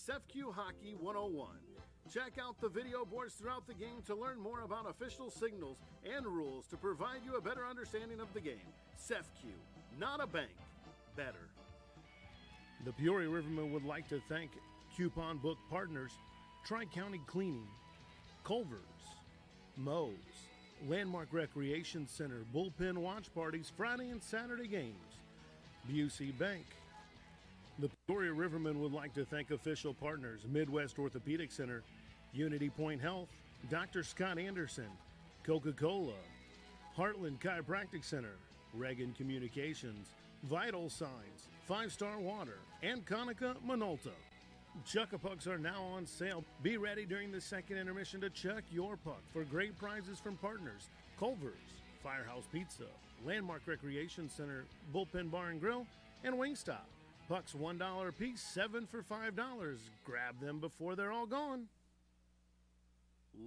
SEFQ Hockey 101. Check out the video boards throughout the game to learn more about official signals and rules to provide you a better understanding of the game. SEFQ, not a bank, better. The Peoria Rivermen would like to thank Coupon Book partners Tri-County Cleaning, Culver's, Moe's, Landmark Recreation Center, Bullpen Watch Parties, Friday and Saturday games, Busey Bank. The Peoria Rivermen would like to thank official partners Midwest Orthopedic Center, Unity Point Health, Dr. Scott Anderson, Coca-Cola, Heartland Chiropractic Center, Reagan Communications, Vital Signs, 5-Star Water, and Conica Minolta. Chuck-a-Pucks are now on sale. Be ready during the second intermission to chuck your puck for great prizes from partners Culver's, Firehouse Pizza, Landmark Recreation Center, Bullpen Bar and Grill, and Wingstop. Pucks $1 a piece, 7 for $5. Grab them before they're all gone.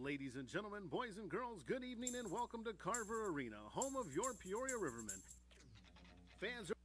Ladies and gentlemen, boys and girls, good evening and welcome to Carver Arena, home of your Peoria Rivermen. Fans are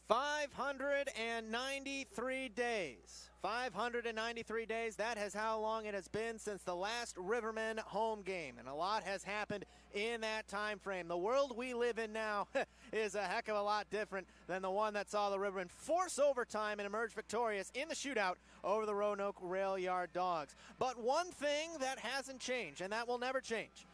593 days. 593 days. That is how long it has been since the last Rivermen home game. And a lot has happened in that time frame. The world we live in now is a heck of a lot different than the one that saw the Rivermen force overtime and emerge victorious in the shootout over the Roanoke Rail Yard Dogs. But one thing that hasn't changed, and that will never change,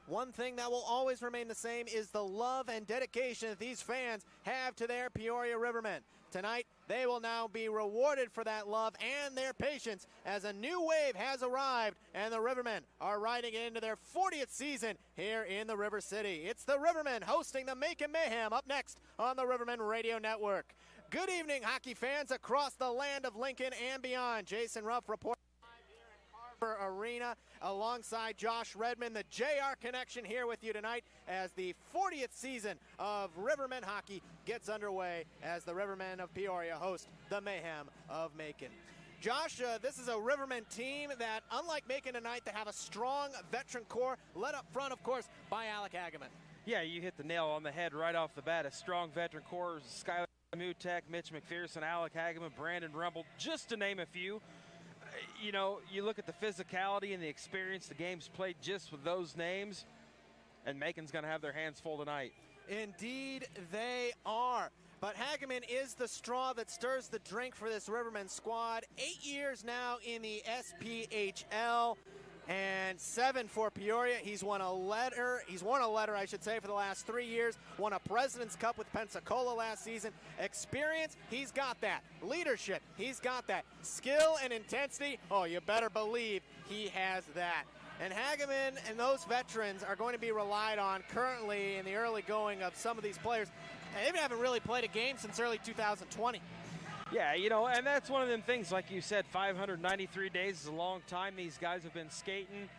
one thing that will always remain the same is the love and dedication that these fans have to their Peoria Rivermen. Tonight, they will now be rewarded for that love and their patience as a new wave has arrived and the Rivermen are riding into their 40th season here in the River City. It's the Rivermen hosting the Macon Mayhem up next on the Rivermen Radio Network. Good evening, hockey fans across the land of Lincoln and beyond. Jason Ruff reporting Arena alongside Josh Redmond, the JR Connection here with you tonight as the 40th season of Rivermen hockey gets underway as the Rivermen of Peoria host the Mayhem of Macon. Josh, this is a Rivermen team that, unlike Macon tonight, they have a strong veteran core led up front, of course, by Alec Hageman. Yeah, you hit the nail on the head right off the bat. A strong veteran core, Skylar Mutek, Mitch McPherson, Alec Hageman, Brandon Rumble, just to name a few. You know, you look at the physicality and the experience the game's played just with those names, and Macon's going to have their hands full tonight. Indeed they are. But Hageman is the straw that stirs the drink for this Rivermen squad. 8 years now in the SPHL and 7 for Peoria. He's won a letter, I should say, for the last 3 years. Won a President's Cup with Pensacola last season. Experience, he's got that. Leadership, he's got that. Skill and intensity, oh, you better believe he has that. And Hageman and those veterans are going to be relied on currently in the early going of some of these players. They haven't really played a game since early 2020. Yeah, you know, and that's one of them things, like you said, 593 days is a long time. These guys have been skating,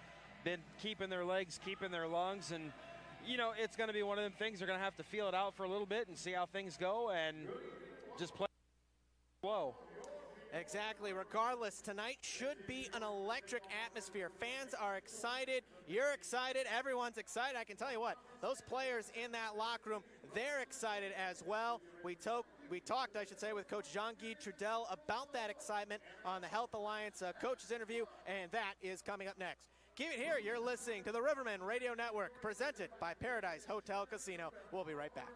been keeping their legs, keeping their lungs, and, you know, it's going to be one of them things. They're going to have to feel it out for a little bit and see how things go and just play slow. Exactly. Regardless, tonight should be an electric atmosphere. Fans are excited. You're excited. Everyone's excited. I can tell you what, those players in that locker room, they're excited as well. We talked, I should say, with Coach Jean-Guy Trudel about that excitement on the Health Alliance coach's interview, and that is coming up next. Keep it here. You're listening to the Rivermen Radio Network, presented by Paradise Hotel Casino. We'll be right back.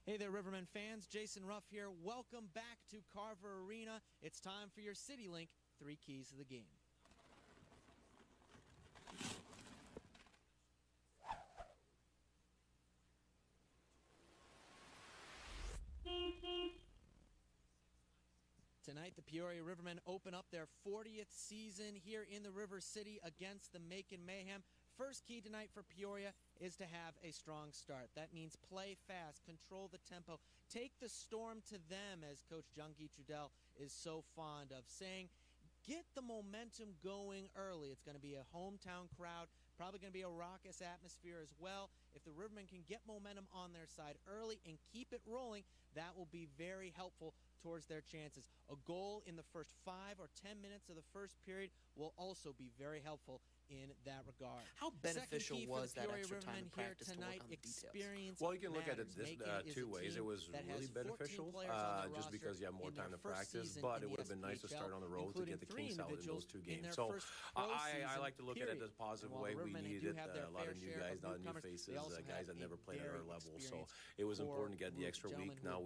Hey there, Rivermen fans. Jason Ruff here. Welcome back to Carver Arena. It's time for your CityLink 3 Keys to the Game. Tonight, the Peoria Rivermen open up their 40th season here in the River City against the Macon Mayhem. First key tonight for Peoria is to have a strong start. That means play fast, control the tempo, take the storm to them, as Coach Jean-Guy Trudel is so fond of saying. get the momentum going early. It's going to be a hometown crowd, probably going to be a raucous atmosphere as well. If the Rivermen can get momentum on their side early and keep it rolling, that will be very helpful towards their chances. A goal in the first 5 or 10 minutes of the first period will also be very helpful in that regard. How beneficial was that extra time in practice to work on the details? Well, you can look at it two ways. It was really beneficial just because you have more time to practice, but it would have been nice to start on the road to get the kinks out in those 2 games. So I like to look at it as a positive way. We needed it. A lot of new guys, a lot of new faces, guys that never played at our level. So it was important to get the extra week. Now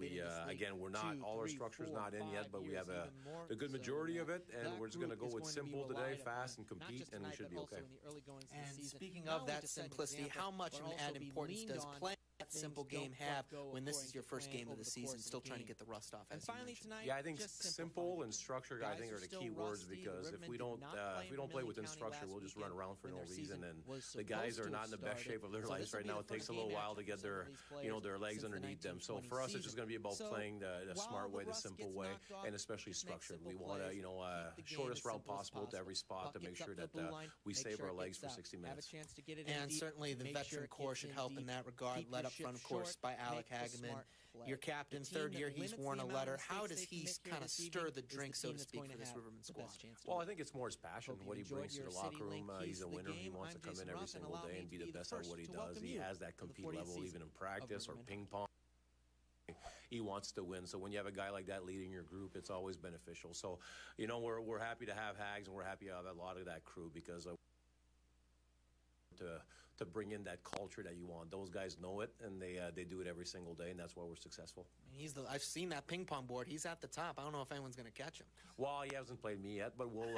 again, we're not, all our structure's not in yet, but we have a good majority of it, and we're just going to go with simple today, fast and compete, and we should be okay. And speaking of that simplicity, how much of an added importance does playing that simple game have when this is your first game of the season, still trying to get the rust off, as you mentioned? Yeah, I think simple and structured, I think, are the key words, because if we don't play within structure, we'll just run around for no reason, and the guys are not in the best shape of their lives right now. It takes a little while to get their legs underneath them. So for us, it's just going to be about playing the smart way, the simple way, and especially structured. We want shortest route possible to every spot to make sure that we save our legs for 60 minutes. And certainly the veteran core should help in that regard, led up front, of course, by Alec Hageman. Your captain, third year, he's worn a letter. How does he kind of stir the drink, so to speak, for this Riverman squad? Well, I think it's more his passion, what he brings to the locker room. He's a winner. He wants to come in every single day and be the best at what he does. He has that compete level even in practice or ping pong. He wants to win. So when you have a guy like that leading your group, it's always beneficial. So, we're happy to have Hags, and we're happy to have a lot of that crew, because to bring in that culture that you want. Those guys know it, and they do it every single day, and that's why we're successful. I've seen that ping pong board. He's at the top. I don't know if anyone's going to catch him. Well, he hasn't played me yet, but we'll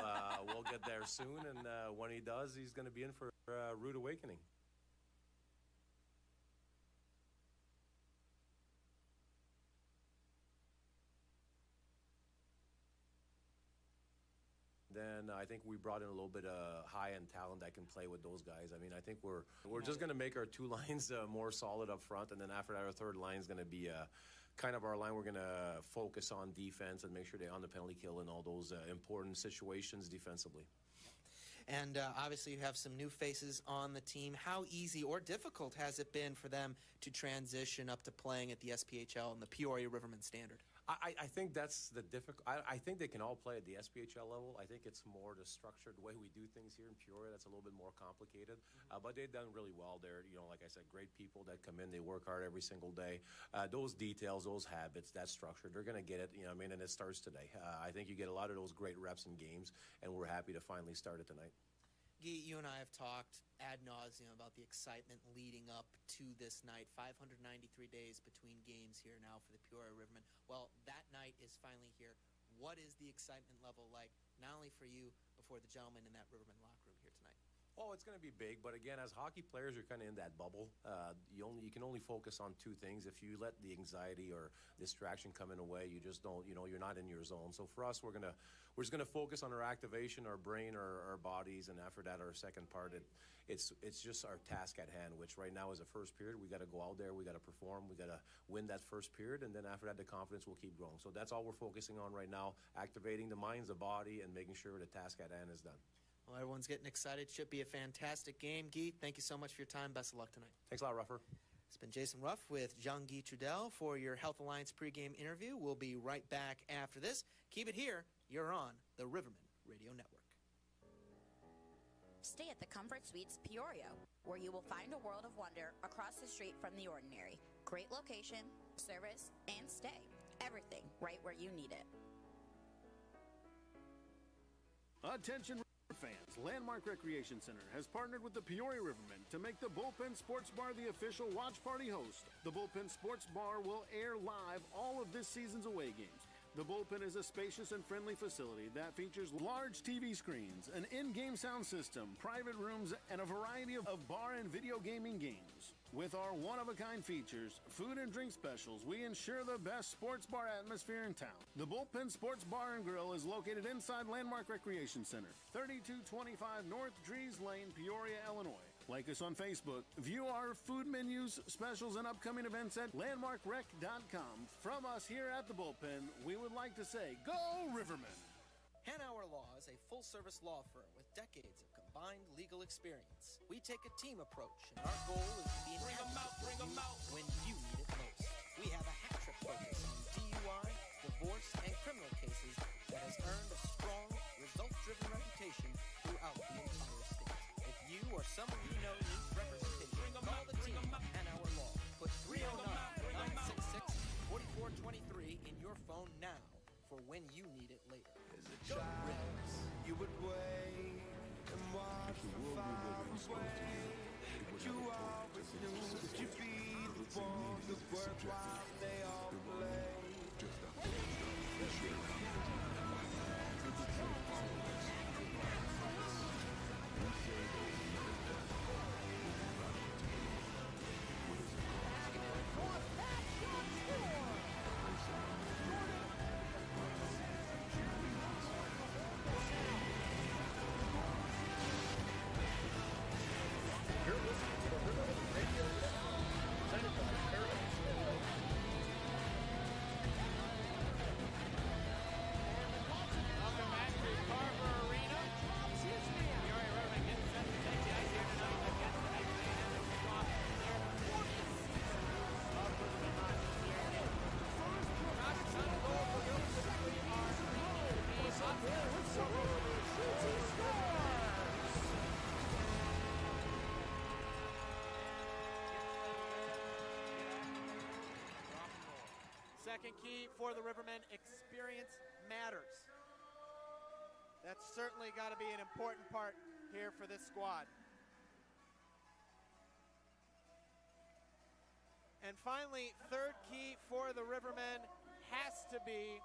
get there soon, and when he does, he's going to be in for a rude awakening. Then I think we brought in a little bit of high-end talent that can play with those guys. I mean, I think we're just going to make our 2 lines more solid up front, and then after that, our 3rd line is going to be kind of our line. We're going to focus on defense and make sure they're on the penalty kill in all those important situations defensively. And obviously you have some new faces on the team. How easy or difficult has it been for them to transition up to playing at the SPHL and the Peoria Riverman standard? I think that's the difficult. I think they can all play at the SPHL level. I think it's more the structured way we do things here in Peoria that's a little bit more complicated. But they've done really well there. Like I said, great people that come in. They work hard every single day. Those details, those habits, that structure, they're going to get it. And it starts today. I think you get a lot of those great reps in games, and we're happy to finally start it tonight. Guy, you and I have talked ad nauseum about the excitement leading up to this night. 593 days between games here now for the Peoria Rivermen. Well, that night is finally here. What is the excitement level like, not only for you, but for the gentlemen in that Rivermen locker room here tonight? Oh, it's going to be big, but again, as hockey players, you're kind of in that bubble. You can only focus on 2 things. If you let the anxiety or distraction come in a way, you just don't. You're not in your zone. So for us, we're just gonna focus on our activation, our brain, our bodies, and after that, our second part. It's just our task at hand, which right now is the first period. We got to go out there, we got to perform, we got to win that first period, and then after that, the confidence will keep growing. So that's all we're focusing on right now: activating the minds, the body, and making sure the task at hand is done. Well, everyone's getting excited. Should be a fantastic game. Guy, thank you so much for your time. Best of luck tonight. Thanks a lot, Ruffer. It's been Jason Ruff with Jean-Guy Trudel for your Health Alliance pregame interview. We'll be right back after this. Keep it here. You're on the Riverman Radio Network. Stay at the Comfort Suites Peoria, where you will find a world of wonder across the street from the ordinary. Great location, service, and stay. Everything right where you need it. Attention fans, Landmark Recreation Center has partnered with the Peoria Rivermen to make the Bullpen Sports Bar the official watch party host. The Bullpen Sports Bar will air live all of this season's away games. The Bullpen is a spacious and friendly facility that features large TV screens, an in-game sound system, private rooms, and a variety of bar and video gaming games. With our one-of-a-kind features, food and drink specials, we ensure the best sports bar atmosphere in town. The Bullpen Sports Bar and Grill is located inside Landmark Recreation Center, 3225 North Dries Lane, Peoria, Illinois. Like us on Facebook. View our food menus, specials, and upcoming events at landmarkrec.com. From us here at the Bullpen, we would like to say, Go Rivermen! Hanauer Law is a full-service law firm with decades of combined legal experience. We take a team approach, and our goal is to be an advocate for you when you need it most. We have a hat-trick focus on DUI, divorce, and criminal cases that has earned a strong, results-driven reputation throughout the entire state. If you or someone you know needs representation, call the team at Hanauer Law. Put 309-966-4423 in your phone now for when you need it later. Go Reds. You would wait and watch from far away, but you always knew that you'd be the one that worked while they all play. Second key for the Rivermen, experience matters. That's certainly got to be an important part here for this squad. And finally, third key for the Rivermen has to be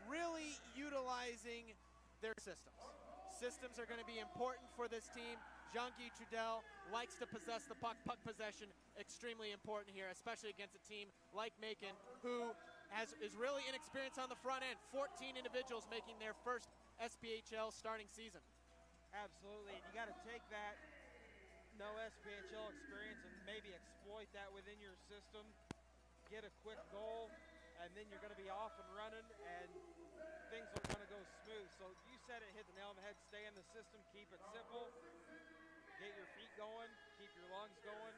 really utilizing their systems. Systems are going to be important for this team. Jean-Guy Trudel likes to possess the puck. Puck possession, extremely important here, especially against a team like Macon, who is really inexperienced on the front end. 14 individuals making their first SPHL starting season. Absolutely, and you got to take that no SPHL experience and maybe exploit that within your system, get a quick goal, and then you're going to be off and running, and things are going to go smooth. So you said it, hit the nail on the head, stay in the system, keep it simple, get your feet going, keep your lungs going,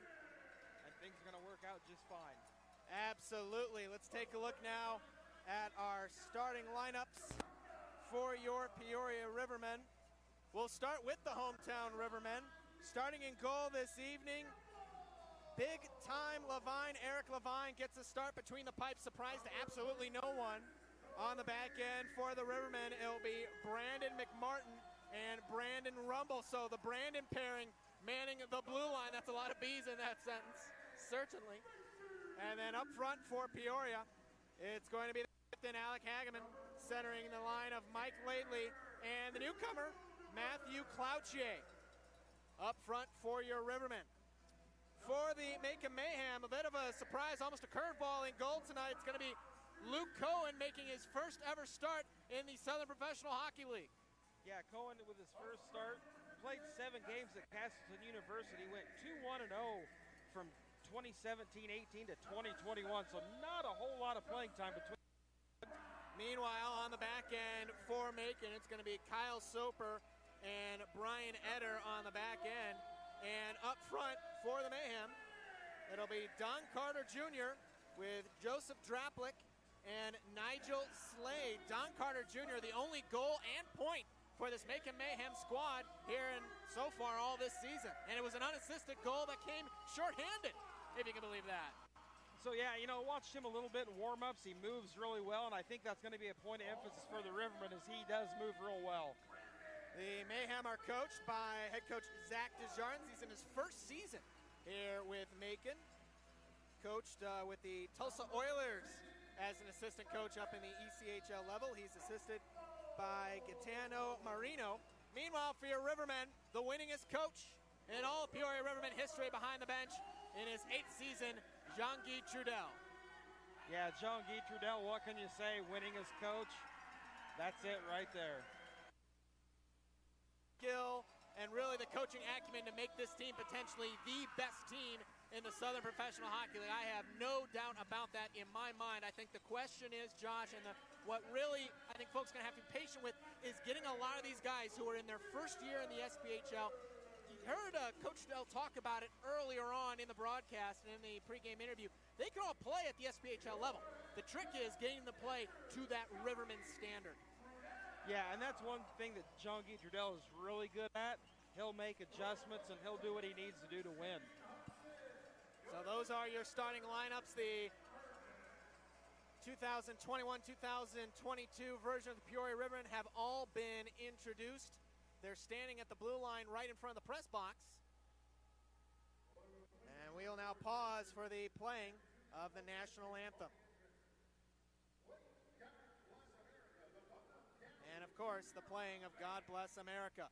and things are going to work out just fine. Absolutely. Let's take a look now at our starting lineups for your Peoria Rivermen. We'll start with the hometown Rivermen. Starting in goal this evening, big-time Levine. Eric Levine gets a start between the pipes, surprise to absolutely no one. On the back end for the Rivermen, it'll be Brandon McMartin and Brandon Rumble. So the Brandon pairing manning the blue line. That's a lot of B's in that sentence, certainly. And then up front for Peoria, it's going to be the captain, Alec Hageman, centering the line of Mike Lately and the newcomer, Matthew Cloutier. Up front for your Rivermen. For the Macon Mayhem, a bit of a surprise, almost a curveball in goal tonight. It's going to be Luke Cohen making his first ever start in the Southern Professional Hockey League. Yeah, Cohen with his first start, played 7 games at Castleton University, went 2-1-0 from 2017-18 to 2021, so not a whole lot of playing time between. Meanwhile, on the back end for Macon, it's going to be Kyle Soper and Brian Eder on the back end. And up front for the Mayhem, it'll be Don Carter Jr. with Joseph Draplik and Nigel Slade. Don Carter Jr., the only goal and point for this Macon Mayhem squad here in so far all this season. And it was an unassisted goal that came shorthanded, if you can believe that. So yeah, you know, watched him a little bit in warm-ups. He moves really well, and I think that's going to be a point of emphasis for the Rivermen as he does move real well. The Mayhem are coached by head coach Zach Desjardins. He's in his first season here with Macon. Coached with the Tulsa Oilers as an assistant coach up in the ECHL level. He's assisted by Gaetano Marino. Meanwhile, for your Rivermen, the winningest coach in all Peoria Rivermen history behind the bench in his 8th season, Jean-Guy Trudel. Yeah, Jean-Guy Trudel, what can you say? Winning as coach, that's it right there. Skill and really the coaching acumen to make this team potentially the best team in the Southern Professional Hockey League. I have no doubt about that in my mind. I think the question is, Josh, and the What really I think folks are going to have to be patient with is getting a lot of these guys who are in their first year in the SPHL. You heard Coach Dell talk about it earlier on in the broadcast and in the pregame interview. They can all play at the SPHL level. The trick is getting the play to that Riverman standard. Yeah, and that's one thing that John Guy-Trudel is really good at. He'll make adjustments, and he'll do what he needs to do to win. So those are your starting lineups. The 2021-2022 version of the Peoria Rivermen have all been introduced. They're standing at the blue line right in front of the press box. And we'll now pause for the playing of the national anthem. And of course, the playing of God Bless America.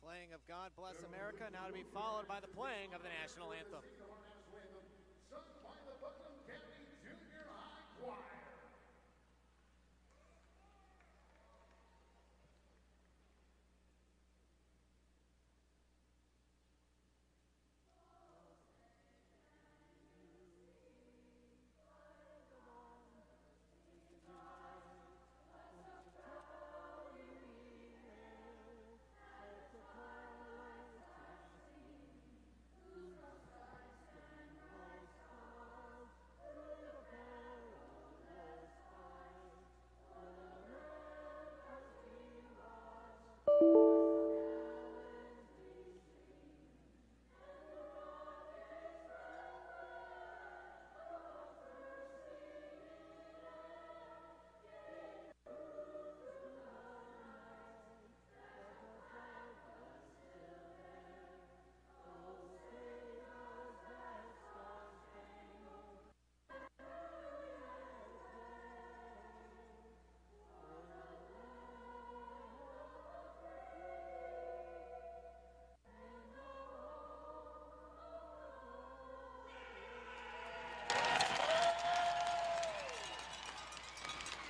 Playing of God Bless America, now to be followed by the playing of the national anthem. Sung by the Buckland County Junior High Choir.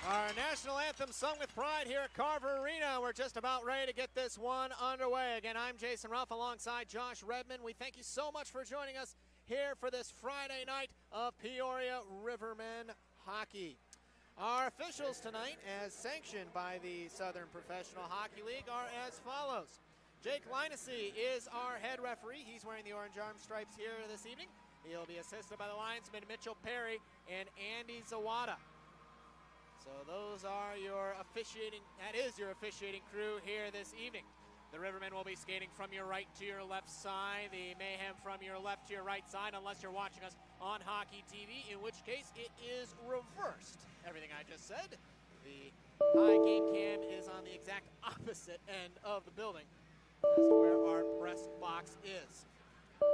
Our national anthem sung with pride here at Carver Arena. We're just about ready to get this one underway. Again, I'm Jason Ruff alongside Josh Redmond. We thank you so much for joining us here for this Friday night of Peoria Rivermen hockey. Our officials tonight, as sanctioned by the Southern Professional Hockey League, are as follows. Jake Linusy is our head referee. He's wearing the orange arm stripes here this evening. He'll be assisted by the linesmen Mitchell Perry and Andy Zawada. So those are your officiating, that is your officiating crew here this evening. The Rivermen will be skating from your right to your left side, the Mayhem from your left to your right side, unless you're watching us on Hockey TV, in which case it is reversed. Everything I just said. The high game cam is on the exact opposite end of the building as to where our press box is.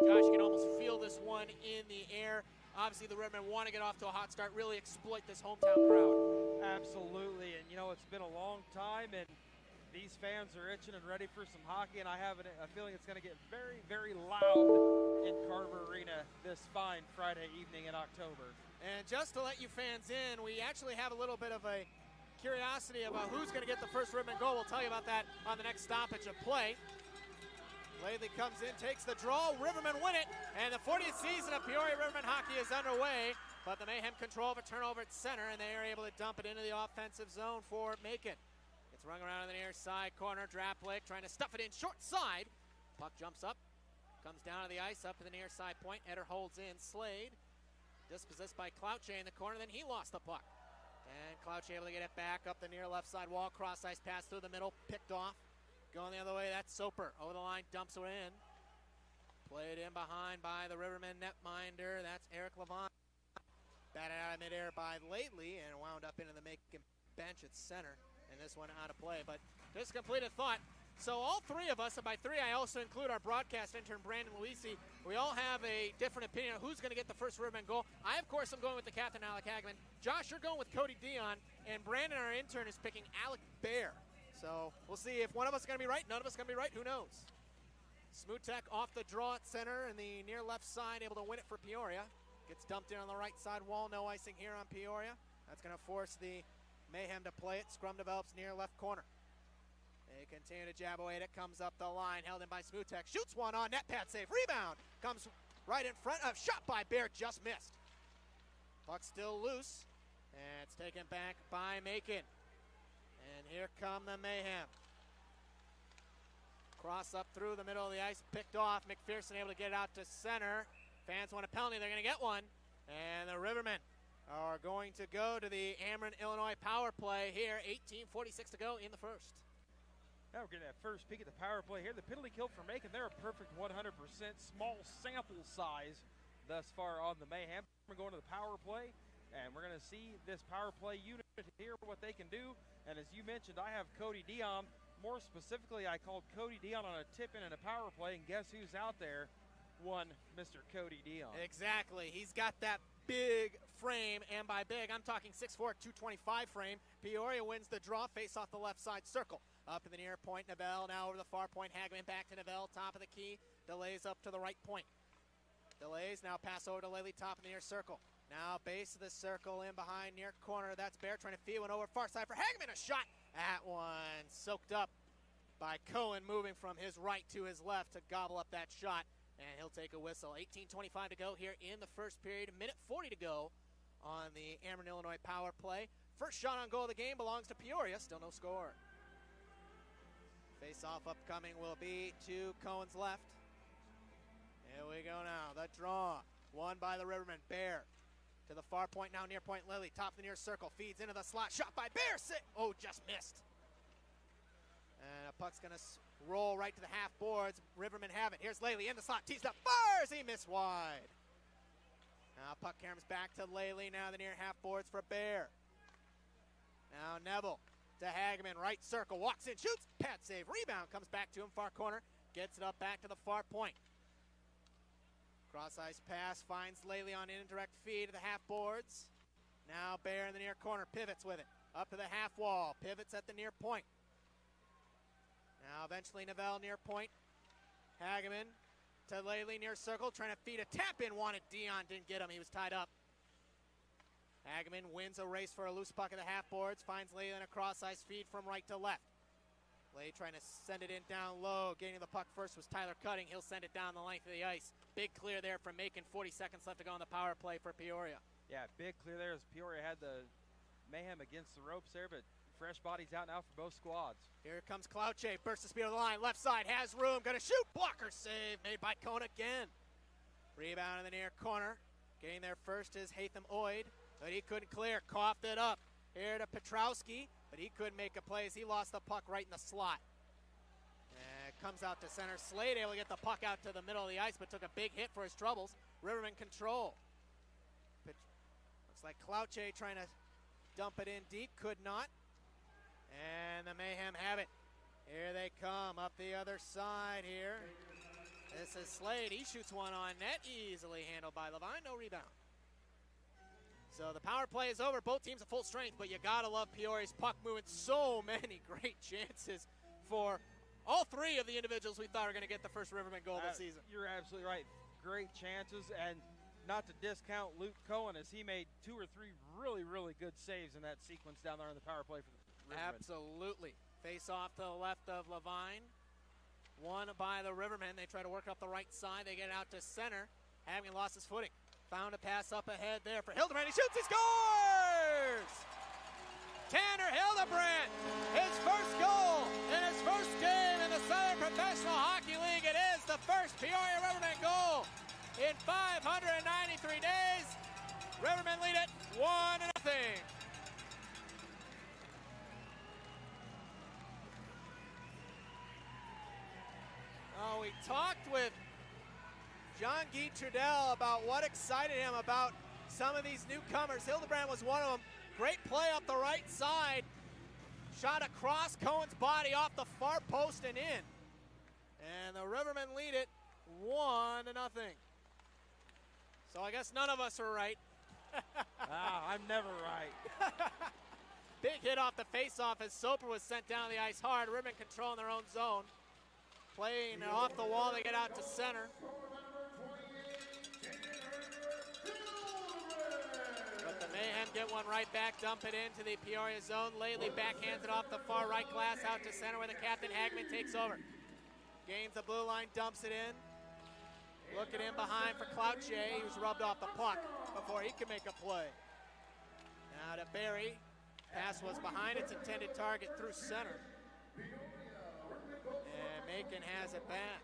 Josh, you can almost feel this one in the air. obviously the Rivermen want to get off to a hot start, really exploit this hometown crowd. Absolutely, and it's been a long time, and these fans are itching and ready for some hockey, and I have a feeling it's going to get very, very loud in Carver Arena this fine Friday evening in October. And just to let you fans in, we actually have a little bit of a curiosity about who's going to get the first Riverman goal. We'll tell you about that on the next stoppage of play. Lately comes in, takes the draw, Rivermen win it, and the 40th season of Peoria Rivermen hockey is underway, but the Mayhem control of a turnover at center, and they are able to dump it into the offensive zone for Macon. It's rung around on the near side corner, Draplick trying to stuff it in short side. Puck jumps up, comes down to the ice, up to the near side point. Eder holds in, Slade dispossessed by Clouche in the corner, then he lost the puck. And Clouche able to get it back up the near left side wall, cross ice pass through the middle, picked off. Going the other way, that's Soper. Over the line, dumps it in. Played in behind by the Rivermen netminder. That's Eric Levant. Batted out of midair by Lately and wound up into the Macon bench at center. And this one out of play. But just completed thought. So all three of us, and by three I also include our broadcast intern, Brandon Luisi, we all have a different opinion on who's going to get the first Rivermen goal. I, of course, am going with the captain, Alec Hagman. Josh, you're going with Cody Dion. And Brandon, our intern, is picking Alec Bear. So we'll see if one of us is going to be right, none of us is going to be right, who knows. Smutek off the draw at center and the near left side, able to win it for Peoria. Gets dumped in on the right side wall, no icing here on Peoria. That's going to force the Mayhem to play it. Scrum develops near left corner. They continue to jab away, it comes up the line, held in by Smutek. Shoots one on net, pad save, rebound. Comes right in front of, shot by Bear, just missed. Puck still loose, and it's taken back by Macon. And here come the Mayhem. Cross up through the middle of the ice, picked off. McPherson able to get it out to center. Fans want a penalty, they're going to get one. And the Rivermen are going to go to the Ameren, Illinois power play here. 18:46 to go in the first. Now we're getting that first peek at the power play here. The penalty kill for Macon, they're a perfect 100%. Small sample size thus far on the Mayhem. We're going to the power play, and we're going to see this power play unit here, what they can do. And as you mentioned, I have Cody Dion. More specifically, I called Cody Dion on a tip-in and a power play, and guess who's out there? One Mr. Cody Dion. Exactly. He's got that big frame, and by big, I'm talking 6'4", 225 frame. Peoria wins the draw, face off the left side circle. Up to the near point, Neville now over the far point. Hagman back to Neville, top of the key. Delays up to the right point. Delays, now pass over to Lely, top of the near circle. Now base of the circle in behind near corner. That's Bear trying to feed one over far side for Hagman. A shot. That one soaked up by Cohen, moving from his right to his left to gobble up that shot. And he'll take a whistle. 18:25 to go here in the first period. A minute 40 to go on the Ameren, Illinois power play. First shot on goal of the game belongs to Peoria. Still no score. Face-off upcoming will be to Cohen's left. Here we go now. The draw. Won by the Rivermen. Bear to the far point now, near point Lily. Top of the near circle. Feeds into the slot. Shot by Bear. Oh, just missed. And a puck's going to roll right to the half boards. Rivermen have it. Here's Lely in the slot. Teased up. Fires. He missed wide. Now puck comes back to Lely. Now the near half boards for Bear. Now Neville to Hagman. Right circle. Walks in. Shoots. Pad save. Rebound. Comes back to him. Far corner. Gets it up back to the far point. Cross ice pass. Finds Lely on indirect feed to the half boards. Now Bear in the near corner. Pivots with it. Up to the half wall. Pivots at the near point. Now eventually Neville near point. Hagman to Lely near circle, trying to feed a tap in. Wanted Dion, didn't get him. He was tied up. Hagman wins a race for a loose puck at the half boards. Finds Lely in a cross ice feed from right to left. Lely trying to send it in down low. Gaining the puck first was Tyler Cutting. He'll send it down the length of the ice. Big clear there from Macon. 40 seconds left to go on the power play for Peoria. Yeah, big clear there as Peoria had the Mayhem against the ropes there, but fresh bodies out now for both squads. Here comes Clouche, bursts the speed of the line, left side, has room, gonna shoot, blocker save, made by Cohen again. Rebound in the near corner, getting there first is Hatham Oid, but he couldn't clear, coughed it up. Here to Petrowski, but he couldn't make a play as he lost the puck right in the slot. And comes out to center, Slade able to get the puck out to the middle of the ice, but took a big hit for his troubles. Rivermen control. Looks like Clouche trying to dump it in deep, could not. And the Mayhem have it. Here they come up the other side here. This is Slade. He shoots one on net. Easily handled by Levine. No rebound. So the power play is over. Both teams at full strength, but you got to love Peoria's puck movement. So many great chances for all three of the individuals we thought were going to get the first Riverman goal this season. You're absolutely right. Great chances, and not to discount Luke Cohen as he made 2 or 3 really, really good saves in that sequence down there on the power play for the Rivermen. Absolutely. Face off to the left of Levine. Won by the Rivermen. They try to work up the right side. They get it out to center. Having lost his footing. Found a pass up ahead there for Hildebrand. He shoots, he scores! Tanner Hildebrand, his first goal in his first game in the Southern Professional Hockey League. It is the first Peoria Rivermen goal in 593 days. Rivermen lead it 1-0. We talked with John Guy Trudell about what excited him about some of these newcomers. Hildebrand was one of them. Great play up the right side. Shot across Cohen's body off the far post and in. And the Rivermen lead it 1-0. So I guess none of us are right. I'm never right. Big hit off the faceoff as Soper was sent down the ice hard. Rivermen controlling their own zone. Playing off the wall, they get out to center. But the Mayhem get one right back, dump it into the Peoria zone. Lately backhands it off the far right glass out to center where the captain Hagman takes over. Gains the blue line, dumps it in. Looking in behind for Cloutier. He was rubbed off the puck before he could make a play. Now to Barry. Pass was behind its intended target through center. And Macon has it back.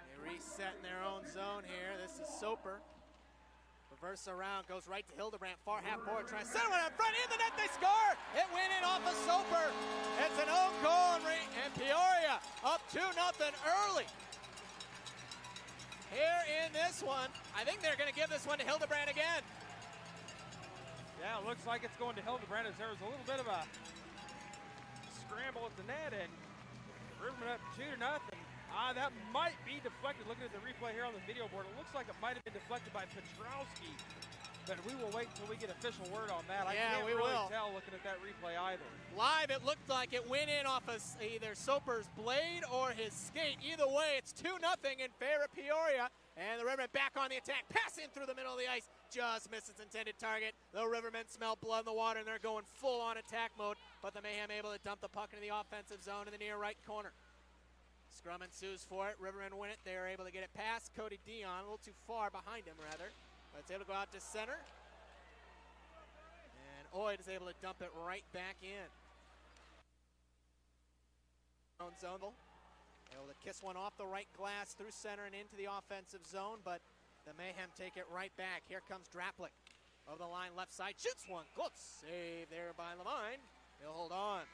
They reset in their own zone here. This is Soper. Reverse around, goes right to Hildebrand, far half forward, trying to center one up front, in the net, they score! It went in off of Soper. It's an own goal, and Peoria up 2-0 early. Here in this one, I think they're going to give this one to Hildebrand again. Yeah, it looks like it's going to Hildebrand as there was a little bit of a scramble at the net, and Riverman up 2-0. That might be deflected. Looking at the replay here on the video board, it looks like it might have been deflected by Petrowski, but we will wait until we get official word on that. I can't really tell looking at that replay either. Live, it looked like it went in off of either Soper's blade or his skate. Either way, it's 2-0 in favor of Peoria, and the Rivermen back on the attack, passing through the middle of the ice, just missed its intended target. The Rivermen smell blood in the water, and they're going full-on attack mode, but the Mayhem able to dump the puck into the offensive zone in the near right corner. Scrum ensues for it. Rivermen win it. They are able to get it past Cody Dion, a little too far behind him, rather. But it's able to go out to center. And Oid is able to dump it right back in. Zone. Able to kiss one off the right glass through center and into the offensive zone, but the Mayhem take it right back. Here comes Draplik. Over the line, left side, shoots one. Good save there by Levine. He'll hold on.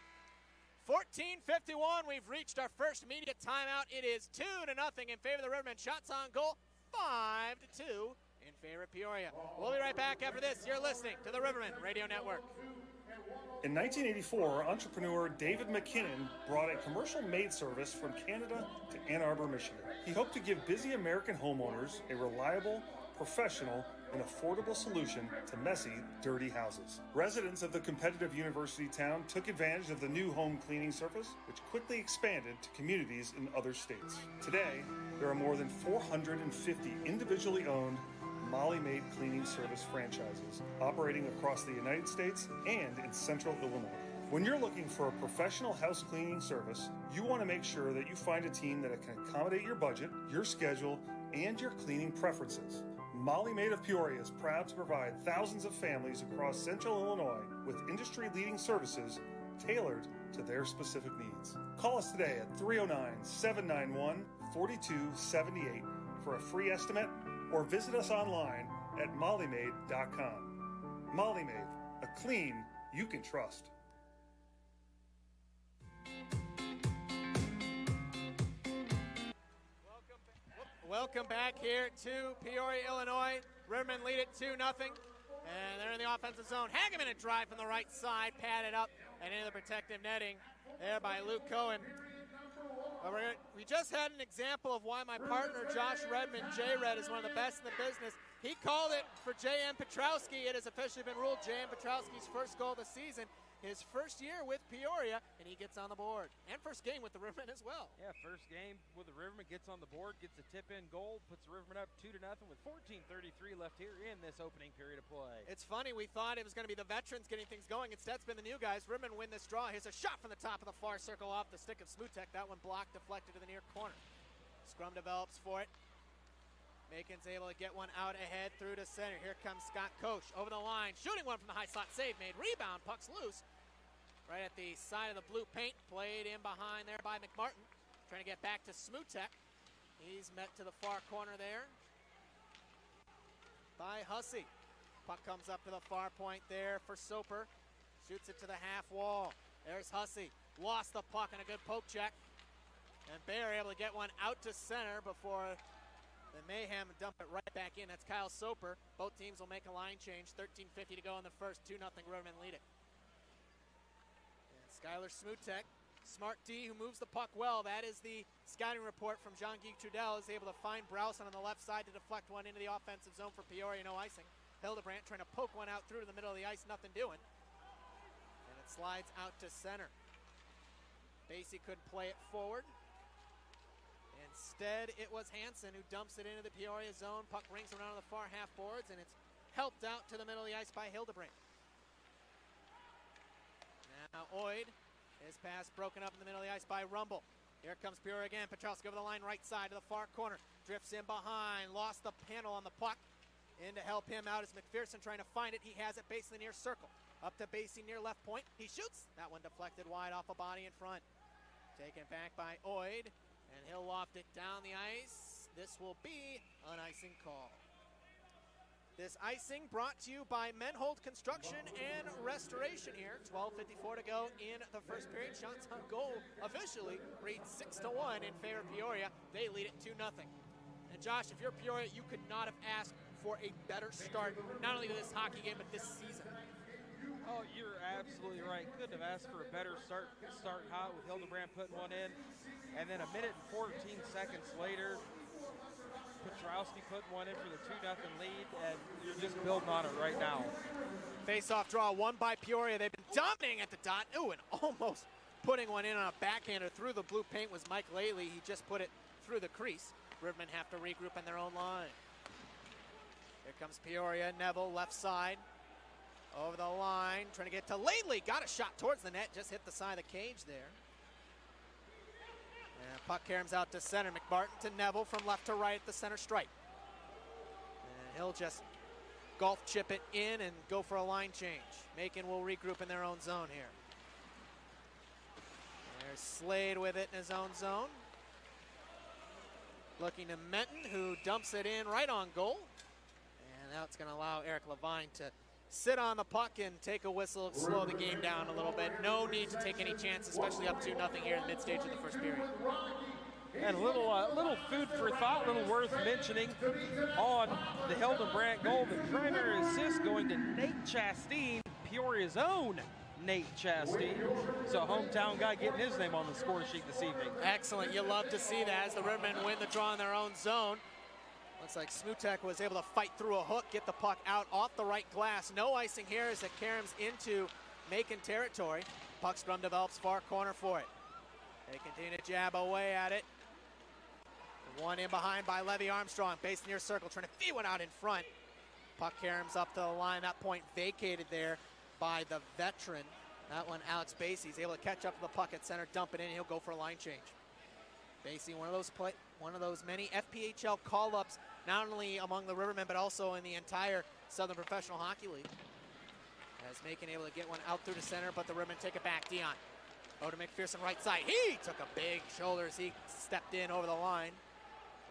14:51, we've reached our first immediate timeout. It is 2-0 in favor of the Rivermen. Shots on goal, 5-2 in favor of Peoria. We'll be right back after this. You're listening to the Rivermen Radio Network. In 1984, entrepreneur David McKinnon brought a commercial maid service from Canada to Ann Arbor, Michigan. He hoped to give busy American homeowners a reliable, professional, and affordable solution to messy, dirty houses. Residents of the competitive university town took advantage of the new home cleaning service, which quickly expanded to communities in other states. Today, there are more than 450 individually owned Molly Maid cleaning service franchises operating across the United States and in central Illinois. When you're looking for a professional house cleaning service, you want to make sure that you find a team that can accommodate your budget, your schedule, and your cleaning preferences. Molly Maid of Peoria is proud to provide thousands of families across central Illinois with industry-leading services tailored to their specific needs. Call us today at 309-791-4278 for a free estimate, or visit us online at mollymaid.com. Molly Maid, a clean you can trust. Welcome back here to Peoria, Illinois. Rivermen lead it 2-0, and they're in the offensive zone. Hageman a drive from the right side, padded up and into the protective netting there by Luke Cohen. Well, we just had an example of why my partner, Josh Redmond, J-Red, is one of the best in the business. He called it for J.M. Petrowski. It has officially been ruled J.M. Petrowski's first goal of the season, his first year with Peoria, and he gets on the board. And first game with the Rivermen as well. Yeah, first game with the Rivermen, gets on the board, gets a tip-in goal, puts the Rivermen up 2-0 with 14:33 left here in this opening period of play. It's funny, we thought it was going to be the veterans getting things going. Instead, it's been the new guys. Rivermen win this draw. Here's a shot from the top of the far circle off the stick of Smutek. That one blocked, deflected to the near corner. Scrum develops for it. Macon's able to get one out ahead through to center. Here comes Scott Koch over the line, shooting one from the high slot, save made, rebound, puck's loose. Right at the side of the blue paint, played in behind there by McMartin. Trying to get back to Smutek. He's met to the far corner there by Hussey. Puck comes up to the far point there for Soper. Shoots it to the half wall. There's Hussey. Lost the puck and a good poke check. And Bear able to get one out to center before the Mayhem dump it right back in. That's Kyle Soper. Both teams will make a line change. 13:50 to go in the first. 2-0 Rivermen lead it. Skylar Smutek, smart D who moves the puck well. That is the scouting report from Jean-Guy Trudel. Is able to find Browson on the left side to deflect one into the offensive zone for Peoria, no icing. Hildebrandt trying to poke one out through to the middle of the ice, nothing doing. And it slides out to center. Basie couldn't play it forward. Instead, it was Hansen who dumps it into the Peoria zone. Puck rings around the far half boards, and it's helped out to the middle of the ice by Hildebrandt. Now Oid, his pass broken up in the middle of the ice by Rumble. Here comes Peoria again. Petrowski over the line right side to the far corner. Drifts in behind, lost the panel on the puck. In to help him out is McPherson trying to find it. He has it basically near circle. Up to Basie near left point. He shoots. That one deflected wide off a body in front. Taken back by Oid, and he'll loft it down the ice. This will be an icing call. This icing brought to you by Menhold Construction and Restoration here. 12:54 to go in the first period. Shots on goal officially reads 6-1 in favor of Peoria. They lead it 2-0. And Josh, if you're Peoria, you could not have asked for a better start, not only to this hockey game, but this season. Oh, you're absolutely right. Couldn't have asked for a better start hot with Hildebrandt putting one in. And then a minute and 14 seconds later, Petrowski put one in for the 2-0 lead, and you're just building on it right now. Face-off draw won by Peoria. They've been dominating at the dot. Ooh, and almost putting one in on a backhander through the blue paint was Mike Laley. He just put it through the crease. Rivermen have to regroup on their own line. Here comes Peoria. Neville, left side. Over the line, trying to get to Laley. Got a shot towards the net, just hit the side of the cage there. And puck caroms out to center. McMartin to Neville from left to right at the center stripe. And he'll just golf chip it in and go for a line change. Macon will regroup in their own zone here. There's Slade with it in his own zone. Looking to Menton, who dumps it in right on goal. And that's going to allow Eric Levine to sit on the puck and take a whistle, slow the game down a little bit. No need to take any chance, especially up 2-0 here in the mid-stage of the first period. And a little food for thought, a little worth mentioning on the Hildebrandt goal. The primary assist going to Nate Chasteen, Peoria's own Nate Chasteen. So a hometown guy getting his name on the score sheet this evening. Excellent. You love to see that as the Rivermen win the draw in their own zone. Looks like Smutek was able to fight through a hook, get the puck out off the right glass. No icing here as it caroms into Macon territory. Puck scrum develops far corner for it. They continue to jab away at it. One in behind by Levy Armstrong. Base near circle, trying to feed one out in front. Puck caroms up to the line. That point vacated there by the veteran. That one, Alex Basie, is able to catch up to the puck at center, dump it in, and he'll go for a line change. Basie, one of those many FPHL call-ups, not only among the Rivermen, but also in the entire Southern Professional Hockey League. As Macon able to get one out through the center, but the Rivermen take it back. Dion. Over to McPherson, right side. He took a big shoulder as he stepped in over the line.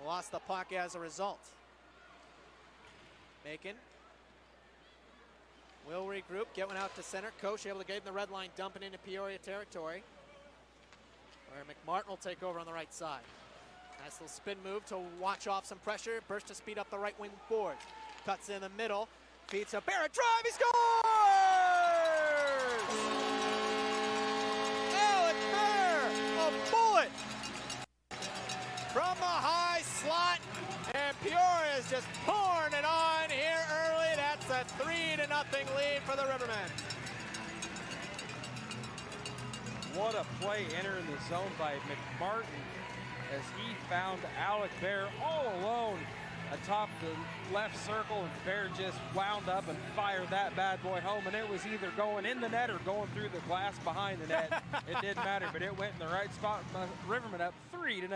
Lost the puck as a result. Macon will regroup, get one out to center. Koch able to get in the red line, dumping into Peoria territory, where McMartin will take over on the right side. Nice little spin move to watch off some pressure. Burst to speed up the right wing board. Cuts in the middle. Feeds to Barrett. Drive. He scores! Alex Bear, a bullet just pouring it on here early. That's a 3-0 lead for the Rivermen. What a play entering the zone by McMartin as he found Alec Bear all alone atop the left circle, and Bear just wound up and fired that bad boy home, and it was either going in the net or going through the glass behind the net. It didn't matter, but it went in the right spot. Rivermen up 3-0.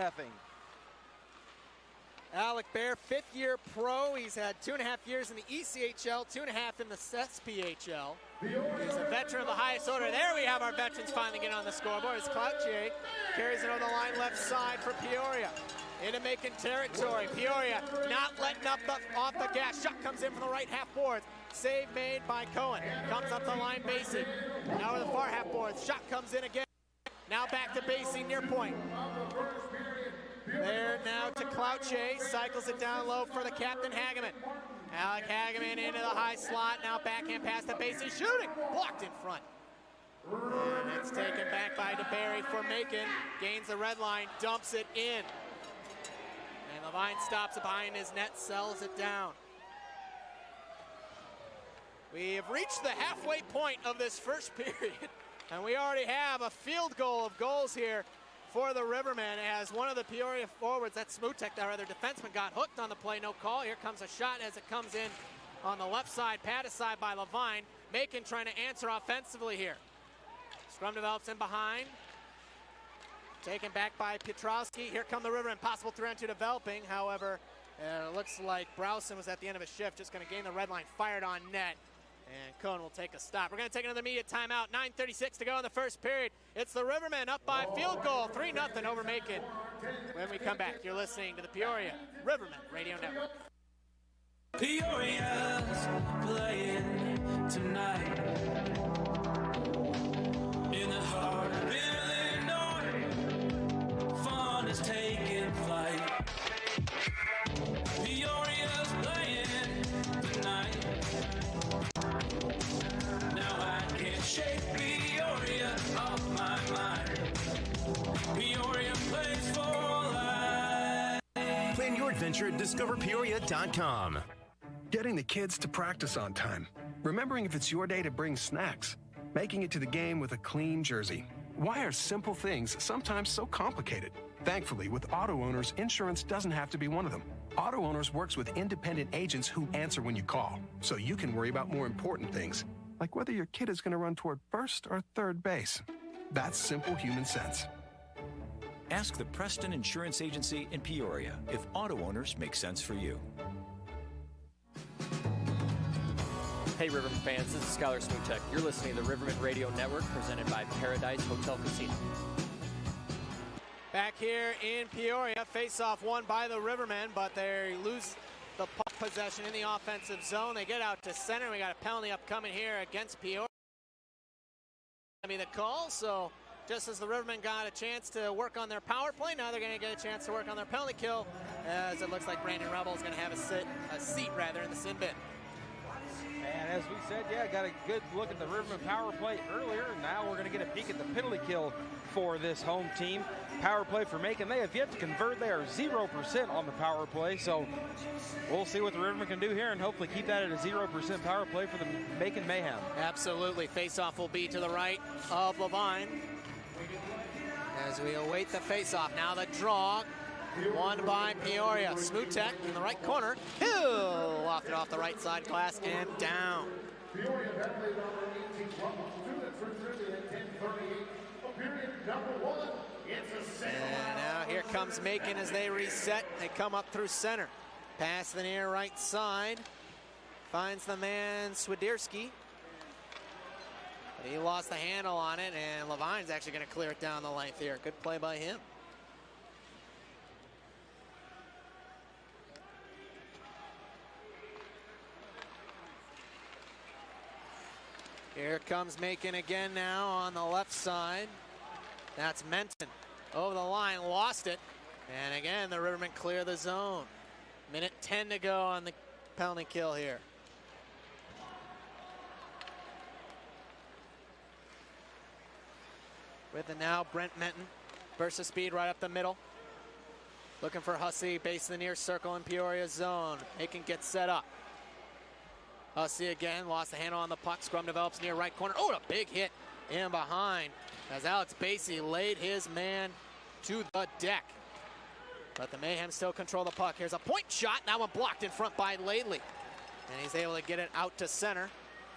Alec Bear, fifth-year pro. He's had 2.5 years in the ECHL, 2.5 in the SPHL. He's a veteran of the highest order. There we have our veterans finally getting on the scoreboard. As Cloutier carries it over the line left side for Peoria. Into Macon territory. Peoria not letting up off the gas. Shot comes in from the right half boards. Save made by Cohen. Comes up the line, Basie. Now to the far half boards. Shot comes in again. Now back to Basie, near point. There now to Cloutier. Cycles it down low for the captain, Hageman. Alec Hageman into the high slot. Now backhand pass to Basie. Shooting. Blocked in front. And it's taken back by DeBerry for Macon. Gains the red line. Dumps it in. And Levine stops it behind his net, sells it down. We have reached the halfway point of this first period, and we already have a field goal of goals here for the Rivermen as one of the Peoria forwards, that's Smutek, our other defenseman, got hooked on the play. No call. Here comes a shot as it comes in on the left side, pad aside by Levine. Macon trying to answer offensively here. Scrum develops in behind. Taken back by Pietrowski. Here come the Rivermen. Possible 3-on-2 developing. However, it looks like Browson was at the end of his shift. Just going to gain the red line. Fired on net. And Cohen will take a stop. We're going to take another immediate timeout. 9:36 to go in the first period. It's the Rivermen up by field goal. 3-0 over Macon. When we come back, you're listening to the Peoria Rivermen Radio Network. Peoria's playing tonight in the heart of is taking flight. Peoria's playing tonight. Now I can't shake Peoria off my mind. Peoria plays for life. Plan your adventure at discoverpeoria.com. Getting the kids to practice on time. Remembering if it's your day to bring snacks. Making it to the game with a clean jersey. Why are simple things sometimes so complicated? Thankfully, with Auto Owners, insurance doesn't have to be one of them. Auto Owners works with independent agents who answer when you call, so you can worry about more important things, like whether your kid is going to run toward first or third base. That's simple human sense. Ask the Preston Insurance Agency in Peoria if Auto Owners make sense for you. Hey Rivermen fans, this is Skylar Smutek. You're listening to the Rivermen Radio Network presented by Paradise Hotel Casino. Back here in Peoria, face-off won by the Rivermen, but they lose the puck possession in the offensive zone. They get out to center. We got a penalty upcoming here against Peoria. I mean the call, so just as the Rivermen got a chance to work on their power play, now they're going to get a chance to work on their penalty kill, as it looks like Brandon Rebel is going to have a seat in the sin bin. And as we said, got a good look at the Rivermen power play earlier. Now we're going to get a peek at the penalty kill for this home team. Power play for Macon. They have yet to convert. They are 0% on the power play. So we'll see what the Rivermen can do here and hopefully keep that at a 0% power play for the Macon Mayhem. Absolutely. Face-off will be to the right of Levine. As we await the face-off. Now the draw. Won by Peoria. Smutek in the right corner. Hill lofted off the right side glass and down. Peoria penalty number 18, period number 1. It's a and now here comes Macon as they reset. They come up through center. Pass the near right side. Finds the man Swiderski. He lost the handle on it, and Levine's actually going to clear it down the length here. Good play by him. Here comes Macon again now on the left side. That's Menton. Over the line, lost it. And again, the Rivermen clear the zone. Minute 10 to go on the penalty kill here. With it now, Brent Menton. Burst of speed right up the middle. Looking for Hussey, base of the near circle in Peoria zone. Macon gets set up. Hussey again, lost the handle on the puck. Scrum develops near right corner. Oh, a big hit in behind as Alex Basie laid his man to the deck. But the Mayhem still control the puck. Here's a point shot. That one blocked in front by Laidley. And he's able to get it out to center,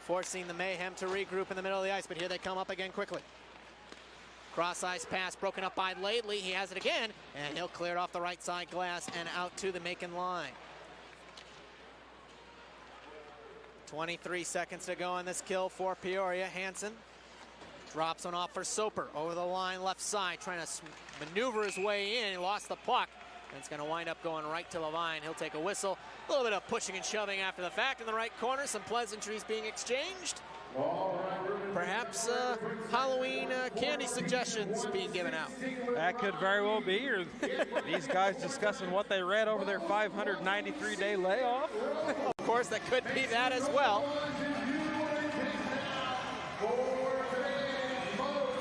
forcing the Mayhem to regroup in the middle of the ice. But here they come up again quickly. Cross-ice pass broken up by Laidley. He has it again, and he'll clear it off the right side glass and out to the Macon line. 23 seconds to go on this kill for Peoria. Hansen drops one off for Soper. Over the line, left side, trying to maneuver his way in. He lost the puck, and it's going to wind up going right to Levine. He'll take a whistle. A little bit of pushing and shoving after the fact in the right corner. Some pleasantries being exchanged. Perhaps Halloween candy suggestions being given out. That could very well be, or these guys discussing what they read over their 593-day layoff. Of course, that could be that as well.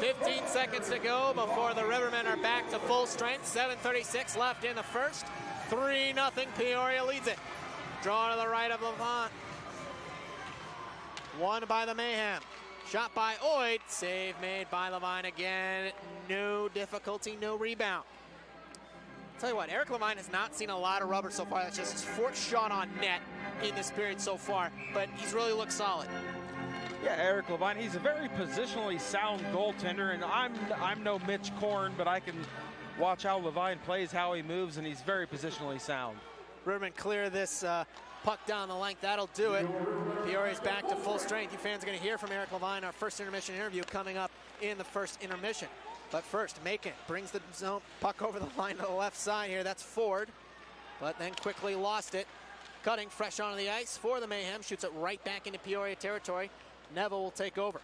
15 seconds to go before the Rivermen are back to full strength. 7:36 left in the first. 3-0, Peoria leads it. Draw to the right of Levant. Won by the Mayhem. Shot by Oid. Save made by Levine again. No difficulty, no rebound. I'll tell you what, Eric Levine has not seen a lot of rubber so far. That's just his fourth shot on net in this period so far, but he's really looked solid. Yeah, Eric Levine, he's a very positionally sound goaltender, and I'm no Mitch Korn, but I can watch how Levine plays, how he moves, and he's very positionally sound. Rivermen clear this puck down the length. That'll do it. Peoria's back to full strength. You fans are going to hear from Eric Levine, our first intermission interview coming up in the first intermission. But first, Macon brings the zone puck over the line to the left side here. That's Ford, but then quickly lost it. Cutting fresh onto the ice for the Mayhem. Shoots it right back into Peoria territory. Neville will take over.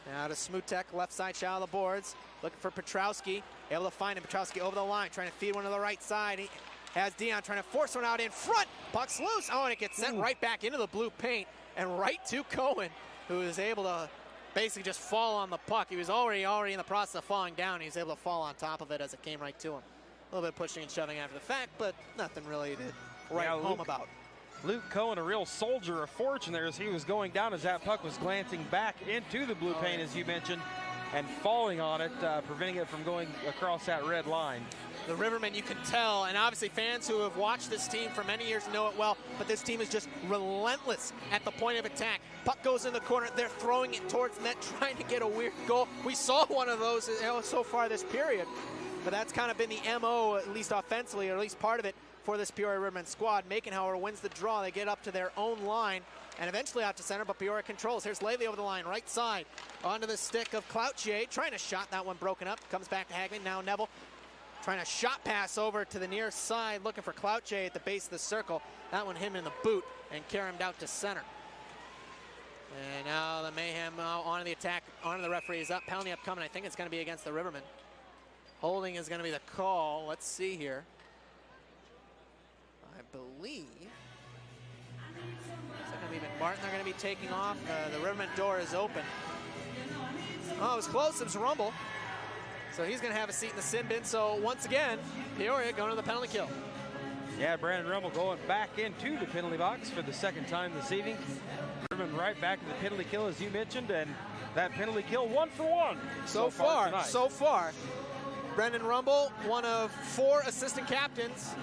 Now to Smutek, left side shot of the boards. Looking for Petrowski. Able to find him. Petrowski over the line, trying to feed one to the right side. He has Dion trying to force one out in front. Puck's loose. Oh, and it gets sent right back into the blue paint and right to Cohen, who is able to basically just fall on the puck. He was already in the process of falling down. He was able to fall on top of it as it came right to him. A little bit of pushing and shoving after the fact, but nothing really to write home about. Luke Cohen, a real soldier of fortune there as he was going down as that puck was glancing back into the blue paint, as you mentioned, and falling on it, preventing it from going across that red line. The Rivermen, you can tell, and obviously fans who have watched this team for many years know it well, but this team is just relentless at the point of attack. Puck goes in the corner, they're throwing it towards net, trying to get a weird goal. We saw one of those so far this period, but that's kind of been the MO, at least offensively, or at least part of it, for this Peoria Rivermen squad. Macon, however, wins the draw. They get up to their own line and eventually out to center, but Peoria controls. Here's Lavey over the line, right side, onto the stick of Cloutier, trying to shot that one broken up. Comes back to Hagman, now Neville. Trying to shot pass over to the near side, looking for Cloutier at the base of the circle. That one him in the boot and carried him out to center. And now the Mayhem onto the attack, onto the referees up. Penalty upcoming. I think it's going to be against the Rivermen. Holding is going to be the call. Let's see here. I believe it's going to be McMartin. They're going to be taking off. The Rivermen door is open. Oh, it was close. It was Rumble. So he's going to have a seat in the sin bin. So once again, Peoria going to the penalty kill. Yeah, Brandon Rummel going back into the penalty box for the second time this evening. Rivermen right back to the penalty kill, as you mentioned, and that penalty kill 1 for 1 so far. Brendan Rumble, one of 4 assistant captains.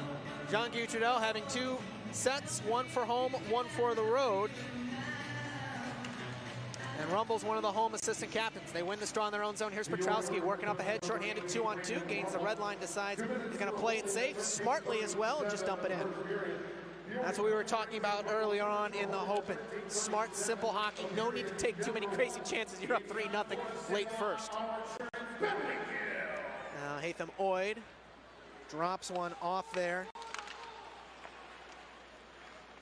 John Gutrudel having 2 sets, 1 for home, 1 for the road. And Rumble's one of the home assistant captains. They win this draw in their own zone. Here's Petrowski working up ahead, shorthanded 2-on-2, gains the red line, decides he's going to play it safe, smartly as well, and just dump it in. That's what we were talking about earlier on in the Hopen. Smart, simple hockey. No need to take too many crazy chances. You're up 3-0 late first. Now Hatham Oid drops one off there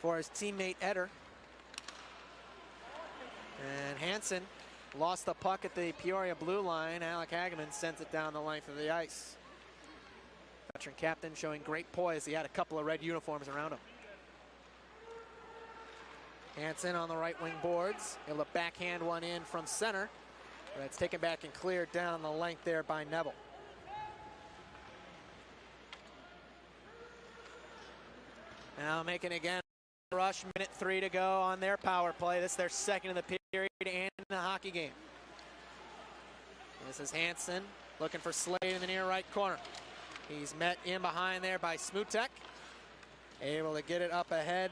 for his teammate Eder. And Hansen lost the puck at the Peoria blue line. Alec Hageman sends it down the length of the ice. Veteran captain showing great poise. He had a couple of red uniforms around him. Hansen on the right wing boards, able to backhand one in from center. But it's taken back and cleared down the length there by Neville. Now Macon again. Rush, minute 3 to go on their power play. This is their second of the period and the hockey game. This is Hansen looking for Slade in the near right corner. He's met in behind there by Smutek. Able to get it up ahead,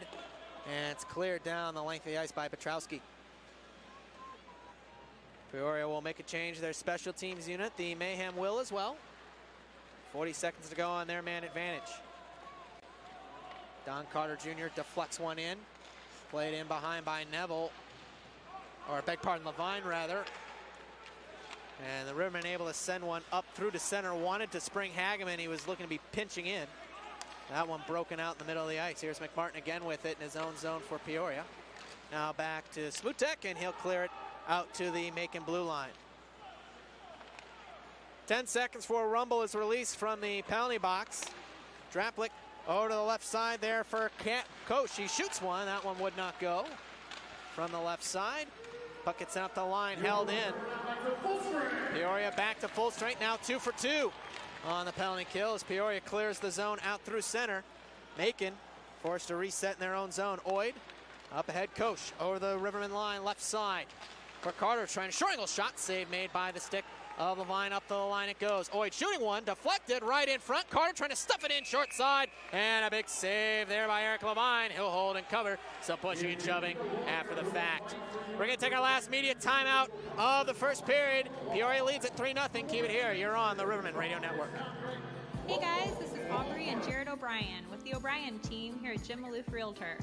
and it's cleared down the length of the ice by Petrowski. Peoria will make a change to their special teams unit. The Mayhem will as well. 40 seconds to go on their man advantage. Don Carter Jr. deflects one in. Played in behind by Neville, or beg pardon, Levine rather. And the Rivermen able to send one up through to center. Wanted to spring Hageman. He was looking to be pinching in. That one broken out in the middle of the ice. Here's McMartin again with it in his own zone for Peoria. Now back to Smutek, and he'll clear it out to the Macon blue line. 10 seconds for Rumble is released from the penalty box. Draplik over to the left side there for Koch. He shoots one. That one would not go from the left side. Puck gets up the line, held in. Peoria back to full strength, now 2 for 2 on the penalty kill as Peoria clears the zone out through center. Macon forced to reset in their own zone. Oid up ahead, Koch over the Riverman line, left side for Carter, trying a short angle shot, save made by the stick of Levine. Up to the line it goes. Oid shooting one, deflected right in front. Carter trying to stuff it in short side, and a big save there by Eric Levine. He'll hold and cover, some pushing and shoving after the fact. We're going to take our last media timeout of the first period. Peoria leads at 3-0. Keep it here. You're on the Riverman Radio Network. Hey guys, this is Aubrey and Jared O'Brien with the O'Brien team here at Jim Maloof Realtor.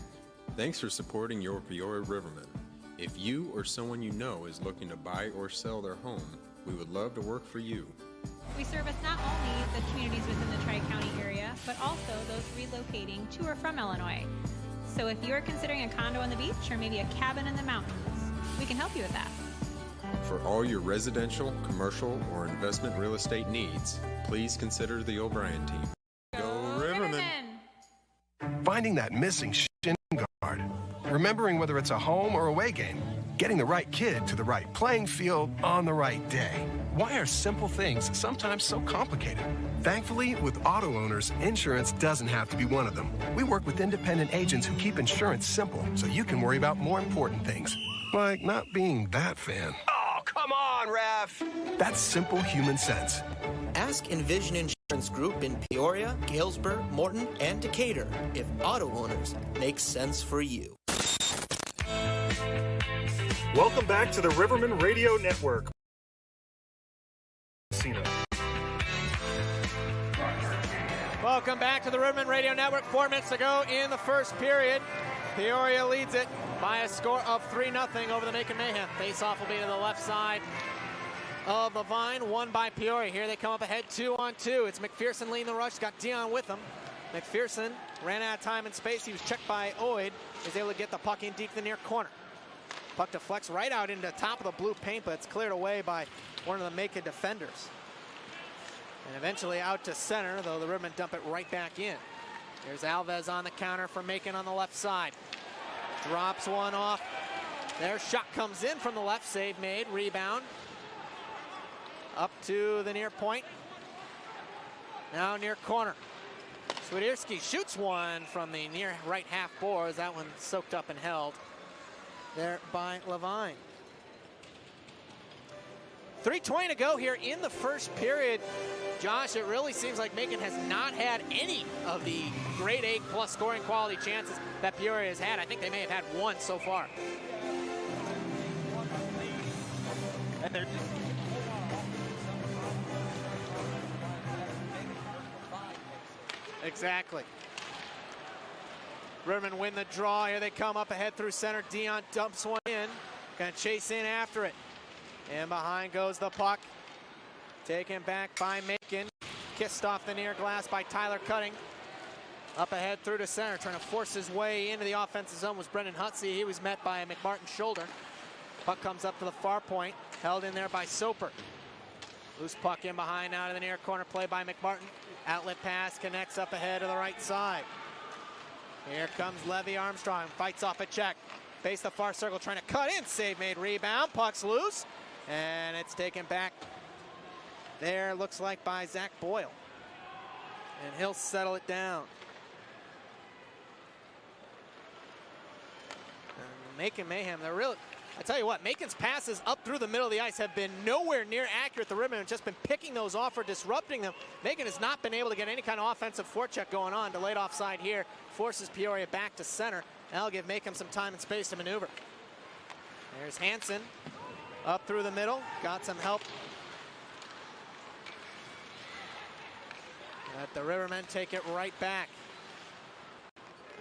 Thanks for supporting your Peoria Rivermen. If you or someone you know is looking to buy or sell their home, we would love to work for you. We service not only the communities within the Tri-County area, but also those relocating to or from Illinois. So if you are considering a condo on the beach or maybe a cabin in the mountains, we can help you with that. For all your residential, commercial, or investment real estate needs, please consider the O'Brien team. Go Rivermen! Finding that missing shin guard. Remembering whether it's a home or away game. Getting the right kid to the right playing field on the right day. Why are simple things sometimes so complicated? Thankfully, with auto owners, insurance doesn't have to be one of them. We work with independent agents who keep insurance simple so you can worry about more important things. Like not being that fan. Oh, come on, ref! That's simple human sense. Ask Envision Insurance Group in Peoria, Galesburg, Morton, and Decatur if auto owners make sense for you. Welcome back to the Riverman Radio Network. Welcome back to the Riverman Radio Network. 4 minutes to go in the first period. Peoria leads it by a score of 3-0 over the Macon Mayhem. Face-off will be to the left side of Levine, won by Peoria. Here they come up ahead 2-on-2. It's McPherson leading the rush, got Dion with him. McPherson ran out of time and space. He was checked by Oid. He's able to get the puck in deep to the near corner. Puck deflects right out into the top of the blue paint, but it's cleared away by one of the Macon defenders. And eventually out to center, though the Rivermen dump it right back in. Here's Alves on the counter for Macon on the left side. Drops one off. Their shot comes in from the left, save made, rebound. Up to the near point. Now near corner. Swiderski shoots one from the near right half boards. That one soaked up and held there by Levine. 3:20 to go here in the first period. Josh, it really seems like Macon has not had any of the grade A plus scoring quality chances that Peoria has had. I think they may have had one so far. And they're Exactly. Rivermen win the draw. Here they come up ahead through center. Dion dumps one in. Gonna chase in after it. And behind goes the puck. Taken back by Macon. Kissed off the near glass by Tyler Cutting. Up ahead through to center. Trying to force his way into the offensive zone was Brendan Hutsey. He was met by McMartin's shoulder. Puck comes up to the far point. Held in there by Soper. Loose puck in behind now to the near corner. Play by McMartin. Outlet pass connects up ahead to the right side. Here comes Levy Armstrong. Fights off a check. Face the far circle, trying to cut in. Save made, rebound. Puck's loose. And it's taken back there, looks like by Zach Boyle. And he'll settle it down. Macon Mayhem, they're really, I tell you what, Macon's passes up through the middle of the ice have been nowhere near accurate. The Rivermen have just been picking those off or disrupting them. Macon has not been able to get any kind of offensive forecheck going on. Delayed offside here, forces Peoria back to center. That'll give Macon some time and space to maneuver. There's Hansen up through the middle, got some help. Let the Rivermen take it right back.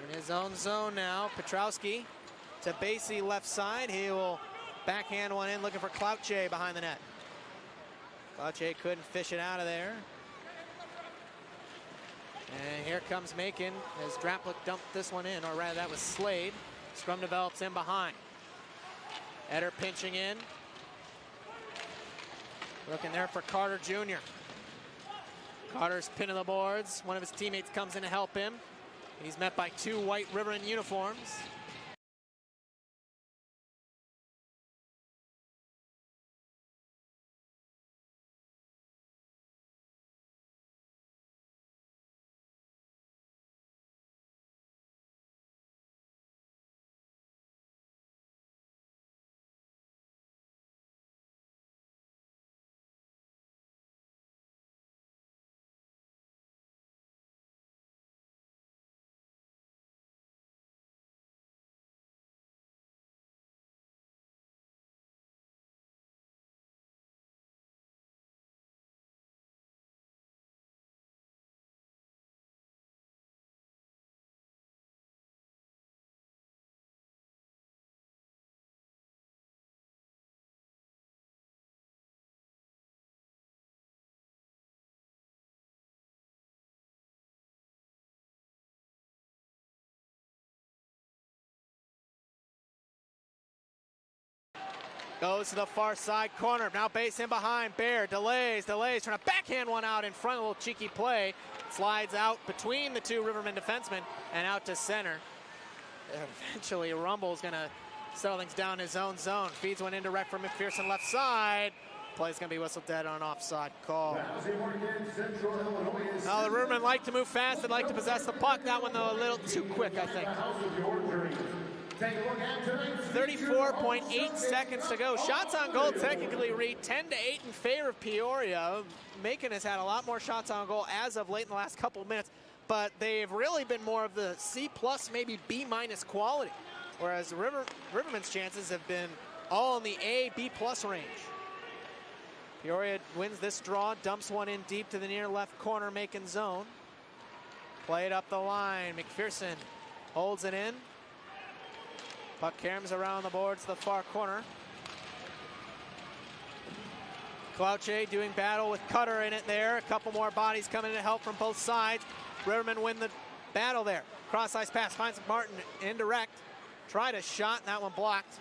In his own zone now, Petrowski to Basie left side. He will backhand one in, looking for Clouche behind the net. Clouche couldn't fish it out of there. And here comes Macon as Draplik dumped this one in, or rather that was Slade. Scrum develops in behind. Eder pinching in. Looking there for Carter Jr. Carter's pinning the boards. One of his teammates comes in to help him. He's met by two white Rivermen uniforms. Goes to the far side corner. Now base in behind. Bear delays. Trying to backhand one out in front. A little cheeky play. Slides out between the two Rivermen defensemen and out to center. Eventually, Rumble's going to settle things down his own zone. Feeds one indirect from McPherson left side. Play's going to be whistled dead on an offside call. Now the Rivermen like to move fast and like to possess the puck. That one, though, a little too quick, I think. 34.8 seconds to go. Shots on goal technically read 10-8 in favor of Peoria. Macon has had a lot more shots on goal as of late in the last couple of minutes, but they've really been more of the C+, maybe B- quality, whereas Rivermen's chances have been all in the A, B+ range. Peoria wins this draw, dumps one in deep to the near left corner Macon zone. Play it up the line. McPherson holds it in. Puck caroms around the boards to the far corner. Clouche doing battle with Cutter in it there. A couple more bodies coming in to help from both sides. Rivermen win the battle there. Cross ice pass, finds Martin indirect. Tried a shot, and that one blocked.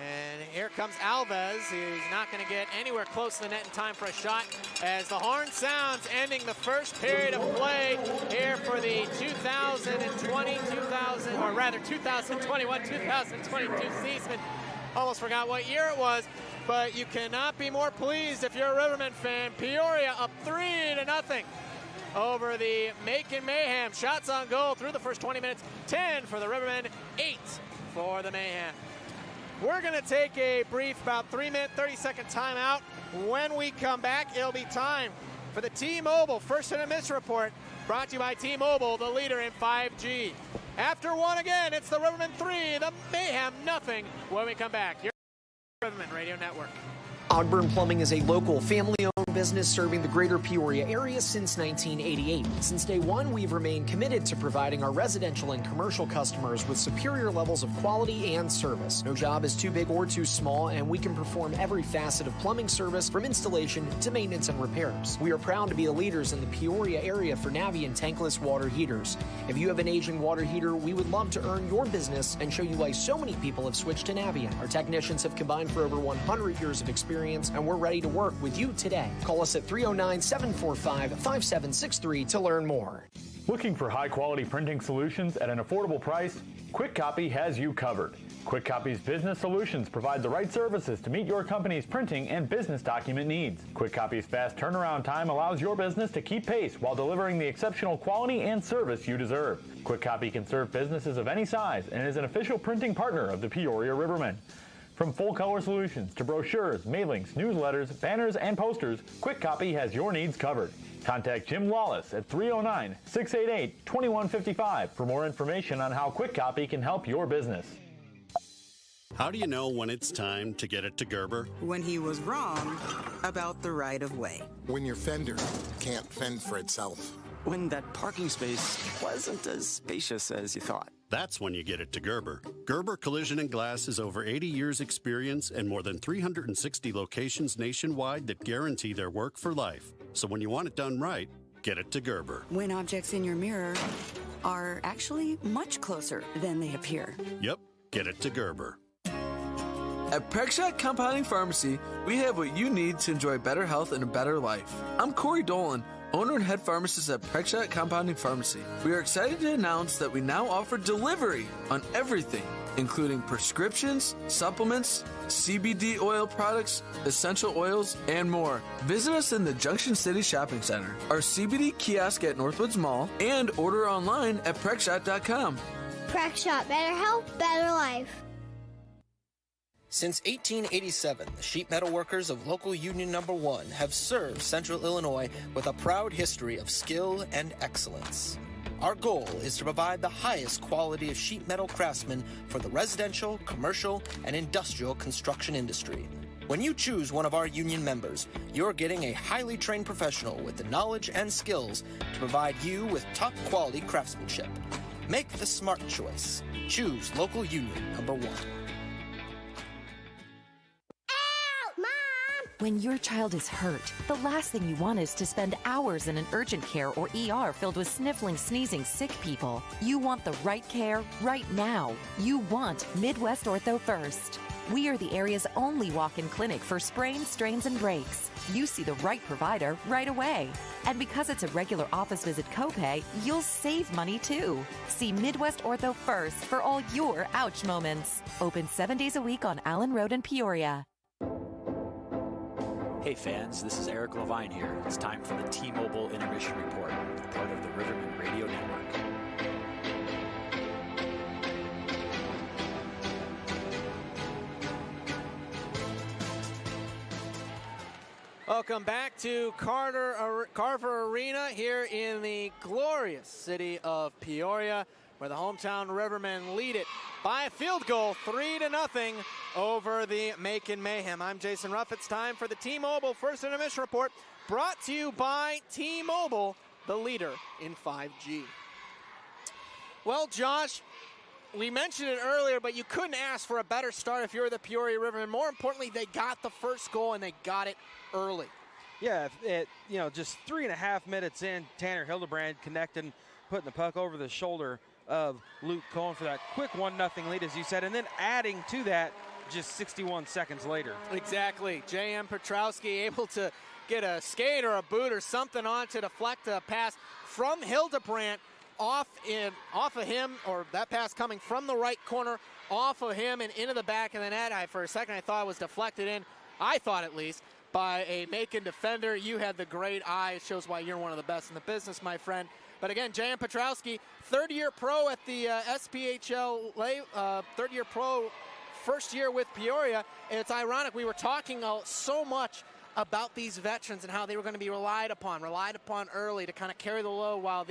And here comes Alves. He's not going to get anywhere close to the net in time for a shot as the horn sounds, ending the first period of play here for the 2021-2022 season. Almost forgot what year it was, but you cannot be more pleased if you're a Rivermen fan. Peoria up 3-0 over the Macon Mayhem. Shots on goal through the first 20 minutes, 10 for the Rivermen, 8 for the Mayhem. We're going to take a brief, about 3-minute, 30-second timeout. When we come back, it'll be time for the T-Mobile First and Miss Report, brought to you by T-Mobile, the leader in 5G. After one again, it's the Rivermen 3, the Mayhem nothing. When we come back, you're Rivermen Radio Network. Ogburn Plumbing is a local, family-owned business serving the greater Peoria area since 1988. Since day one, we've remained committed to providing our residential and commercial customers with superior levels of quality and service. No job is too big or too small, and we can perform every facet of plumbing service from installation to maintenance and repairs. We are proud to be the leaders in the Peoria area for Navien tankless water heaters. If you have an aging water heater, we would love to earn your business and show you why so many people have switched to Navien. Our technicians have combined for over 100 years of experience, and we're ready to work with you today. Call us at 309-745-5763 to learn more. Looking for high-quality printing solutions at an affordable price? Quick Copy has you covered. Quick Copy's Business Solutions provide the right services to meet your company's printing and business document needs. Quick Copy's fast turnaround time allows your business to keep pace while delivering the exceptional quality and service you deserve. Quick Copy can serve businesses of any size and is an official printing partner of the Peoria Rivermen. From full-color solutions to brochures, mailings, newsletters, banners, and posters, Quick Copy has your needs covered. Contact Jim Lawless at 309-688-2155 for more information on how Quick Copy can help your business. How do you know when it's time to get it to Gerber? When he was wrong about the right-of-way. When your fender can't fend for itself. When that parking space wasn't as spacious as you thought. That's when you get it to Gerber. Gerber Collision and Glass is over 80 years experience and more than 360 locations nationwide that guarantee their work for life. So when you want it done right, get it to Gerber. When objects in your mirror are actually much closer than they appear. Yep, get it to Gerber. At Prexshot Compounding Pharmacy, we have what you need to enjoy better health and a better life. I'm Corey Dolan, owner and head pharmacist at Prexshot Compounding Pharmacy. We are excited to announce that we now offer delivery on everything, including prescriptions, supplements, CBD oil products, essential oils, and more. Visit us in the Junction City Shopping Center, our CBD kiosk at Northwoods Mall, and order online at Prexshot.com. Prexshot, better health, better life. Since 1887, the sheet metal workers of Local Union No. 1 have served Central Illinois with a proud history of skill and excellence. Our goal is to provide the highest quality of sheet metal craftsmen for the residential, commercial, and industrial construction industry. When you choose one of our union members, you're getting a highly trained professional with the knowledge and skills to provide you with top quality craftsmanship. Make the smart choice. Choose Local Union No. 1. When your child is hurt, the last thing you want is to spend hours in an urgent care or ER filled with sniffling, sneezing, sick people. You want the right care right now. You want Midwest Ortho First. We are the area's only walk-in clinic for sprains, strains, and breaks. You see the right provider right away. And because it's a regular office visit copay, you'll save money too. See Midwest Ortho First for all your ouch moments. Open 7 days a week on Allen Road in Peoria. Hey fans, this is Eric Levine here. It's time for the T-Mobile Intermission Report, part of the Riverman Radio Network. Welcome back to Carver Arena here in the glorious city of Peoria, where the hometown Rivermen lead it by a field goal, 3-0 over the Macon Mayhem. I'm Jason Ruff. It's time for the T-Mobile First Intermission Report, brought to you by T-Mobile, the leader in 5G. Well, Josh, we mentioned it earlier, but you couldn't ask for a better start if you're the Peoria Rivermen. More importantly, they got the first goal, and they got it early. Yeah, just 3.5 minutes in, Tanner Hildebrand connecting, putting the puck over the shoulder of Luke Cohen for that quick 1-0 lead, as you said, and then adding to that just 61 seconds later. Exactly. J.M. Petrowski able to get a skate or a boot or something on to deflect a pass from Hildebrand off of him, or that pass coming from the right corner off of him and into the back of the net. For a second I thought it was deflected in, I thought at least, by a Macon defender. You had the great eye. It shows why you're one of the best in the business, my friend. But again, J.M. Petrowski, third-year pro at the SPHL, third-year pro, first year with Peoria. And it's ironic, we were talking so much about these veterans and how they were going to be relied upon early to kind of carry the load, while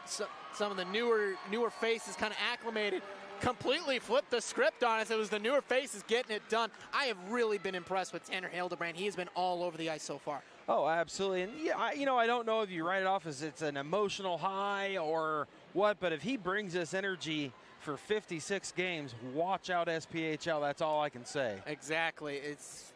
some of the newer faces kind of acclimated, completely flipped the script on us. It was the newer faces getting it done. I have really been impressed with Tanner Hildebrand. He has been all over the ice so far. Oh, absolutely. And yeah, I don't know if you write it off as it's an emotional high or what, but if he brings this energy for 56 games, watch out SPHL. That's all I can say. Exactly. It's,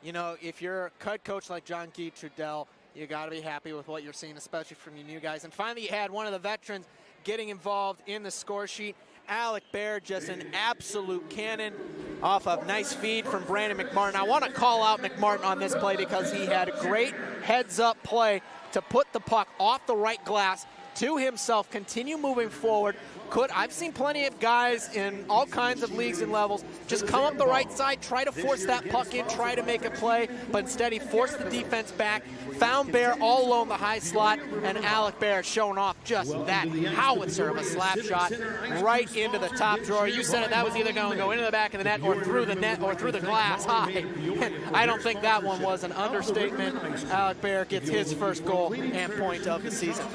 if you're a head coach like John Guy Trudell, you got to be happy with what you're seeing, especially from you new guys. And finally, you had one of the veterans getting involved in the score sheet. Alec Baird, just an absolute cannon off a nice feed from Brandon McMartin. I want to call out McMartin on this play because he had a great heads-up play to put the puck off the right glass to himself, continue moving forward, I've seen plenty of guys in all kinds of leagues and levels just come up the right side, try to force that puck in, try to make a play, but instead he forced the defense back, found Bear all alone the high slot, and Alec Bear showing off just that howitzer of a slap shot right into the top drawer. You said it, that was either going to go into the back of the net or through the net or through the glass high. I don't think that one was an understatement. Alec Bear gets his first goal and point of the season.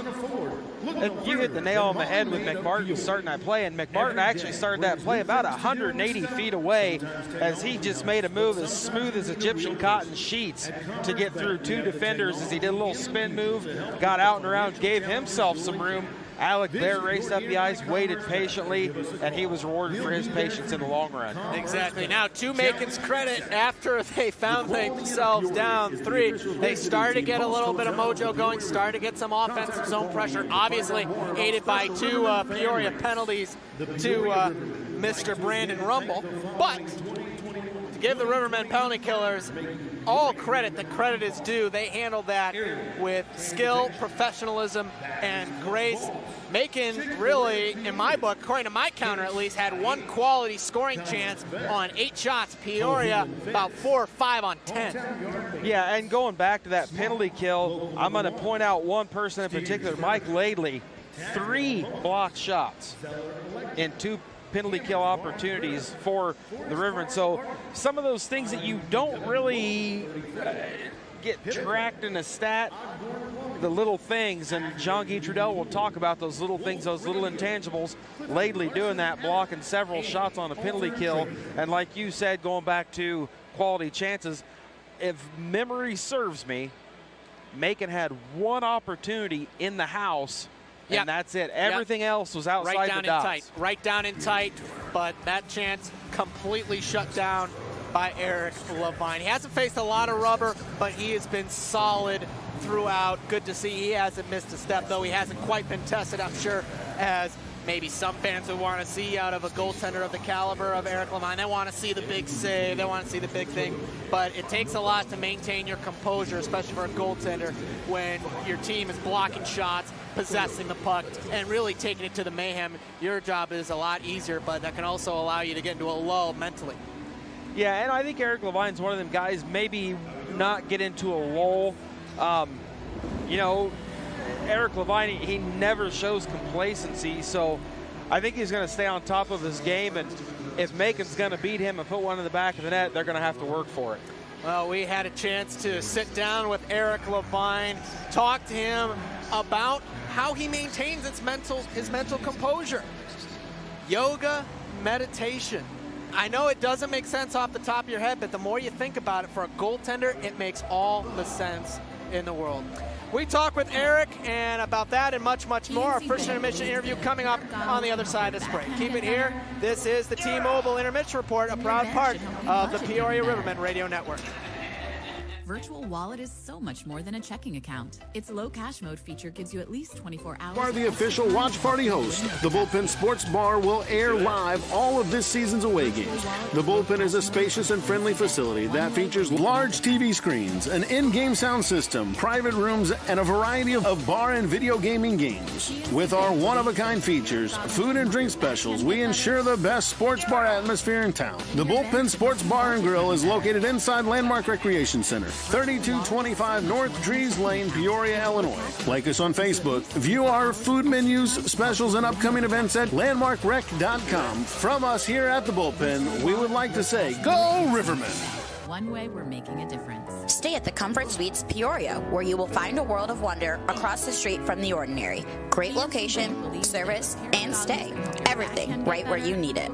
And you hit the nail on the head with McMartin starting that play, and McMartin actually started that play about 180 feet away as he just made a move as smooth as Egyptian cotton sheets to get through two defenders as he did a little spin move, got out and around, gave himself some room. Alec Bear raced up the ice, waited patiently, and he was rewarded for his patience in the long run. Exactly. Now, to Macon's credit, after they found themselves down 3, they started to get a little bit of mojo going, started to get some offensive zone pressure, obviously aided by 2 Peoria penalties to Mr. Brandon Rumble. But to give the Rivermen penalty killers all credit, the credit is due. They handled that with skill, professionalism, and grace. Macon really, in my book, according to my counter at least, had 1 quality scoring chance on 8 shots. Peoria about 4 or 5 on 10. Yeah, and going back to that penalty kill, I'm going to point out one person in particular, Mike Laidley, 3 blocked shots in 2 penalty kill opportunities for the Rivermen. So some of those things that you don't really get tracked in a stat, the little things, and John Guy Trudell will talk about those little things, those little intangibles. Laidley doing that, blocking several shots on a penalty kill, and like you said, going back to quality chances, if memory serves me, Macon had 1 opportunity in the house, and that's it. Everything else was outside right down the dots. In tight. Right down in tight, but that chance completely shut down by Eric Levine. He hasn't faced a lot of rubber, but he has been solid throughout. Good to see he hasn't missed a step, though he hasn't quite been tested, I'm sure, as maybe some fans would want to see out of a goaltender of the caliber of Eric Levine. They want to see the big save, they want to see the big thing, but it takes a lot to maintain your composure, especially for a goaltender, when your team is blocking shots, possessing the puck, and really taking it to the mayhem. Your job is a lot easier, but that can also allow you to get into a lull mentally. Yeah, and I think Eric Levine's one of them guys, maybe not get into a lull. You know, Eric Levine, he never shows complacency, so I think he's going to stay on top of his game, and if Macon's going to beat him and put one in the back of the net, they're going to have to work for it. Well, we had a chance to sit down with Eric Levine, talk to him about how he maintains his mental composure. Yoga, meditation. I know it doesn't make sense off the top of your head, but the more you think about it, for a goaltender, it makes all the sense in the world. We talk with Eric and about that and much, much more. Our first intermission interview coming up on the other side of this break. Keep it here. This is the T-Mobile Intermission Report, a proud part of the Peoria Rivermen Radio Network. Virtual Wallet is so much more than a checking account. Its low cash mode feature gives you at least 24 hours. Are the official watch party host. The Bullpen Sports Bar will air live all of this season's away games. The Bullpen is a spacious and friendly facility that features large TV screens, an in-game sound system, private rooms, and a variety of bar and video gaming games. With our one-of-a-kind features, food and drink specials, we ensure the best sports bar atmosphere in town. The Bullpen Sports Bar and Grill is located inside Landmark Recreation Center, 3225 North Trees Lane, Peoria, Illinois. Like us on Facebook. View our food menus, specials, and upcoming events at landmarkrec.com. From us here at the Bullpen, we would like to say, go Rivermen! One way we're making a difference. Stay at the Comfort Suites Peoria, where you will find a world of wonder across the street from the ordinary. Great location, service, and stay. Everything right where you need it.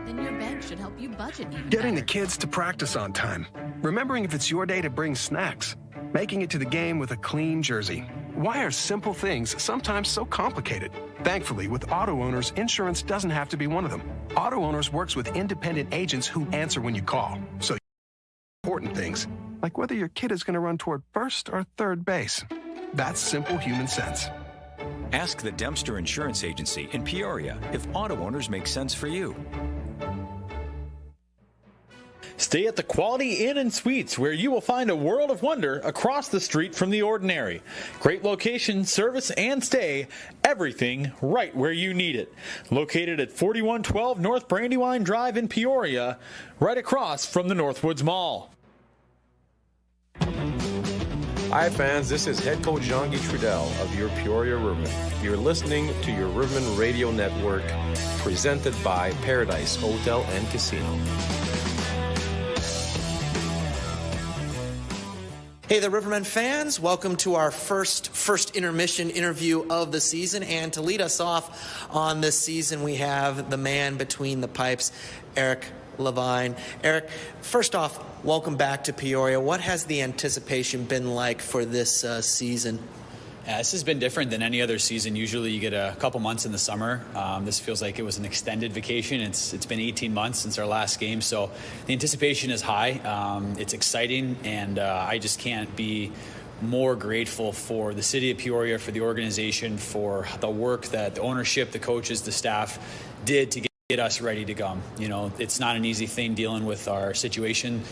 Then your bank should help you budget even Getting better. the kids to practice on time. Remembering if it's your day to bring snacks. Making it to the game with a clean jersey. Why are simple things sometimes so complicated? Thankfully, with auto owners, insurance doesn't have to be one of them. Auto Owners works with independent agents who answer when you call. So important things, like whether your kid is going to run toward first or third base. That's simple human sense. Ask the Dempster Insurance Agency in Peoria if auto owners make sense for you. Stay at the Quality Inn and Suites, where you will find a world of wonder across the street from the ordinary. Great location, service, and stay. Everything right where you need it. Located at 4112 North Brandywine Drive in Peoria, right across from the Northwoods Mall. Hi fans, this is head coach Jean-Guy Trudel of your Peoria Rivermen. You're listening to your Rivermen Radio Network, presented by Paradise Hotel and Casino. Hey there, Rivermen fans. Welcome to our first intermission interview of the season. And to lead us off on this season, we have the man between the pipes, Eric Levine. Eric, first off, welcome back to Peoria. What has the anticipation been like for this season? Yeah, this has been different than any other season. Usually you get a couple months in the summer. This feels like it was an extended vacation. It's been 18 months since our last game, so the anticipation is high. It's exciting, and I just can't be more grateful for the city of Peoria, for the organization, for the work that the ownership, the coaches, the staff did to get us ready to go. You know, it's not an easy thing dealing with our situation,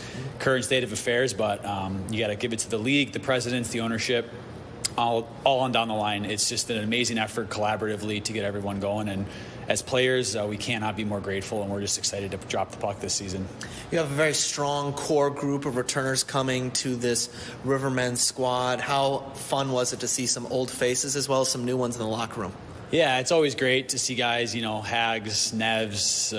current state of affairs, but you got to give it to the league, the presidents, the ownership, all on down the line. It's just an amazing effort collaboratively to get everyone going. And as players, we cannot be more grateful, and we're just excited to drop the puck this season. You have a very strong core group of returners coming to this Rivermen squad. How fun was it to see some old faces as well as some new ones in the locker room? Yeah, it's always great to see guys, Hags, Nevs,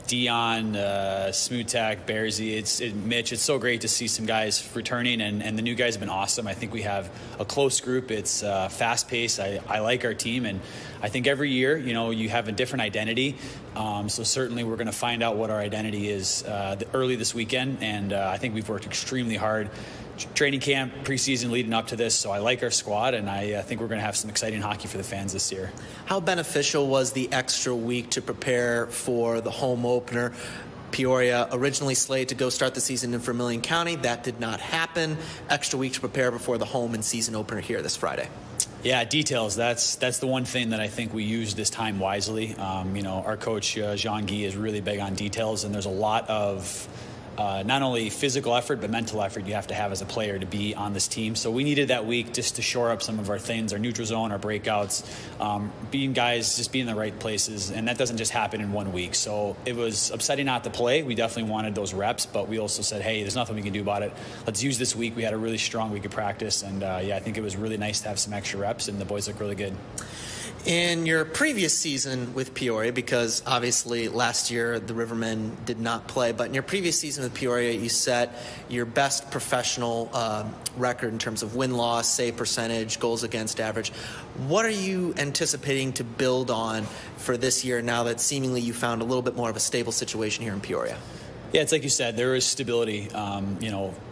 Dion, Smutek, Bearsy, Mitch. It's so great to see some guys returning, and the new guys have been awesome. I think we have a close group. It's fast-paced. I like our team, and I think every year, you have a different identity. So certainly we're going to find out what our identity is early this weekend, and I think we've worked extremely hard. Training camp, preseason leading up to this, so I like our squad, and I think we're going to have some exciting hockey for the fans this year. How beneficial was the extra week to prepare for the home opener? Peoria originally slated to go start the season in Vermilion County. That did not happen. Extra week to prepare before the home and season opener here this Friday. Yeah, details. That's the one thing that I think we use this time wisely. Our coach, Jean-Guy, is really big on details, and there's a lot of not only physical effort, but mental effort you have to have as a player to be on this team. So we needed that week just to shore up some of our things, our neutral zone, our breakouts, being guys, just being in the right places. And that doesn't just happen in 1 week. So it was upsetting not to play. We definitely wanted those reps, but we also said, hey, there's nothing we can do about it. Let's use this week. We had a really strong week of practice. And I think it was really nice to have some extra reps, and the boys look really good. In your previous season with Peoria, because obviously last year the Rivermen did not play, but in your previous season with Peoria, you set your best professional record in terms of win-loss, save percentage, goals against average. What are you anticipating to build on for this year now that seemingly you found a little bit more of a stable situation here in Peoria? Yeah, it's like you said, there is stability.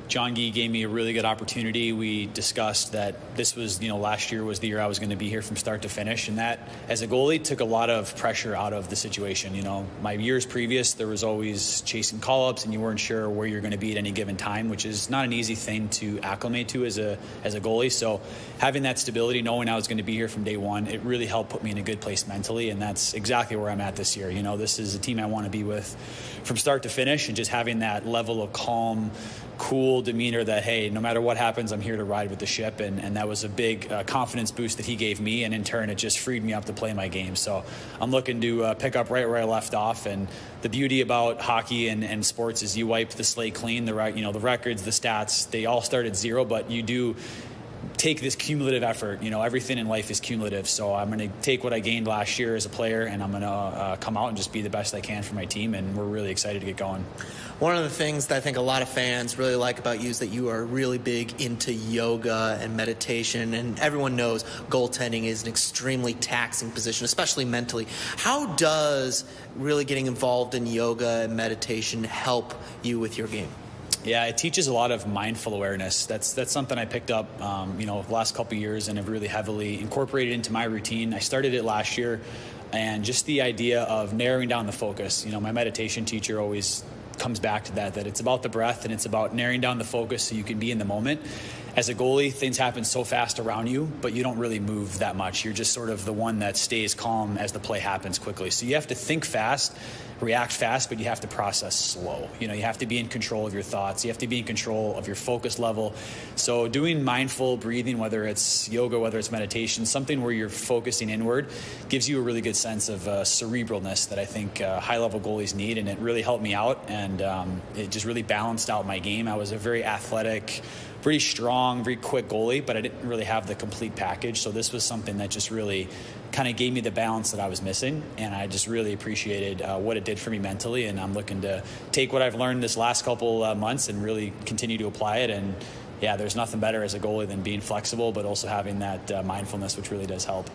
Jean-Guy gave me a really good opportunity. We discussed that this was, last year was the year I was going to be here from start to finish, and that, as a goalie, took a lot of pressure out of the situation. My years previous, there was always chasing call-ups, and you weren't sure where you're going to be at any given time, which is not an easy thing to acclimate to as a goalie. So having that stability, knowing I was going to be here from day one, it really helped put me in a good place mentally, and that's exactly where I'm at this year. This is a team I want to be with from start to finish, and just having that level of calm, cool demeanor that, hey, no matter what happens, I'm here to ride with the ship. And that was a big confidence boost that he gave me. And in turn, it just freed me up to play my game. So I'm looking to pick up right where I left off. And the beauty about hockey and sports is you wipe the slate clean. The records, the stats, they all start at zero, but you do take this cumulative effort. Everything in life is cumulative. So I'm going to take what I gained last year as a player, and I'm going to come out and just be the best I can for my team. And we're really excited to get going. One of the things that I think a lot of fans really like about you is that you are really big into yoga and meditation, and everyone knows goaltending is an extremely taxing position, especially mentally. How does really getting involved in yoga and meditation help you with your game? Yeah, it teaches a lot of mindful awareness. That's something I picked up, the last couple of years, and have really heavily incorporated into my routine. I started it last year, and just the idea of narrowing down the focus. My meditation teacher always comes back to that it's about the breath and it's about narrowing down the focus so you can be in the moment. As a goalie, things happen so fast around you, but you don't really move that much. You're just sort of the one that stays calm as the play happens quickly. So you have to think fast, react fast, but you have to process slow. You have to be in control of your thoughts. You have to be in control of your focus level. So doing mindful breathing, whether it's yoga, whether it's meditation, something where you're focusing inward, gives you a really good sense of cerebralness that I think high-level goalies need, and it really helped me out, and it just really balanced out my game. I was a very athletic, pretty strong, very quick goalie, but I didn't really have the complete package. So this was something that just really kind of gave me the balance that I was missing, and I just really appreciated what it did for me mentally, and I'm looking to take what I've learned this last couple months and really continue to apply it. And yeah, there's nothing better as a goalie than being flexible, but also having that mindfulness, which really does help.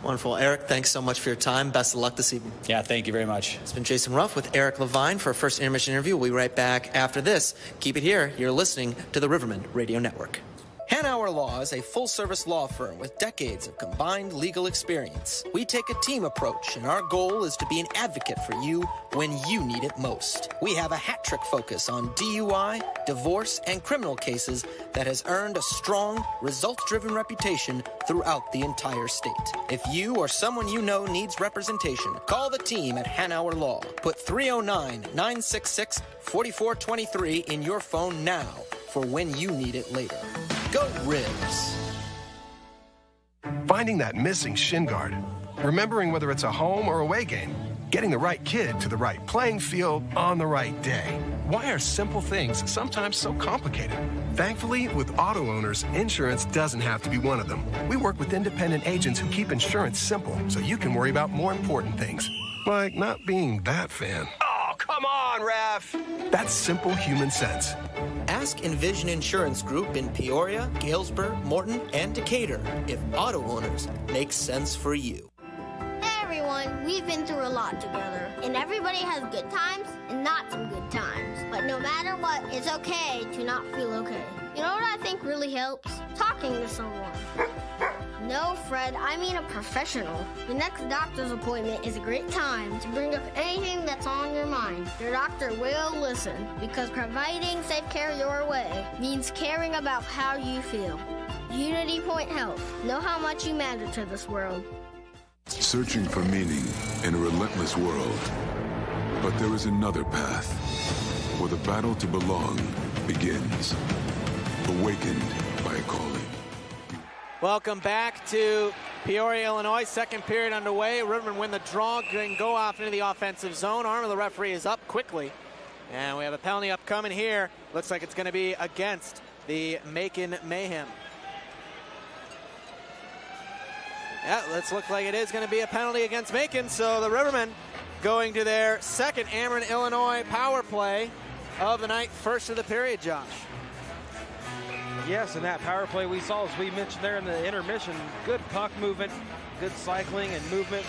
Wonderful. Eric, thanks so much for your time. Best of luck this evening. Yeah, thank you very much. It's been Jason Ruff with Eric Levine for our first intermission interview. We'll be right back after this. Keep it here. You're listening to the Riverman Radio Network. Hanauer Law is a full-service law firm with decades of combined legal experience. We take a team approach, and our goal is to be an advocate for you when you need it most. We have a hat-trick focus on DUI, divorce, and criminal cases that has earned a strong, results-driven reputation throughout the entire state. If you or someone you know needs representation, call the team at Hanauer Law. Put 309-966-4423 in your phone now for when you need it later. Go Ribs. Finding that missing shin guard. Remembering whether it's a home or away game. Getting the right kid to the right playing field on the right day. Why are simple things sometimes so complicated? Thankfully, with auto owners, insurance doesn't have to be one of them. We work with independent agents who keep insurance simple so you can worry about more important things. Like not being that fan. Oh, come on, ref! That's simple human sense. Ask Envision Insurance Group in Peoria, Galesburg, Morton, and Decatur if auto owners make sense for you. Hey everyone, we've been through a lot together, and everybody has good times and not some good times. But no matter what, it's okay to not feel okay. You know what I think really helps? Talking to someone. No, Fred, I mean a professional. The next doctor's appointment is a great time to bring up anything that's on your mind. Your doctor will listen, because providing safe care your way means caring about how you feel. Unity Point Health. Know how much you matter to this world. Searching for meaning in a relentless world. But there is another path where the battle to belong begins. Awakened by a calling. Welcome back to Peoria, Illinois. Second period underway. Rivermen win the draw, and go off into the offensive zone. Arm of the referee is up quickly. And we have a penalty upcoming here. Looks like it's going to be against the Macon Mayhem. Yeah, let's look like it is going to be a penalty against Macon. So the Rivermen going to their second Ameren, Illinois power play of the night. First of the period, Josh. Yes, and that power play we saw, as we mentioned there in the intermission, good puck movement, good cycling and movement.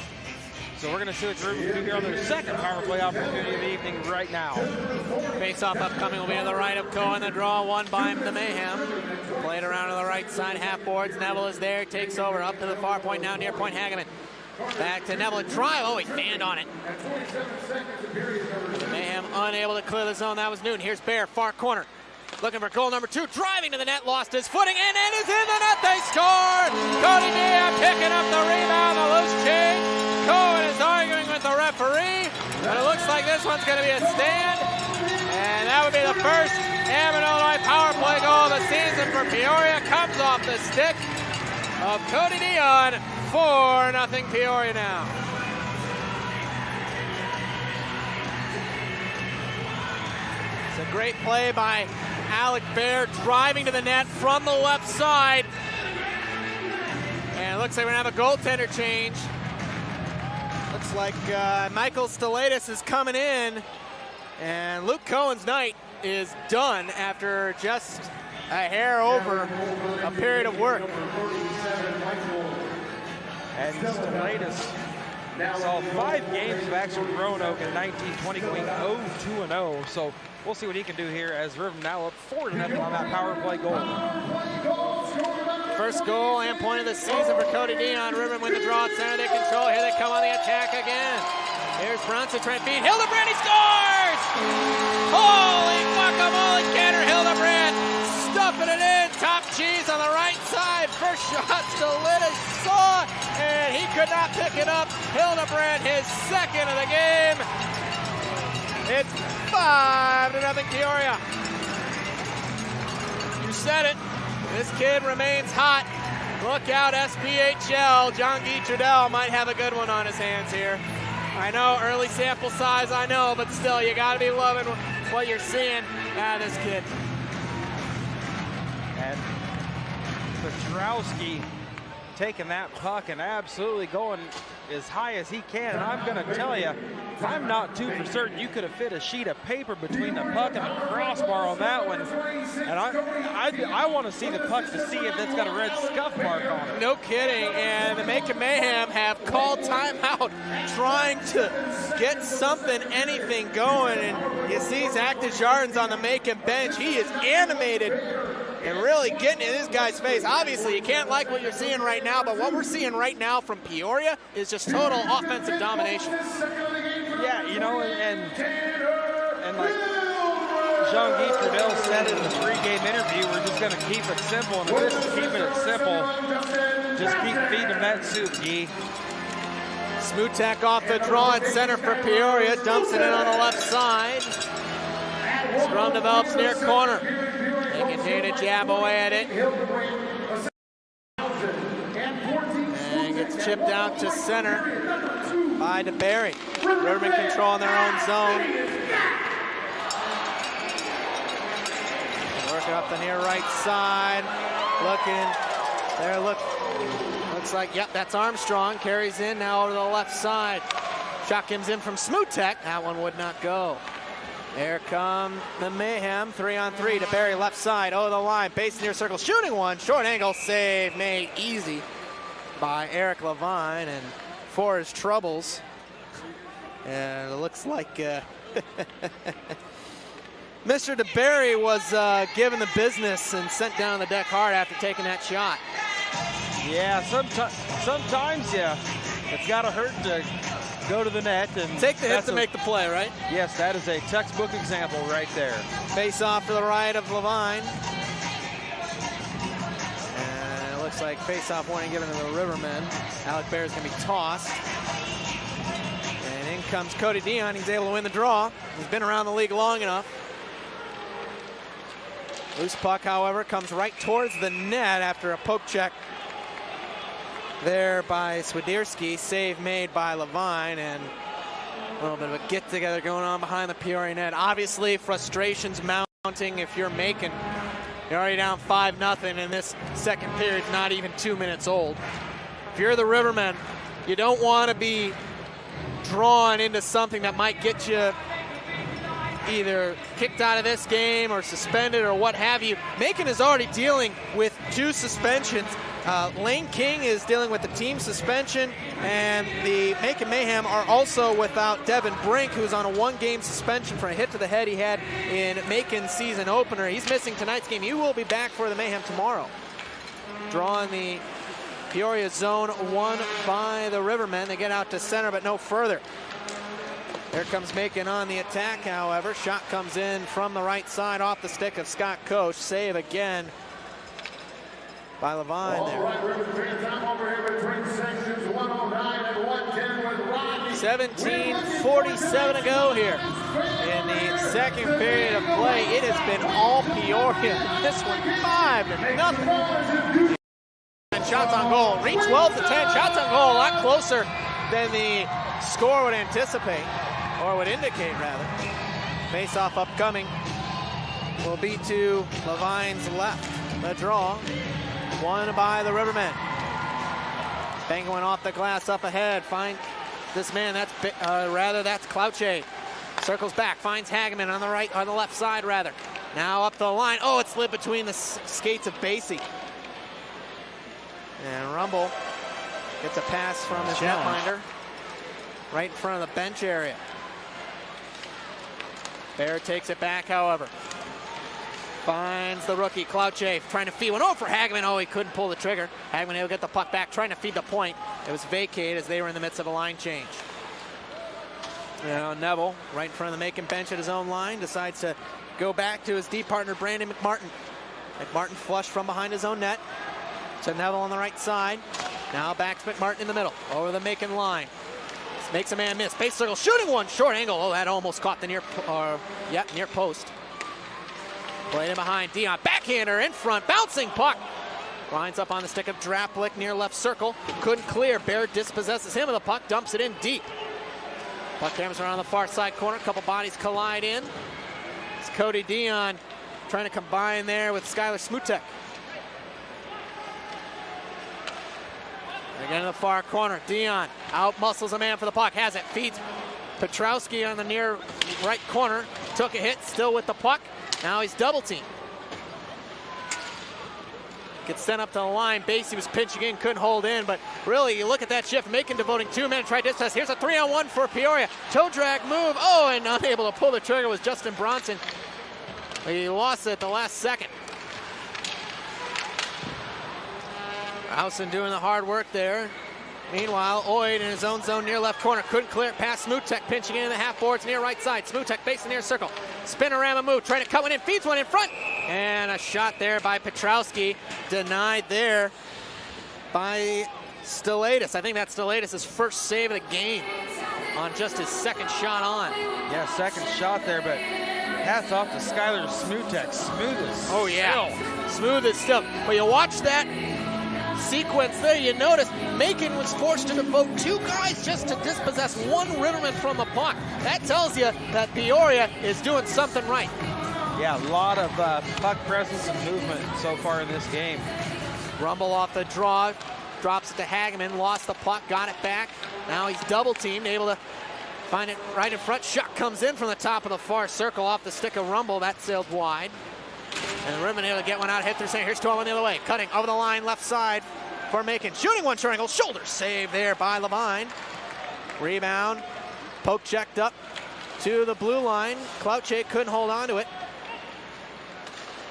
So we're going to see what Rivermen do here on their second power play opportunity of the evening right now. Face-off upcoming will be to the right of Cohen. The draw won by the Mayhem. Played around to the right side, half boards. Neville is there, takes over up to the far point, now near point Hageman. Back to Neville, drive, oh, he fanned on it. The Mayhem unable to clear the zone, that was Newton. Here's Bear, far corner. Looking for goal number 2, driving to the net, lost his footing, and it is in the net, they scored! Cody Diaz picking up the rebound, the loose change. Cohen is arguing with the referee, but it looks like this one's going to be a stand. And that would be the first Ameren, Illinois power play goal of the season for Peoria. Comes off the stick of Cody Dion. 4-0 Peoria now. It's a great play by Alec Bear, driving to the net from the left side. And it looks like we're going to have a goaltender change. Looks like Michael Stelatis is coming in. And Luke Cohen's night is done after just a hair over a period of work. And Stelatis saw 5 games of action with Roanoke in 1920, going 0-2-0. So we'll see what he can do here as Rivermen now up 4-0 on that power play goal. First goal and point of the season for Cody Dion. Rivermen win the draw at center. They control. Here they come on the attack again. Here's Bronson trying to feed. Hildebrand, he scores! Holy guacamole, Tanner Hildebrand stuffing it in. Top cheese on the right side. First shot Stolit saw, and he could not pick it up. Hildebrand, his second of the game. It's 5-0 Peoria. You said it. This kid remains hot. Look out, SPHL. John Guy Trudell might have a good one on his hands here. I know, early sample size, I know, but still, you got to be loving what you're seeing out of this kid. And Petrowski taking that puck and absolutely going as high as he can. And I'm going to tell you, I'm not too for certain you could have fit a sheet of paper between the puck and the crossbar on that one. And I want to see the puck to see if it's got a red scuff mark on it. No kidding. And the Macon Mayhem have called timeout trying to get something, anything going. And you see Zach Desjardins on the Macon bench. He is animated and really getting in this guy's face. Obviously, you can't like what you're seeing right now, but what we're seeing right now from Peoria is just total offensive domination. Yeah, you know, and like Jean-Guy Trudell said in the pregame interview, we're just going to keep it simple, and this is keeping it simple. Just keep feeding them that soup, Guy. Smutek off the draw at center for Peoria, dumps it in on the left side. Scrum develops near corner. They continue to jab away at it. And gets chipped out to center by DeBerry. Rivermen controlling their own zone. Working up the near right side. Looking there, looks like, yep, that's Armstrong. Carries in now over to the left side. Shot comes in from Smutek. That one would not go. There come the Mayhem, 3-on-3 to Barry left side, over the line, base near circle, shooting one, short angle save made easy by Eric Levine, and for his troubles, and it looks like Mr. DeBerry was given the business and sent down the deck hard after taking that shot. Yeah, sometimes, yeah, it's got to hurt to go to the net and take the hit to make the play, right? Yes, that is a textbook example right there. Face off to the right of Levine. And it looks like face off warning given to the Rivermen. Alec Bear is going to be tossed. And in comes Cody Dion. He's able to win the draw. He's been around the league long enough. Loose puck, however, comes right towards the net after a poke check there by Swiderski. Save made by Levine, and a little bit of a get-together going on behind the Peoria net. Obviously, frustrations mounting if you're Macon. You're already down 5-0, and this second period's not even 2 minutes old. If you're the Rivermen, you don't want to be drawn into something that might get you either kicked out of this game or suspended or what have you. Macon is already dealing with 2 suspensions. Lane King is dealing with the team suspension, and the Macon Mayhem are also without Devin Brink, who's on a 1-game suspension for a hit to the head he had in Macon's season opener. He's missing tonight's game. He will be back for the Mayhem tomorrow. Drawing the Peoria zone, won by the Rivermen. They get out to center, but no further. Here comes Macon on the attack, however. Shot comes in from the right side off the stick of Scott Koch. Save again by Levine there. 17:47 to go here in the second period of play. It has been all Peoria. This one 5-0. And shots on goal. Reach 12-10. Shots on goal a lot closer than the score would anticipate, or would indicate rather. Face-off upcoming will be to Levine's left. The draw. Won by the Rivermen. Bang went off the glass up ahead. Find this man. That's Clouche. Circles back. Finds Hageman on the right, on the left side rather. Now up the line. Oh, it slid between the skates of Basie. And Rumble gets a pass from his netminder right in front of the bench area. Bear takes it back, however. Finds the rookie, Clouche, trying to feed one. Oh, for Hageman. Oh, he couldn't pull the trigger. Hageman able to get the puck back, trying to feed the point. It was vacated as they were in the midst of a line change. Now Neville, right in front of the Macon bench at his own line, decides to go back to his deep partner, Brandon McMartin. McMartin flushed from behind his own net to Neville on the right side. Now back to McMartin in the middle, over the Macon line. Makes a man miss. Base circle, shooting one, short angle. Oh, that almost caught the near post. Played in behind, Dion, backhander in front, bouncing puck. Lines up on the stick of Draplick near left circle. Couldn't clear. Baird dispossesses him of the puck, dumps it in deep. Puck hammers around the far side corner. A couple bodies collide in. It's Cody Dion trying to combine there with Skylar Smutek. Again in the far corner. Dion out muscles a man for the puck. Has it. Feeds Petrowski on the near right corner. Took a hit. Still with the puck. Now he's double teamed. Gets sent up to the line. Basie was pinching in, couldn't hold in, but really, you look at that shift, Macon devoting 2 men to try distance. Here's a 3-on-1 for Peoria. Toe drag move. Oh, and unable to pull the trigger was Justin Bronson. He lost it at the last second. Housen doing the hard work there. Meanwhile, Oid in his own zone near left corner. Couldn't clear it past Smutek, pinching in the half boards near right side. Smutek facing near circle. Spinorama move, trying to cut one in, feeds one in front. And a shot there by Petrowski. Denied there by Stelatis. I think that's Stelatis' first save of the game on just his second shot on. Yeah, second shot there, but hats off to Skylar Smutek. Smooth as steel. Oh, yeah. Smooth as steel. Well, you watch that sequence there, you notice Macon was forced to devote 2 guys just to dispossess 1 Riverman from the puck. That tells you that Peoria is doing something right. Yeah, a lot of puck presence and movement so far in this game. Rumble off the draw, drops it to Hageman, lost the puck, got it back. Now he's double teamed, able to find it right in front. Shot comes in from the top of the far circle off the stick of Rumble. That sailed wide. And Riverman able to get one out, hit through center. Here's Torlin the other way, cutting over the line, left side for Macon. Shooting one short angle, shoulder save there by Levine. Rebound, poke checked up to the blue line. Clouche couldn't hold on to it.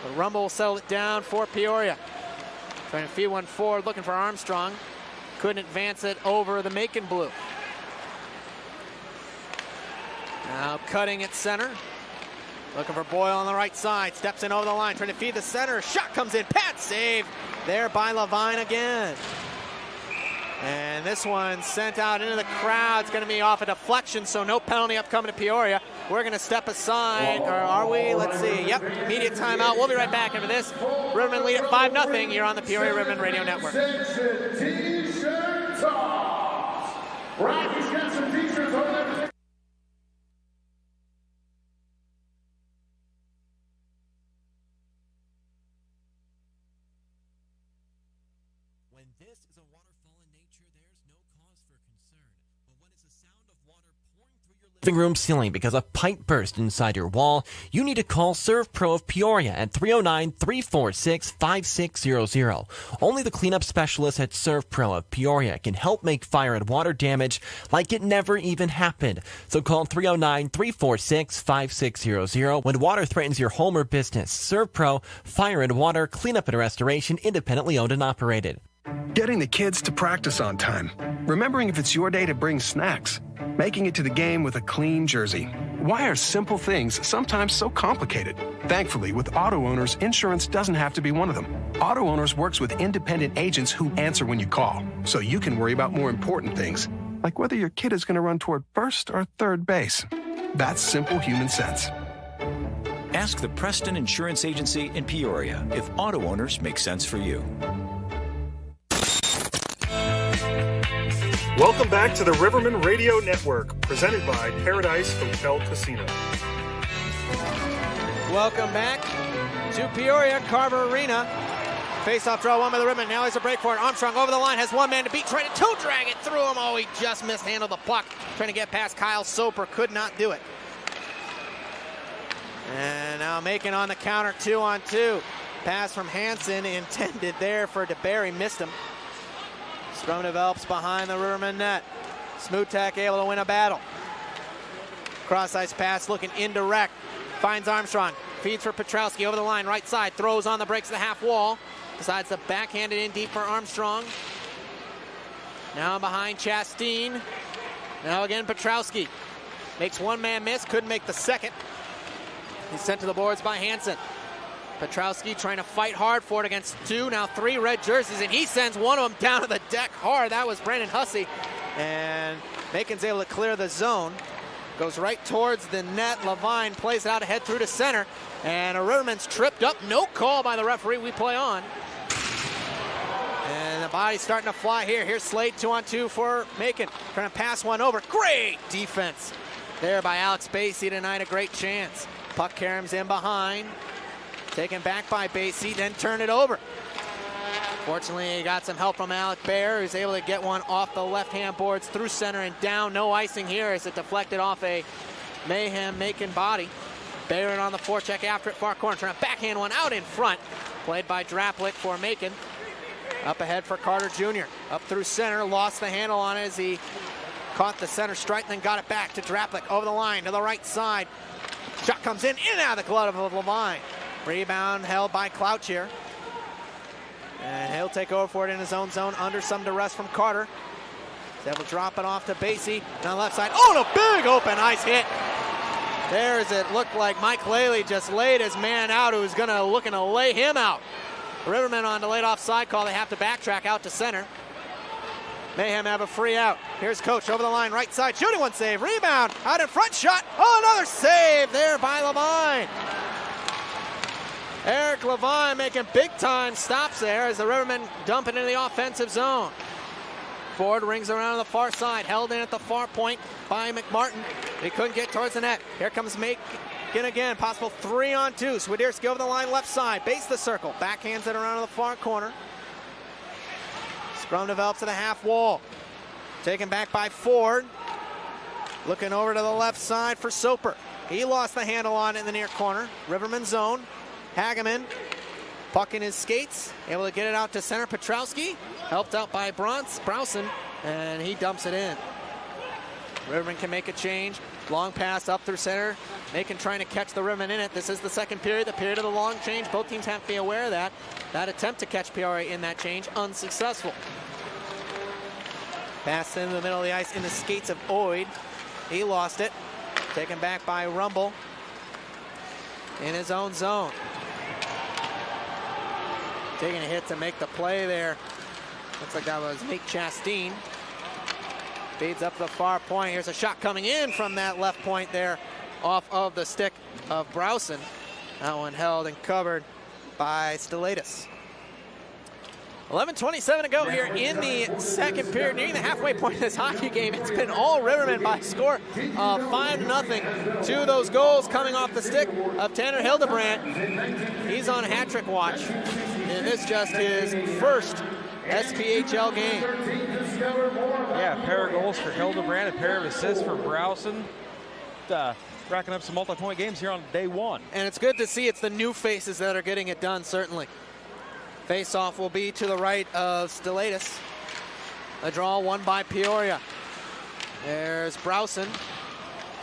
But Rumble will settle it down for Peoria. Trying to feed one forward, looking for Armstrong. Couldn't advance it over the Macon blue. Now cutting at center. Looking for Boyle on the right side. Steps in over the line, trying to feed the center. Shot comes in. Pad save there by Levine again. And this one sent out into the crowd. It's going to be off a deflection, so no penalty upcoming to Peoria. We're going to step aside, or are we? Let's see. Yep, immediate timeout. We'll be right back after this. Riverman lead at 5-0 here on the Peoria Riverman Radio Network. T-shirt toss. Rocky's got some t-shirts over there. Living room ceiling because a pipe burst inside your wall, you need to call ServPro of Peoria at 309-346-5600. Only the cleanup specialist at ServPro of Peoria can help make fire and water damage like it never even happened. So call 309-346-5600 when water threatens your home or business. ServPro, fire and water, cleanup and restoration, independently owned and operated. Getting the kids to practice on time. Remembering if it's your day to bring snacks. Making it to the game with a clean jersey. Why are simple things sometimes so complicated? Thankfully, with auto owners, insurance doesn't have to be one of them. Auto Owners works with independent agents who answer when you call, so you can worry about more important things, like whether your kid is going to run toward first or third base. That's simple human sense. Ask the Preston Insurance Agency in Peoria if auto owners make sense for you. Welcome back to the Riverman Radio Network, presented by Paradise Hotel Casino. Welcome back to Peoria Carver Arena. Face-off draw won by the Riverman. Now there's a break for it. Armstrong over the line, has 1 man to beat, trying to toe drag it through him. Oh, he just mishandled the puck. Trying to get past Kyle Soper, could not do it. And now Macon on the counter, 2-on-2. Pass from Hansen intended there for DeBerry, missed him. Scrum develops behind the Riverman net. Smutek able to win a battle. Cross-ice pass looking indirect. Finds Armstrong. Feeds for Petrowski over the line, right side. Throws on the breaks to the half wall. Decides to backhand it in deep for Armstrong. Now behind Chasteen. Now again Petrowski. Makes one man miss, couldn't make the second. He's sent to the boards by Hansen. Petrowski trying to fight hard for it against 2, now 3 red jerseys, and he sends one of them down to the deck hard. That was Brandon Hussey, and Macon's able to clear the zone. Goes right towards the net. Levine plays it out ahead through to center, and a Riverman's tripped up. No call by the referee. We play on. And the body's starting to fly here. Here's Slade 2-on-2 for Macon. Trying to pass one over. Great defense there by Alex Basie tonight. A great chance. Puck caroms in behind. Taken back by Basie, then turn it over. Fortunately, he got some help from Alec Bear, who's able to get one off the left-hand boards through center and down. No icing here as it deflected off a Mayhem Macon body. Barron on the forecheck after it, far corner, trying to backhand one out in front. Played by Draplick for Macon. Up ahead for Carter Jr. Up through center, lost the handle on it as he caught the center strike, then got it back to Draplick over the line to the right side. Shot comes in and out of the glove of Levine. Rebound held by Cloutier. And he'll take over for it in his own zone under some duress from Carter. He's able to drop it off to Basie. On the left side. Oh, and a big open ice hit. There's it looked like Mike Laley just laid his man out, who was looking to lay him out. Riverman on delayed offside call. They have to backtrack out to center. Mayhem have a free out. Here's Coach over the line, right side, shooting one save. Rebound, out in front, shot. Oh, another save there by Levine. Eric Levine making big-time stops there as the Rivermen dump it into the offensive zone. Ford rings around on the far side, held in at the far point by McMartin. He couldn't get towards the net. Here comes Macon again, possible 3-on-2. Swiderski over the line, left side, base the circle, backhands it around to the far corner. Scrum develops to the half wall. Taken back by Ford. Looking over to the left side for Soper. He lost the handle on it in the near corner. Riverman zone. Hageman, puck in his skates, able to get it out to center. Petrowski, helped out by Browson, and he dumps it in. Riverman can make a change. Long pass up through center. Macon trying to catch the Riverman in it. This is the second period, the period of the long change. Both teams have to be aware of that. That attempt to catch Peoria in that change, unsuccessful. Pass into the middle of the ice in the skates of Oid. He lost it. Taken back by Rumble in his own zone. Taking a hit to make the play there. Looks like that was Nate Chastain. Feeds up the far point. Here's a shot coming in from that left point there off of the stick of Browson. That one held and covered by Stelatis. 11:27 to go here in the second period, nearing the halfway point of this hockey game. It's been all Rivermen by a score of 5-0. 2 of those goals coming off the stick of Tanner Hildebrandt. He's on hat-trick watch, and this just his first SPHL game. Yeah, a pair of goals for Hildebrandt, a pair of assists for Browson. Racking up some multi-point games here on day 1. And it's good to see it's the new faces that are getting it done, certainly. Face-off will be to the right of Stelatis. A draw won by Peoria. There's Browson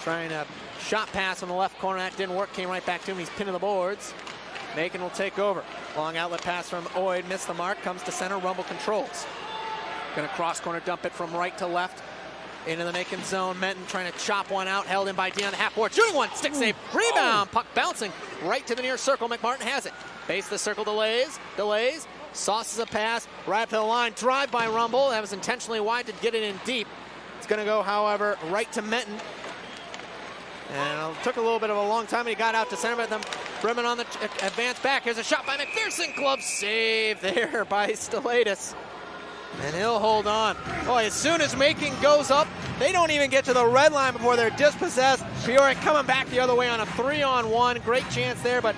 trying a shot pass on the left corner. That didn't work, came right back to him. He's pinned to the boards. Macon will take over. Long outlet pass from Oid, missed the mark, comes to center, Rumble controls. Gonna cross corner dump it from right to left into the Macon zone. Menton trying to chop one out, held in by Dion the half board, shooting one, stick save, rebound, puck bouncing right to the near circle. McMartin has it. Base the circle, delays, sauces a pass, right up to the line, drive by Rumble. That was intentionally wide to get it in deep. It's gonna go, however, right to Menton. And it took a little bit of a long time, and he got out to center, but then Bremen on the advance back. Here's a shot by McPherson, glove save there by Stelatis. And he'll hold on. Boy, as soon as Macon goes up, they don't even get to the red line before they're dispossessed. Peoria coming back the other way on a 3-on-1. Great chance there, but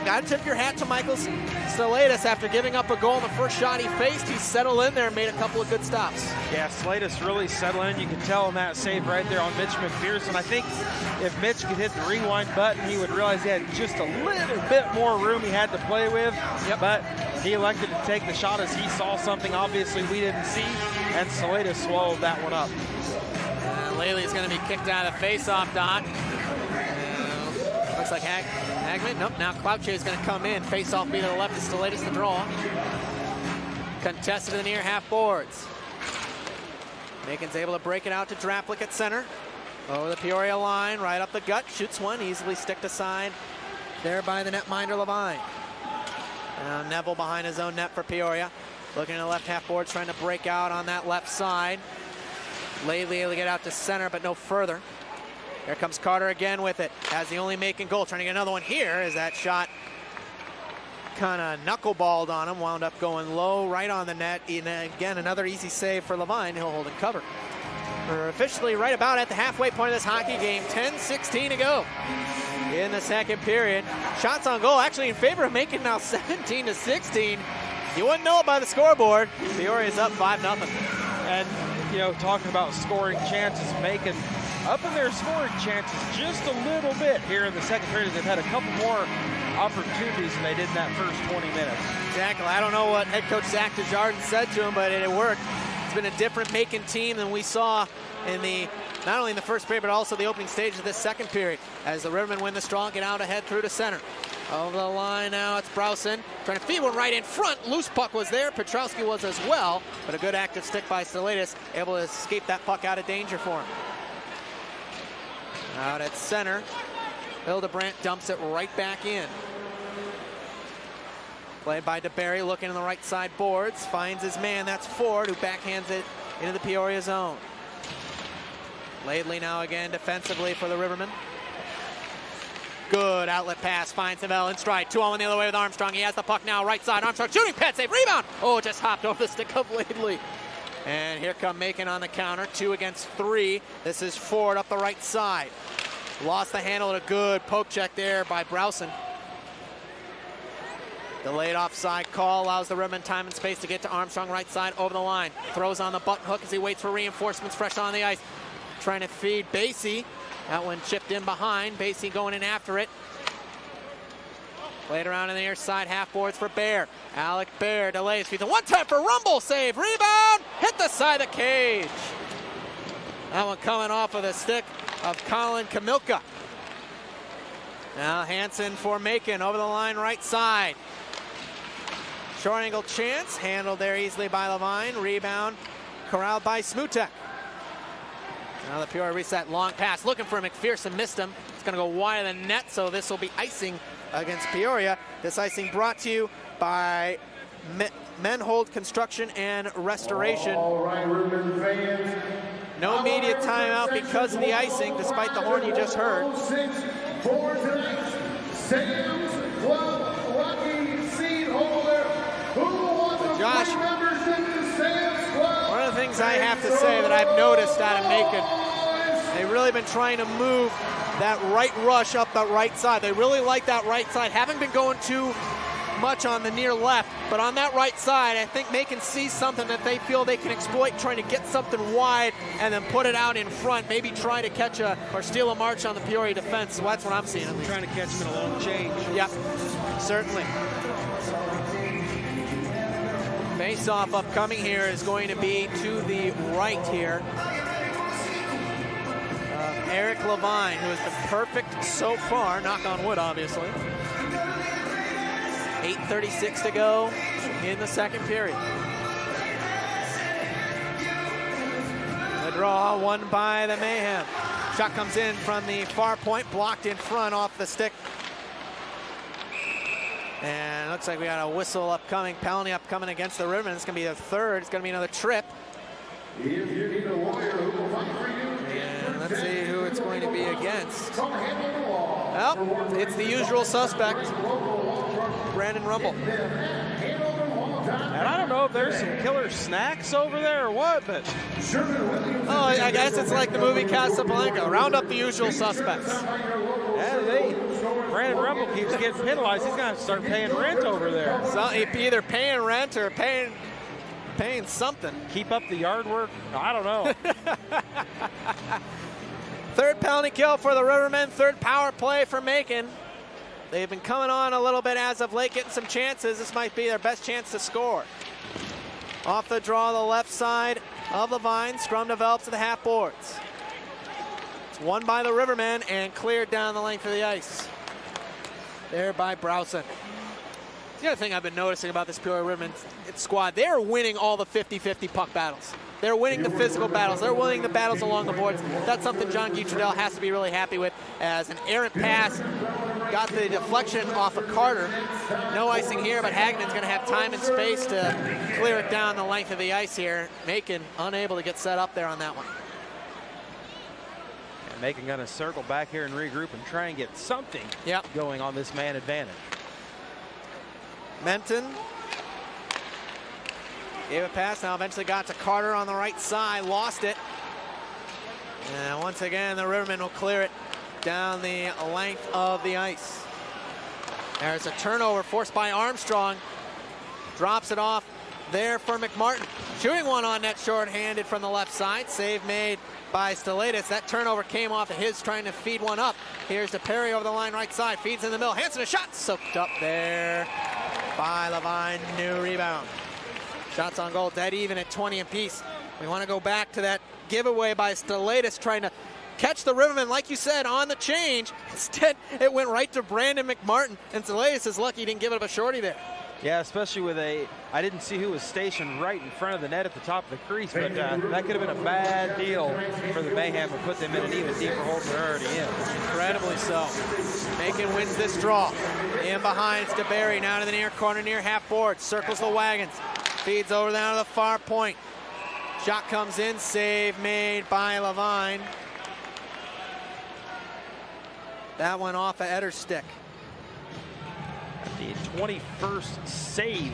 gotta tip your hat to Michael Stelatis after giving up a goal in the first shot he faced. He settled in there and made a couple of good stops. Yeah, Stelatis really settled in. You can tell in that save right there on Mitch McPherson. I think if Mitch could hit the rewind button, he would realize he had just a little bit more room he had to play with. Yep. But he elected to take the shot as he saw something obviously we didn't see, and Stelatis swallowed that one up. Laley's going to be kicked out of the face-off dot. Looks like Hagman. Nope, now Cloutier is going to come in. Face-off be to the left of Stelatis the draw. Contested to the near half boards. Macon's able to break it out to Draplick at center. Over the Peoria line, right up the gut, shoots one, easily sticked aside there by the netminder Levine. Now Neville behind his own net for Peoria. Looking at the left half boards, trying to break out on that left side. Lately able to get out to center, but no further. Here comes Carter again with it. Has the only Macon goal. Trying to get another one here as that shot kind of knuckleballed on him. Wound up going low right on the net. And again, another easy save for Levine. He'll hold it covered. We're officially right about at the halfway point of this hockey game. 10-16 to go in the second period. Shots on goal actually in favor of Macon now 17-16. You wouldn't know it by the scoreboard. Peoria's up 5-0. And, you know, talking about scoring chances, Macon up in their scoring chances just a little bit here in the second period. They've had a couple more opportunities than they did in that first 20 minutes. Exactly. I don't know what head coach Zach Desjardins said to him, but it worked. It's been a different Macon team than we saw in the, not only in the first period, but also the opening stage of this second period. As the Rivermen win the straw, get out ahead through to center. Over the line now, it's Browson. Trying to feed one right in front. Loose puck was there. Petrowski was as well, but a good active stick by Stalatis, able to escape that puck out of danger for him. Out at center, Hildebrandt dumps it right back in. Played by DeBerry, looking in the right side boards. Finds his man, that's Ford, who backhands it into the Peoria zone. Laidley now again defensively for the Rivermen. Good outlet pass, finds Neville in stride. 2-on-1 the other way with Armstrong. He has the puck now, right side. Armstrong shooting, pad save, rebound. Oh, just hopped over the stick of Laidley. And here come Macon on the counter, 2 against 3. This is Ford up the right side. Lost the handle at a good poke check there by Browson. Delayed offside call allows the Rivermen time and space to get to Armstrong right side over the line. Throws on the button hook as he waits for reinforcements fresh on the ice. Trying to feed Basie. That one chipped in behind. Basie going in after it. Played around in the near side, half boards for Bear. Alec Bear delays. Feeds a one-time for Rumble save. Rebound. Hit the side of the cage. That one coming off of the stick of Colin Kamilka. Now Hansen for Macon over the line right side. Short angle chance. Handled there easily by Levine. Rebound corralled by Smutek. Now the Peoria reset, long pass, looking for McPherson, missed him. It's going to go wide of the net, so this will be icing against Peoria. This icing brought to you by Menhold Construction and Restoration. All right, Ruben fans. No media timeout because of the icing, despite the horn you just heard. 6 for tonight, Sam's Club lucky seat holder. Who wants a Josh, free membership to Sam's Club? One of the things I have to say that I've noticed out of Macon, they've really been trying to move that right rush up the right side. They really like that right side. Haven't been going too much on the near left, but on that right side, I think Macon sees something that they feel they can exploit, trying to get something wide and then put it out in front, maybe try to catch or steal a march on the Peoria defense. So that's what I'm seeing. Trying to catch them in a long change. Yep, certainly. Face-off upcoming here is going to be to the right here. Eric Levine, who has been perfect so far, knock on wood, obviously. 8:36 to go in the second period. The draw won by the Mayhem. Shot comes in from the far point, blocked in front off the stick. And looks like we got a whistle upcoming, penalty upcoming against the Rivermen. It's going to be a third. It's going to be another trip. If you need a lawyer who will fight for you, and let's see who it's going to be against. Well, it's the usual suspect, Brandon Rumble. And I don't know if there's some killer snacks over there or what, but... Oh, I guess it's like the movie Casablanca. Round up the usual suspects. Yeah, Brandon Rumble keeps getting penalized. He's going to start paying rent over there. So he'd be either paying rent or paying something. Keep up the yard work? I don't know. Third penalty kill for the Rivermen. Third power play for Macon. They've been coming on a little bit as of late, getting some chances. This might be their best chance to score. Off the draw, the left side of Levine. Scrum develops to the half boards. It's won by the Rivermen and cleared down the length of the ice. There by Browson. The other thing I've been noticing about this Peoria Rivermen squad, they're winning all the 50-50 puck battles. They're winning the physical battles. They're winning the battles along the boards. That's something John Trudell has to be really happy with, as an errant pass got the deflection off of Carter. No icing here, but Hagnan's going to have time and space to clear it down the length of the ice here. Macon unable to get set up there on that one. And Macon going to circle back here and regroup and try and get something going on this man advantage. Menton gave a pass, now eventually got to Carter on the right side, lost it. And once again, the Rivermen will clear it down the length of the ice. There's a turnover forced by Armstrong. Drops it off there for McMartin. Shooting one on net shorthanded from the left side. Save made by Stelatis. That turnover came off of his trying to feed one up. Here's to Perry over the line right side. Feeds in the middle. Hanson a shot. Soaked up there by Levine. New rebound. Shots on goal dead even at 20 apiece. We want to go back to that giveaway by Stelatis trying to catch the Rivermen, like you said, on the change. Instead, it went right to Brandon McMartin, and Stelatis is lucky he didn't give it up a shorty there. Yeah, especially with I didn't see who was stationed right in front of the net at the top of the crease, but that could have been a bad deal for the Mayhem to put them in an even deeper hole than they're already in. Incredibly so. Macon wins this draw. In behind, it's DeBerry, now to the near corner, near half board, circles the wagons, feeds over down to the far point. Shot comes in, save made by Levine. That one off of Etter's stick. The 21st save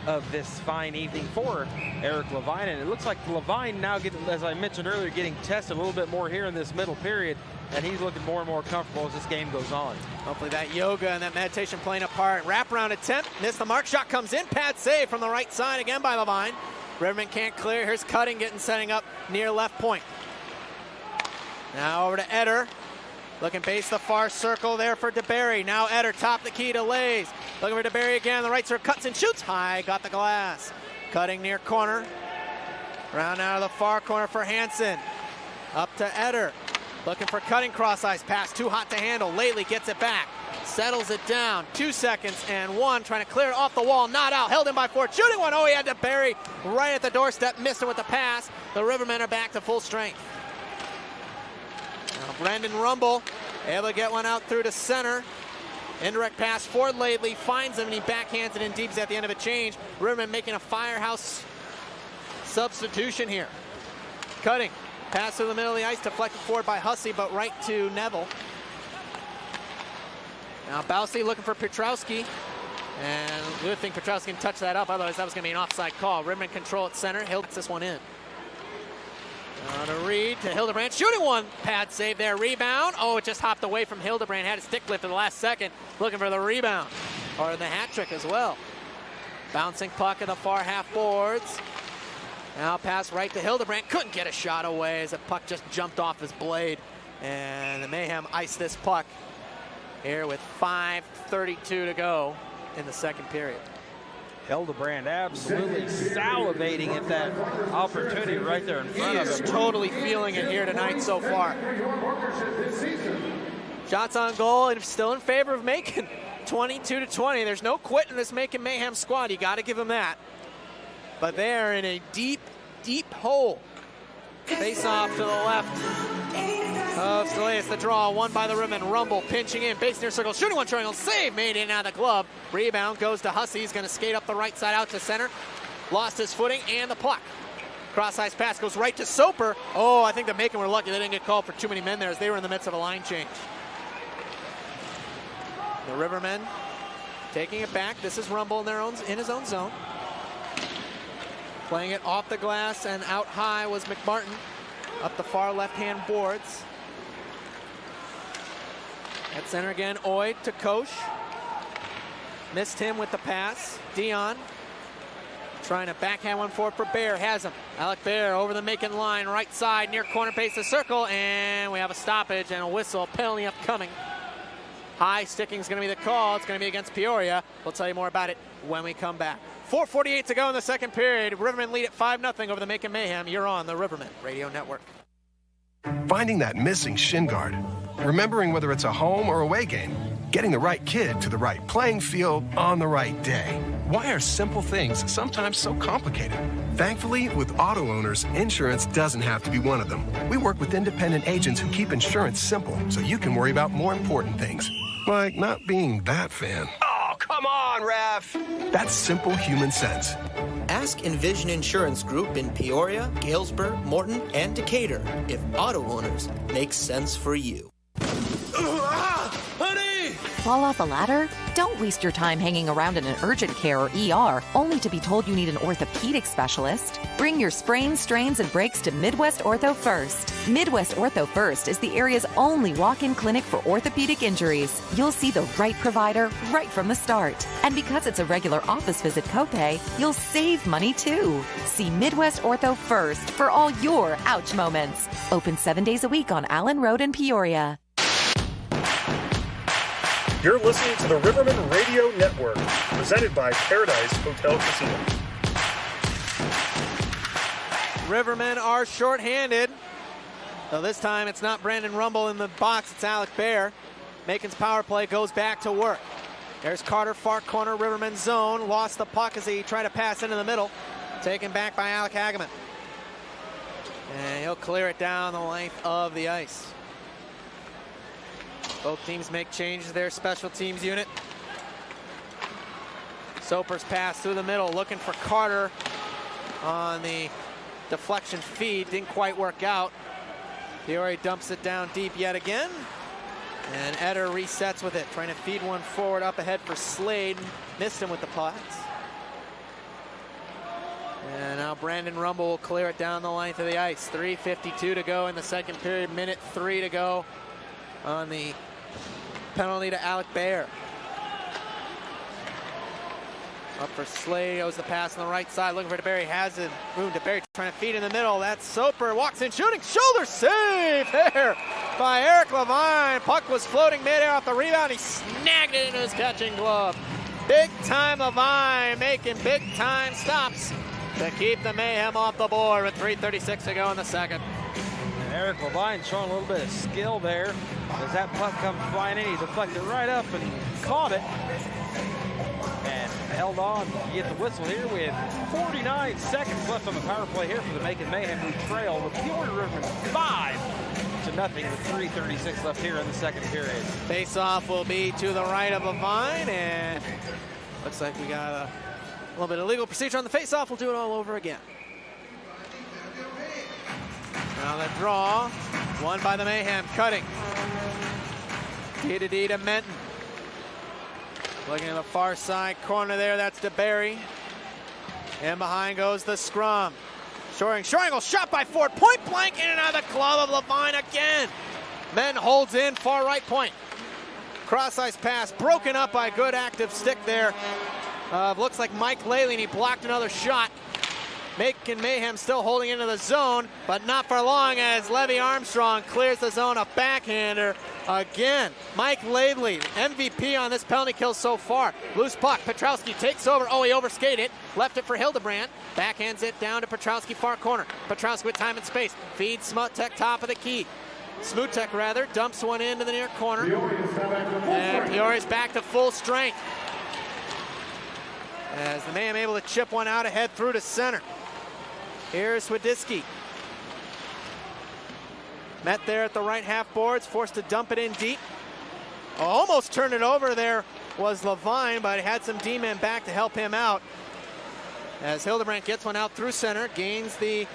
of this fine evening for Eric Levine, and it looks like Levine now, as I mentioned earlier, getting tested a little bit more here in this middle period, and he's looking more and more comfortable as this game goes on. Hopefully that yoga and that meditation playing a part. Wraparound attempt, missed the mark, shot comes in, pad save from the right side again by Levine. Riverman can't clear. Here's Cutting setting up near left point. Now over to Etter. Looking base the far circle there for DeBerry. Now Etter, top the key to Lays. Looking for DeBerry again. The right side cuts and shoots high. Got the glass. Cutting near corner. Round out of the far corner for Hanson. Up to Etter. Looking for Cutting cross ice pass. Too hot to handle. Lately gets it back. Settles it down. 2 seconds and one. Trying to clear it off the wall. Not out. Held in by Ford. Shooting one. Oh, he had DeBerry right at the doorstep. Missed it with the pass. The Rivermen are back to full strength. Now Brandon Rumble able to get one out through to center. Indirect pass for Lately, finds him, and he backhands it in deep at the end of a change. Riverman making a firehouse substitution here. Cutting, pass through the middle of the ice, deflected forward by Hussey, but right to Neville. Now Bousey looking for Pietrowski, and good thing Pietrowski can touch that up, otherwise that was going to be an offside call. Riverman control at center, Hill gets this one in. To Reed, to Hildebrand, shooting one, pad save there, rebound. Oh, it just hopped away from Hildebrand, had a stick lift in the last second, looking for the rebound, or the hat trick as well. Bouncing puck at the far half boards. Now pass right to Hildebrand, couldn't get a shot away as the puck just jumped off his blade. And the Mayhem iced this puck here with 5:32 to go in the second period. Hildebrand absolutely salivating at that opportunity right there in front of him. He is totally feeling it here tonight so far. Shots on goal and still in favor of Macon. 22-20. There's no quit in this Macon Mayhem squad. You got to give them that. But they're in a deep, deep hole. Face off to the left of Stelatis. The draw won by the Rivermen. Rumble pinching in, base near circle, shooting one triangle, save made in out of the glove. Rebound goes to Hussey. He's going to skate up the right side out to center. Lost his footing and the puck. Cross ice pass goes right to Soper. Oh, I think the Macon were lucky they didn't get called for too many men there as they were in the midst of a line change. The Rivermen taking it back. This is Rumble in his own zone. Playing it off the glass and out high was McMartin. Up the far left-hand boards. At center again, Oid to Koch. Missed him with the pass. Dion trying to backhand one forward for Bear. Has him. Alec Bear over the Macon line, right side, near corner pace the circle, and we have a stoppage and a whistle. Penalty upcoming. High sticking is going to be the call. It's going to be against Peoria. We'll tell you more about it when we come back. 4:48 to go in the second period. Rivermen lead at 5-0 over the Macon Mayhem. You're on the Rivermen Radio Network. Finding that missing shin guard. Remembering whether it's a home or away game. Getting the right kid to the right playing field on the right day. Why are simple things sometimes so complicated? Thankfully, with auto owners, insurance doesn't have to be one of them. We work with independent agents who keep insurance simple so you can worry about more important things, like not being that fan. Oh, come on, ref! That's simple human sense. Ask Envision Insurance Group in Peoria, Galesburg, Morton, and Decatur if auto owners make sense for you. Honey! Fall off a ladder? Don't waste your time hanging around in an urgent care or ER only to be told you need an orthopedic specialist. Bring your sprains, strains, and breaks to Midwest Ortho First. Midwest Ortho First is the area's only walk-in clinic for orthopedic injuries. You'll see the right provider right from the start. And because it's a regular office visit copay, you'll save money too. See Midwest Ortho First for all your ouch moments. Open 7 days a week on Allen Road in Peoria. You're listening to the Riverman Radio Network, presented by Paradise Hotel Casino. Rivermen are shorthanded. So this time it's not Brandon Rumble in the box, it's Alec Bear. Macon's power play goes back to work. There's Carter, far corner, Riverman zone. Lost the puck as he tried to pass into the middle. Taken back by Alec Hageman. And he'll clear it down the length of the ice. Both teams make changes to their special teams unit. Soper's pass through the middle, looking for Carter on the deflection feed. Didn't quite work out. Peoria dumps it down deep yet again. And Eder resets with it, trying to feed one forward up ahead for Slade. Missed him with the pucks. And now Brandon Rumble will clear it down the length of the ice. 3:52 to go in the second period, minute 3 to go on the penalty to Alec Bear. Up for Slade, goes the pass on the right side, looking for DeBerry, has it. Room DeBerry trying to feed in the middle. That's Soper, walks in, shooting, shoulder save there by Eric Levine. Puck was floating midair off the rebound. He snagged it into his catching glove. Big time Levine making big time stops to keep the Mayhem off the board with 3:36 to go in the second. And Eric Levine showing a little bit of skill there. As that puck comes flying in, he deflected right up and caught it. And held on. You get the whistle here with 49 seconds left on the power play here for the Macon Mayhem, who trail with Peoria Rivermen 5-0 with 3:36 left here in the second period. Face-off will be to the right of Levine, and looks like we got a little bit of legal procedure on the face-off. We'll do it all over again. Now the draw, won by the Mayhem, cutting. D to Menton. Looking at the far side corner there, that's DeBerry. And behind goes the scrum. Shoring, shot by Ford, point blank, in and out of the glove of Levine again. Menton holds in, far right point. Cross-ice pass, broken up by a good active stick there. Looks like Mike Laley, and he blocked another shot. Macon Mayhem still holding into the zone, but not for long as Levy Armstrong clears the zone, a backhander again. Mike Laley, MVP on this penalty kill so far. Loose puck, Petrowski takes over. Oh, he overskated it. Left it for Hildebrand. Backhands it down to Petrowski, far corner. Petrowski with time and space. Feeds Smutek, top of the key. Smutek, rather, dumps one into the near corner. And Peoria's back to full strength. As the Mayhem able to chip one out ahead through to center. Here's Swidiski. Met there at the right half boards, forced to dump it in deep. Almost turned it over there was Levine, but had some D-men back to help him out. As Hildebrand gets one out through center, gains the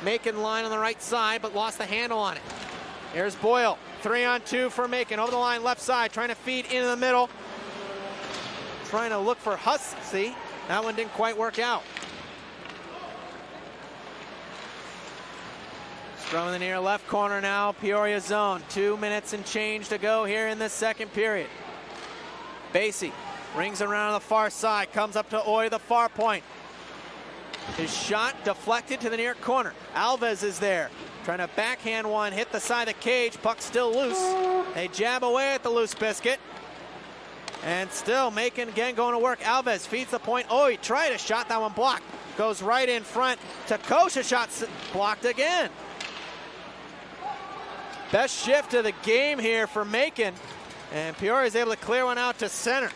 Macon line on the right side, but lost the handle on it. Here's Boyle, 3-on-2 for Macon, over the line left side, trying to feed into the middle. Trying to look for Hussey. That one didn't quite work out. Scrum in the near left corner now, Peoria zone. 2 minutes and change to go here in the second period. Basie rings around the far side, comes up to Oy, the far point. His shot deflected to the near corner. Alves is there, trying to backhand one, hit the side of the cage, puck still loose. They jab away at the loose biscuit. And still Macon again going to work. Alves feeds the point. Oh, he tried a shot, that one blocked. Goes right in front to Kosha, shot blocked again. Best shift of the game here for Macon. And Peoria is able to clear one out to center.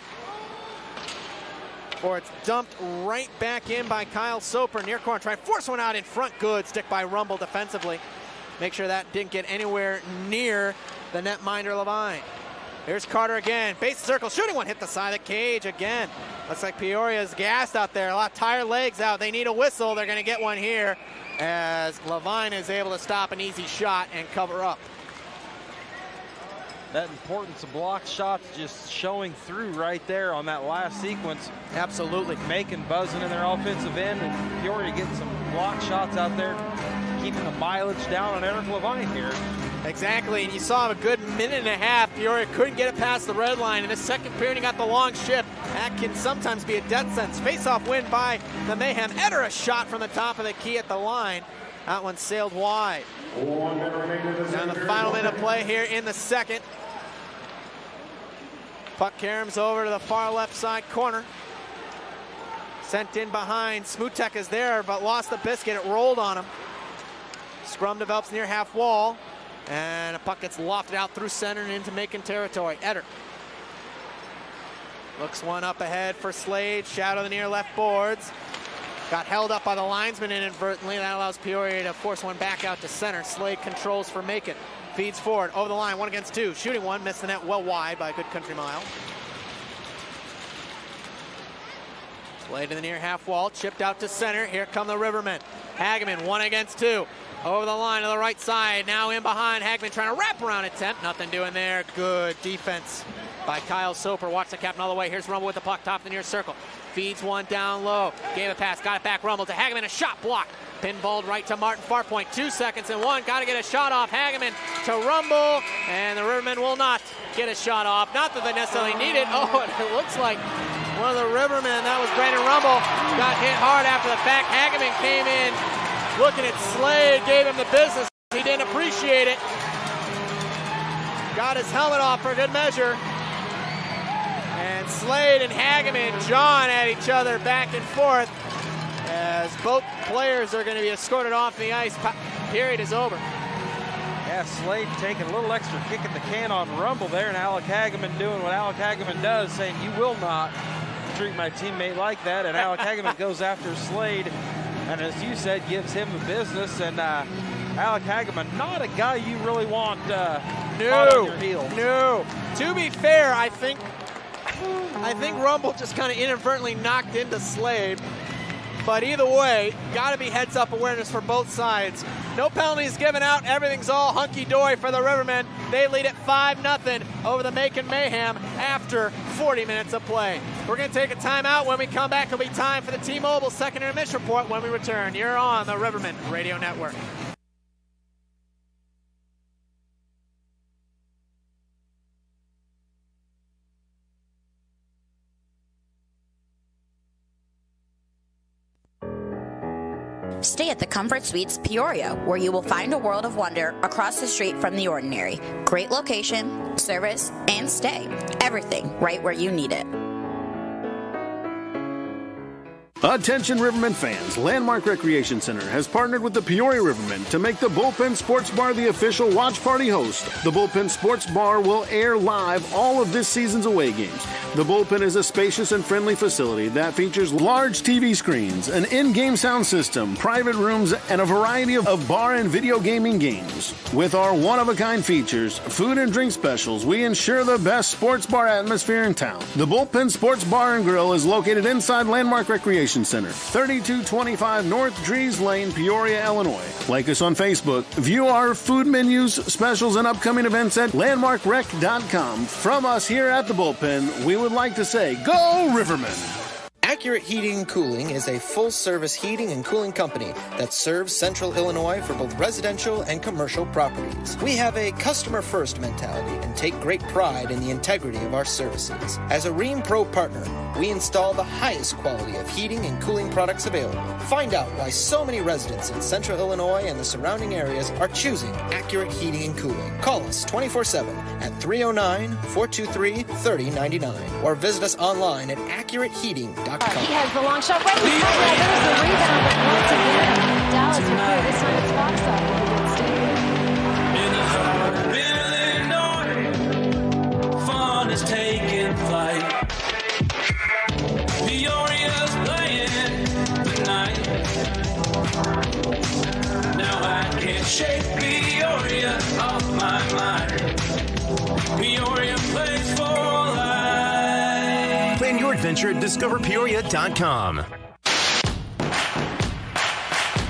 Or it's dumped right back in by Kyle Soper, near corner. Try to force one out in front. Good stick by Rumble defensively. Make sure that didn't get anywhere near the netminder Levine. Here's Carter again. Base circle, shooting one. Hit the side of the cage again. Looks like Peoria's gassed out there. A lot of tired legs out. They need a whistle. They're going to get one here as Levine is able to stop an easy shot and cover up. That importance of block shots just showing through right there on that last sequence. Absolutely. Macon buzzing in their offensive end, and Peoria getting some block shots out there, keeping the mileage down on Eric Levine here. Exactly, and you saw him a good minute and a half. Peoria couldn't get it past the red line. In the second period, he got the long shift. That can sometimes be a death sentence. Face-off win by the Mayhem. Enter a shot from the top of the key at the line. That one sailed wide. Now the final minute of play here in the second. Puck caroms over to the far left side corner. Sent in behind. Smutek is there, but lost the biscuit. It rolled on him. Scrum develops near half wall. And a puck gets lofted out through center and into Macon territory. Etter looks one up ahead for Slade. Shadow the near left boards. Got held up by the linesman inadvertently. That allows Peoria to force one back out to center. Slade controls for Macon. Feeds forward, over the line, 1 against 2. Shooting one, missed the net well wide by a good country mile. Slade to the near half wall, chipped out to center. Here come the Rivermen. Hageman, 1 against 2. Over the line to the right side, now in behind. Hageman trying to wrap around attempt. Nothing doing there. Good defense by Kyle Soper. Watch the captain all the way. Here's Rumble with the puck, top of the near circle. Feeds one down low. Gave a pass, got it back. Rumble to Hageman. A shot blocked. Pinballed right to Martin Farpoint. 2 seconds and 1. Got to get a shot off. Hageman to Rumble. And the Rivermen will not get a shot off. Not that they necessarily need it. Oh, and it looks like one of the Rivermen, that was Brandon Rumble, got hit hard after the fact. Hageman came in looking at Slade, gave him the business. He didn't appreciate it. Got his helmet off for good measure. And Slade and Hageman jawing at each other back and forth as both players are going to be escorted off the ice. Period is over. Yeah, Slade taking a little extra kick at the can on Rumble there, and Alec Hageman doing what Alec Hageman does, saying, "You will not treat my teammate like that." And Alec Hageman goes after Slade, and as you said, gives him the business. And Alec Hageman, not a guy you really want hot on your heels. No. To be fair, I think Rumble just kind of inadvertently knocked into Slade. But either way, got to be heads-up awareness for both sides. No penalties given out. Everything's all hunky-dory for the Rivermen. They lead at 5-0 over the Macon Mayhem after 40 minutes of play. We're going to take a timeout. When we come back, it'll be time for the T-Mobile second intermission report when we return. You're on the Rivermen Radio Network. Stay at the Comfort Suites Peoria, where you will find a world of wonder across the street from the ordinary. Great location, service, and stay. Everything right where you need it. Attention Rivermen fans, Landmark Recreation Center has partnered with the Peoria Rivermen to make the Bullpen Sports Bar the official watch party host. The Bullpen Sports Bar will air live all of this season's away games. The Bullpen is a spacious and friendly facility that features large TV screens, an in-game sound system, private rooms, and a variety of bar and video gaming games. With our one-of-a-kind features, food and drink specials, we ensure the best sports bar atmosphere in town. The Bullpen Sports Bar and Grill is located inside Landmark Recreation Center, 3225 North Drees Lane, Peoria, Illinois. Like us on Facebook. View our food menus, specials, and upcoming events at landmarkrec.com. From us here at the Bullpen, we would like to say, go Rivermen! Accurate Heating and Cooling is a full-service heating and cooling company that serves Central Illinois for both residential and commercial properties. We have a customer-first mentality and take great pride in the integrity of our services. As a Rheem Pro partner, we install the highest quality of heating and cooling products available. Find out why so many residents in Central Illinois and the surrounding areas are choosing Accurate Heating and Cooling. Call us 24/7 at 309-423-3099 or visit us online at accurateheating.com. He has the long shot right behind that. There's the rebound, but once again, Dallas with this time it's Fox up. In the heart of Illinois, fun is taking flight. Peoria Now I can't shake Peoria off my mind. Peoria plays for life. Plan your adventure at discoverpeoria.com.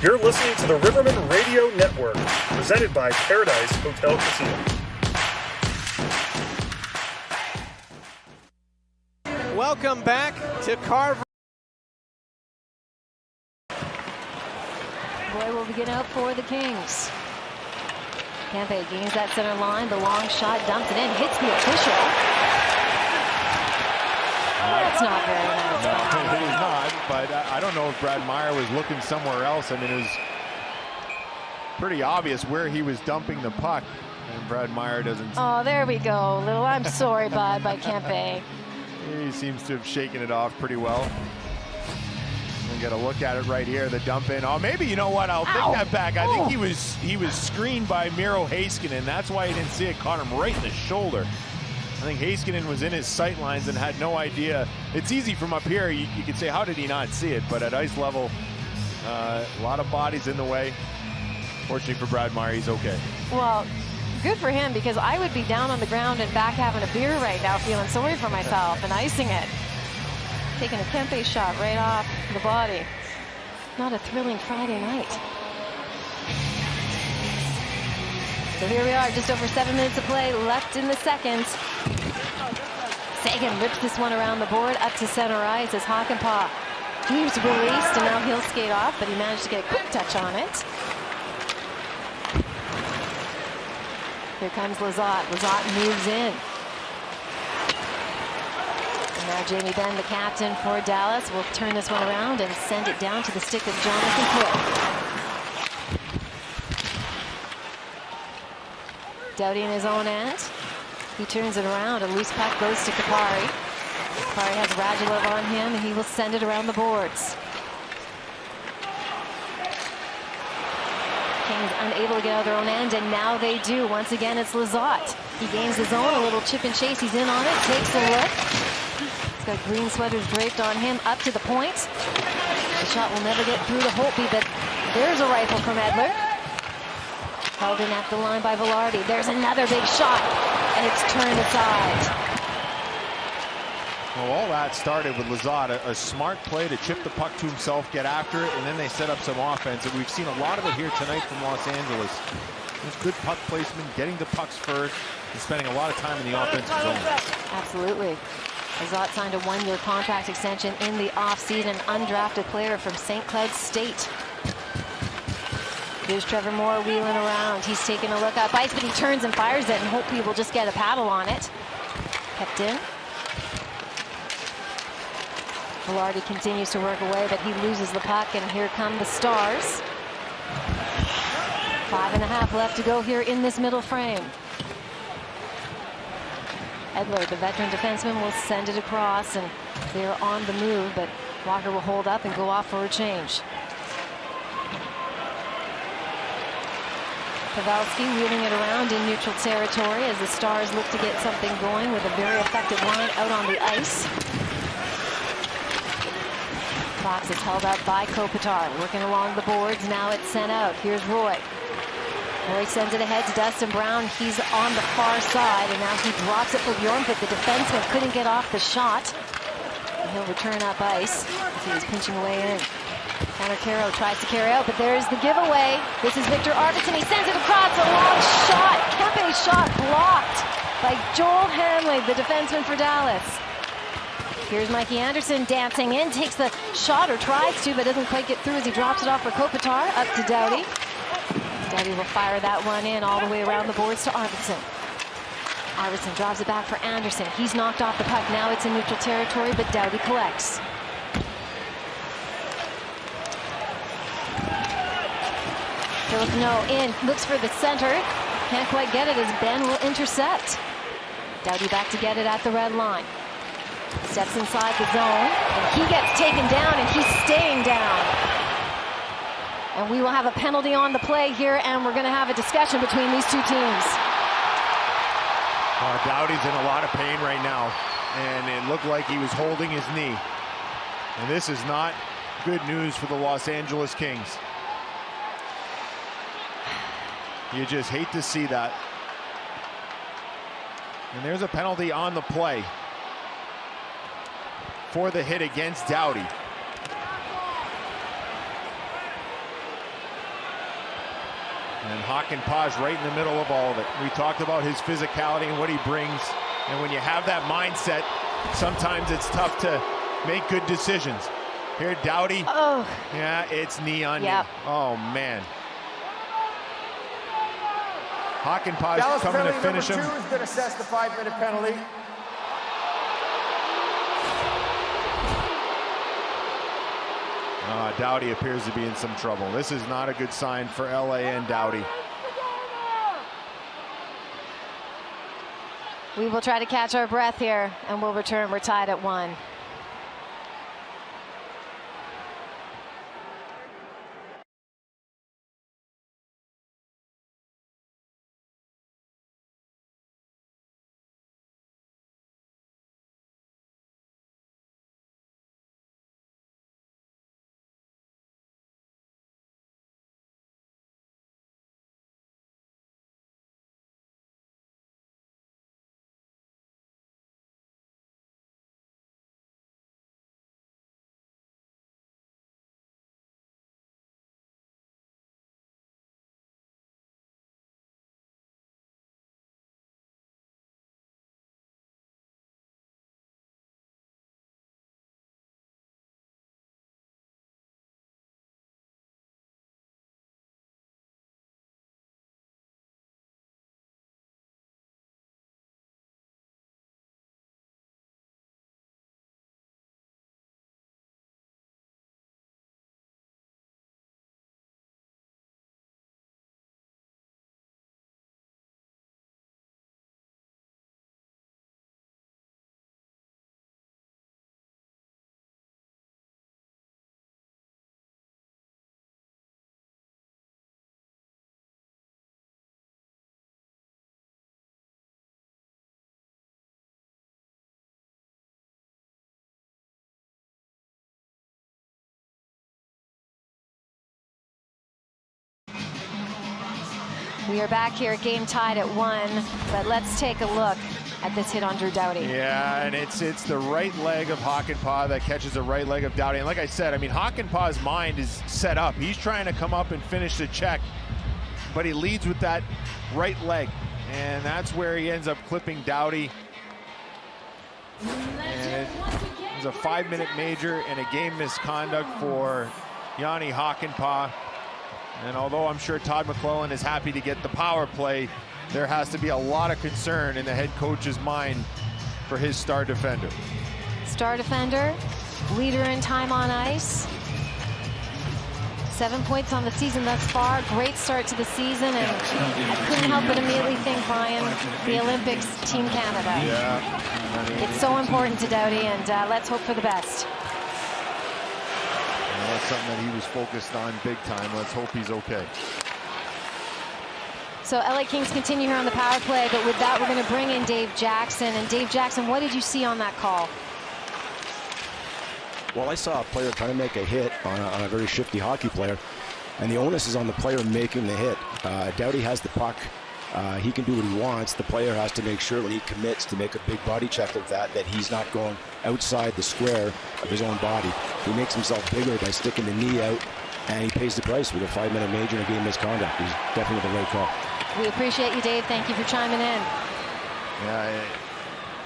You're listening to the Riverman Radio Network, presented by Paradise Hotel Casino. Welcome back to Carver. Boy will begin out for the Kings. Kempe gains that center line. The long shot dumps it in, hits the official. That's not very nice. No, it is not, but I don't know if Brad Meyer was looking somewhere else. I mean, it was pretty obvious where he was dumping the puck, and Brad Meyer doesn't. Oh, there we go. Little I'm sorry by Kempe. He seems to have shaken it off pretty well. We got a look at it right here, the dump in. Oh, maybe, you know what, I'll take that back. I think he was screened by Miro Heiskanen. That's why he didn't see it. Caught him right in the shoulder. I think Heiskanen was in his sight lines and had no idea. It's easy from up here. You could say, how did he not see it? But at ice level, a lot of bodies in the way. Fortunately for Brad Meyer, he's okay. Well, good for him, because I would be down on the ground and back having a beer right now, feeling sorry for myself and icing it. Taking a Kempe shot right off the body. Not a thrilling Friday night. So here we are, just over 7 minutes of play left in the second. Sagan rips this one around the board up to center ice as Hakanpää. He was released and now he'll skate off, but he managed to get a quick touch on it. Here comes Lizotte. Lizotte moves in. And now Jamie Benn, the captain for Dallas, will turn this one around and send it down to the stick of Jonathan Quick. Doughty in his own end. He turns it around. A loose puck goes to Kapari. Kapari has Radulov on him, and he will send it around the boards. Kings unable to get out of their own end, and now they do. Once again, it's Lizotte. He gains his own, a little chip and chase. He's in on it, takes a look. He's got green sweaters draped on him, up to the point. The shot will never get through to Holtby, but there's a rifle from Edler. Held in at the line by Velarde. There's another big shot, and it's turned aside. Well, all that started with Lizotte, a smart play to chip the puck to himself, get after it, and then they set up some offense. And we've seen a lot of it here tonight from Los Angeles. There's good puck placement, getting the pucks first, and spending a lot of time in the offensive zone. Absolutely. Lizotte signed a 1-year contract extension in the offseason. Undrafted player from St. Cloud State. Here's Trevor Moore wheeling around. He's taking a look up ice, but he turns and fires it, and hopefully we'll just get a paddle on it. Kept in. Velarde continues to work away, but he loses the puck, and here come the Stars. 5.5 left to go here in this middle frame. Edler, the veteran defenseman, will send it across, and they're on the move, but Walker will hold up and go off for a change. Pavelski wheeling it around in neutral territory as the Stars look to get something going with a very effective line out on the ice. Fox is held up by Kopitar, working along the boards. Now it's sent out. Here's Roy. Roy sends it ahead to Dustin Brown. He's on the far side, and now he drops it for Bjornfot. The defenseman couldn't get off the shot. And he'll return up ice as he was pinching away in. Connor Caro tries to carry out, but there's the giveaway. This is Victor Arvidsson. He sends it across. A long shot. Kempe's shot blocked by Joel Hanley, the defenseman for Dallas. Here's Mikey Anderson dancing in, takes the shot, or tries to, but doesn't quite get through as he drops it off for Kopitar. Up to Doughty. Doughty will fire that one in all the way around the boards to Arvidsson. Arvidsson drops it back for Anderson. He's knocked off the puck. Now it's in neutral territory, but Doughty collects. Filipino in, looks for the center. Can't quite get it as Ben will intercept. Doughty back to get it at the red line. Steps inside the zone, and he gets taken down, and he's staying down. And we will have a penalty on the play here, and we're going to have a discussion between these two teams. Doughty's in a lot of pain right now, and it looked like he was holding his knee. And this is not good news for the Los Angeles Kings. You just hate to see that. And there's a penalty on the play for the hit against Doughty. And Hakanpää's right in the middle of all of it. We talked about his physicality and what he brings. And when you have that mindset, sometimes it's tough to make good decisions. Here, Doughty. Oh. Yeah, it's knee on knee. Oh, man. Hakanpää's coming to finish him. Dallas penalty number 2 has been assessed the 5-minute penalty. Doughty appears to be in some trouble. This is not a good sign for LA and Doughty. We will try to catch our breath here, and we'll return. We're tied at 1. We are back here, game tied at 1, but let's take a look at this hit on Drew Doughty. Yeah, and it's the right leg of Hakanpää that catches the right leg of Doughty. And like I said, I mean, Hakanpää's mind is set up. He's trying to come up and finish the check, but he leads with that right leg. And that's where he ends up clipping Doughty. And it was a 5-minute major and a game misconduct for Jani Hakanpää. And although I'm sure Todd McClellan is happy to get the power play, there has to be a lot of concern in the head coach's mind for his star defender. Star defender, leader in time on ice. 7 points on the season thus far. Great start to the season, and I couldn't help but immediately think, Brian, the Olympics, Team Canada. Yeah. It's so important to Doughty, and let's hope for the best. That's something that he was focused on big time. Let's hope he's okay. So LA Kings continue here on the power play, but with that, we're going to bring in Dave Jackson. And Dave Jackson, what did you see on that call? Well, I saw a player trying to make a hit on a very shifty hockey player, and the onus is on the player making the hit. Doughty has the puck. He can do what he wants. The player has to make sure when he commits to make a big body check like that he's not going outside the square of his own body. He makes himself bigger by sticking the knee out, and he pays the price with a 5-minute major and a game misconduct. He's definitely the right call. We appreciate you, Dave. Thank you for chiming in. Yeah,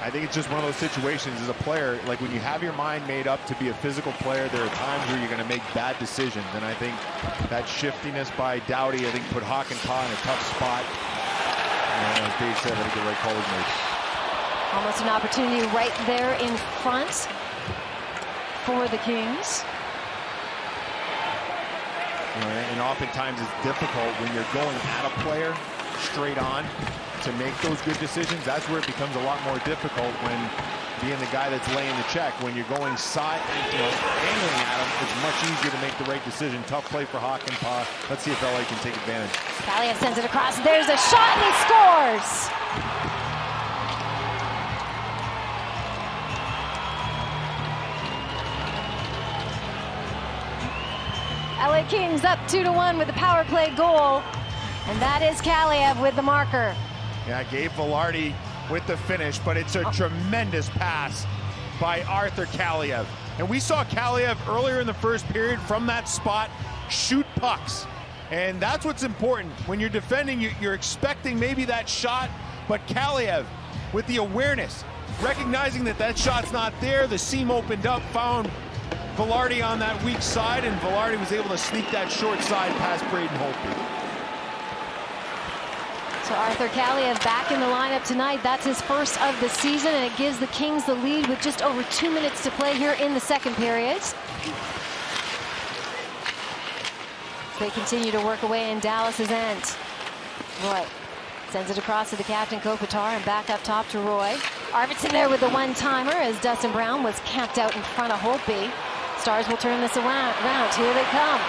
I think it's just one of those situations as a player, like when you have your mind made up to be a physical player, there are times where you're going to make bad decisions. And I think that shiftiness by Doughty, I think, put Hakanpää in a tough spot. And as Dave said, I think the right call was made. Almost an opportunity right there in front for the Kings. And oftentimes it's difficult when you're going at a player straight on to make those good decisions. That's where it becomes a lot more difficult when being the guy that's laying the check. When you're going side, angling at him, it's much easier to make the right decision. Tough play for Hakanpää. Let's see if LA can take advantage. Kaliev sends it across. There's a shot and he scores. LA Kings up 2-1 with the power play goal. And that is Kaliev with the marker. Yeah, Gabe Velarde with the finish, but it's a tremendous pass by Arthur Kaliev. And we saw Kaliev earlier in the first period from that spot shoot pucks. And that's what's important. When you're defending, you're expecting maybe that shot, but Kaliev with the awareness, recognizing that that shot's not there, the seam opened up, found Velarde on that weak side, and Velarde was able to sneak that short side past Braden Holtby. So Arthur Kaliev back in the lineup tonight. That's his first of the season, and it gives the Kings the lead with just over 2 minutes to play here in the second period. They continue to work away in Dallas's end. Roy sends it across to the captain, Kopitar, and back up top to Roy. Arvidsson there with the one-timer as Dustin Brown was camped out in front of Holtby. Stars will turn this around. Here they come.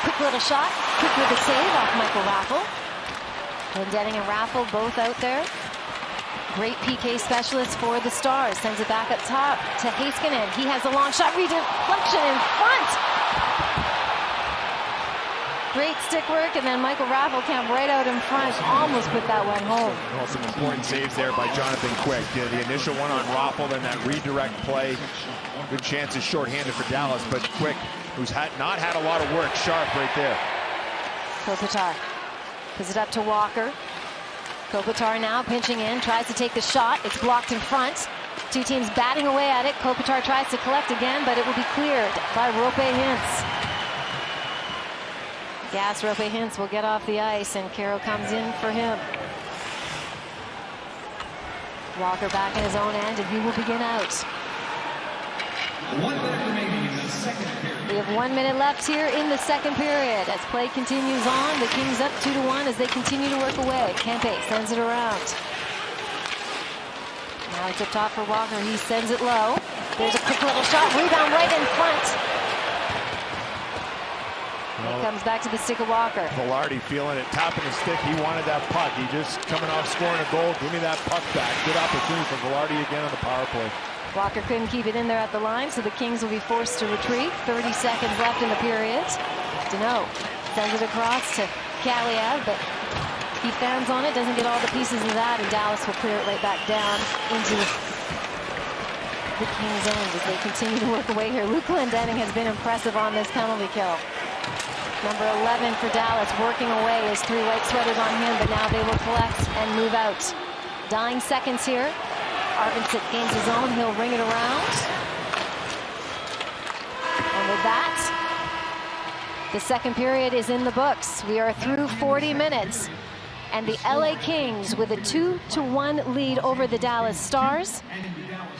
Quick little shot. Quick with a save off Michael Raffel. Denning and Raffel both out there. Great PK specialist for the Stars. Sends it back up top to Heiskanen. He has a long shot. Redeflection in front. Great stick work, and then Michael Raffel came right out in front. Almost put that one home. Well, some important saves there by Jonathan Quick. The initial one on Raffel, then that redirect play. Good chances shorthanded for Dallas, but Quick, who's not had a lot of work, sharp right there. Kopitar puts it up to Walker. Kopitar now pinching in, tries to take the shot. It's blocked in front. Two teams batting away at it. Kopitar tries to collect again, but it will be cleared by Roope Hintz. Gas Roope Hintz will get off the ice, and Carroll comes in for him. Walker back in his own end, and he will begin out. 1 minute remaining in the second period. We have 1 minute left here in the second period. As play continues on, the Kings up 2-1 as they continue to work away. Kempe sends it around. Now it's up top for Walker. He sends it low. There's a quick little shot. Rebound right in front. It comes back to the stick of Walker. Velarde feeling it, tapping the stick. He wanted that puck. He just coming off scoring a goal. Give me that puck back. Good opportunity for Velarde again on the power play. Walker couldn't keep it in there at the line, so the Kings will be forced to retreat. 30 seconds left in the period. Deneau sends it across to Kaliev, but he fans on it, doesn't get all the pieces of that, and Dallas will clear it right back down into the Kings' end as they continue to work away here. Luke Glendening has been impressive on this penalty kill. Number 11 for Dallas, working away as 3 white sweaters on him, but now they will collect and move out. Dying seconds here. Arvidsson gains his own. He'll ring it around. And with that, the second period is in the books. We are through 40 minutes. And the LA Kings with a 2-1 lead over the Dallas Stars.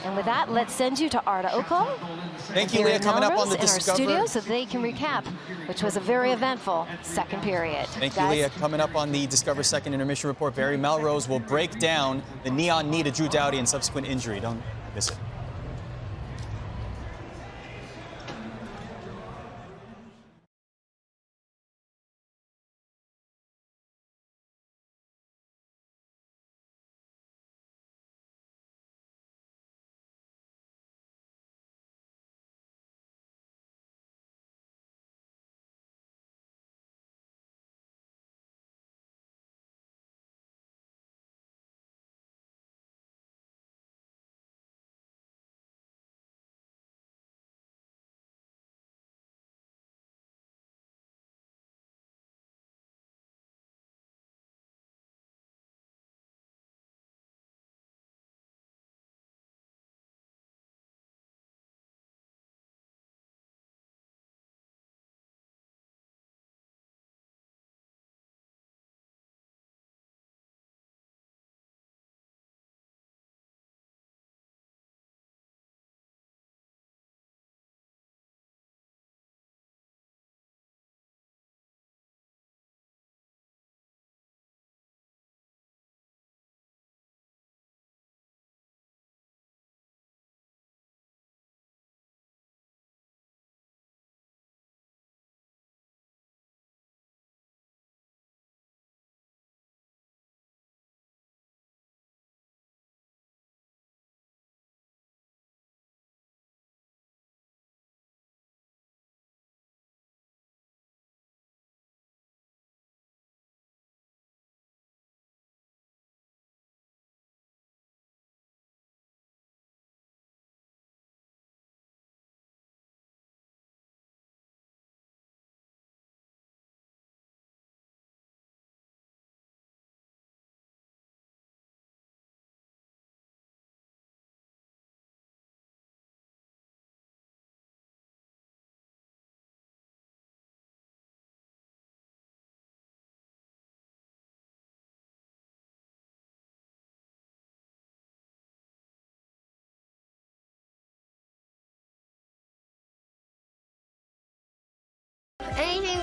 And with that, let's send you to Arda Okal. Thank you, Leah. Coming up on the in our Discover studio so they can recap, which was a very eventful second period. Thank you, Leah. Coming up on the Discover Second Intermission Report, Barry Melrose will break down the neon knee to Drew Doughty and subsequent injury. Don't miss it.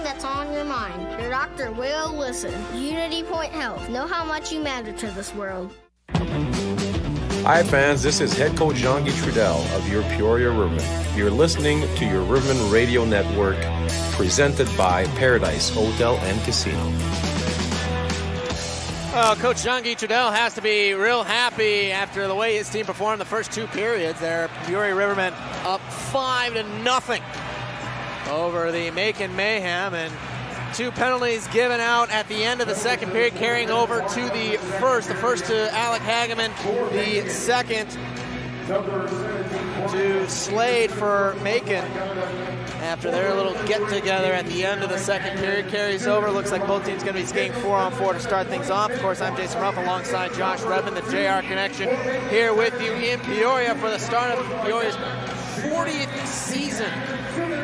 that's on your mind. Your doctor will listen. Unity Point Health. Know how much you matter to this world. Hi fans, this is head coach Jean-Guy Trudel of your Peoria Rivermen. You're listening to your Rivermen Radio Network, presented by Paradise Hotel and Casino. Well, Coach Jean-Guy Trudel has to be real happy after the way his team performed the first two periods. Their Peoria Rivermen up 5-0 over the Macon Mayhem, and 2 penalties given out at the end of the second period, carrying over to the first. The first to Alec Hageman, the second to Slade for Macon. After their little get-together at the end of the second period, carries over. Looks like both teams going to be skating 4-on-4 to start things off. Of course, I'm Jason Ruff alongside Josh Redmond, the JR Connection, here with you in Peoria for the start of Peoria's 40th season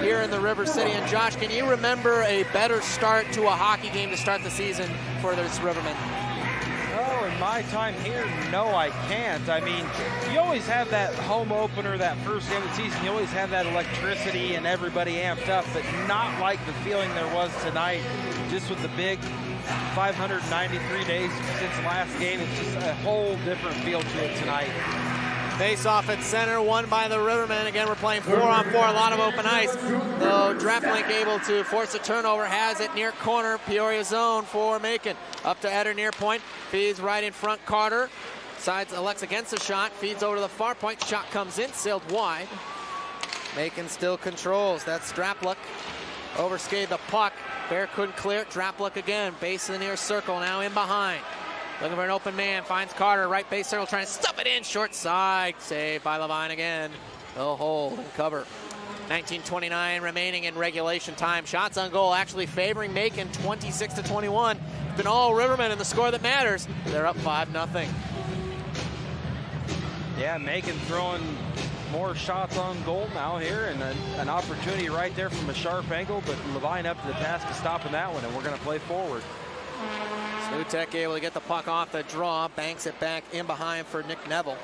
here in the River City. And Josh, can you remember a better start to a hockey game to start the season for this Rivermen? Oh, in my time here, no, I can't. I mean, you always have that home opener, that first game of the season. You always have that electricity and everybody amped up, but not like the feeling there was tonight, just with the big 593 days since last game. It's just a whole different feel to it tonight. Face off at center, won by the Rivermen. Again, we're playing 4-on-4, a lot of open ice. Though Draplink able to force a turnover, has it near corner, Peoria zone for Macon. Up to Eder near point, feeds right in front, Carter. Sides Alex against the shot, feeds over to the far point, shot comes in, sailed wide. Macon still controls, that's Draplink. Overskated the puck, Bear couldn't clear it, Draplink again, base in the near circle, now in behind. Looking for an open man, finds Carter, right base circle, trying to stuff it in, short side, saved by Levine again. They'll hold and cover. 19:29 remaining in regulation time. Shots on goal actually favoring Macon, 26-21. It's been all Rivermen in the score that matters. They're up 5-0. Yeah, Macon throwing more shots on goal now here, and an opportunity right there from a sharp angle, but Levine up to the task of stopping that one, and we're going to play forward. Smutek able to get the puck off the draw, banks it back in behind for Nick Neville.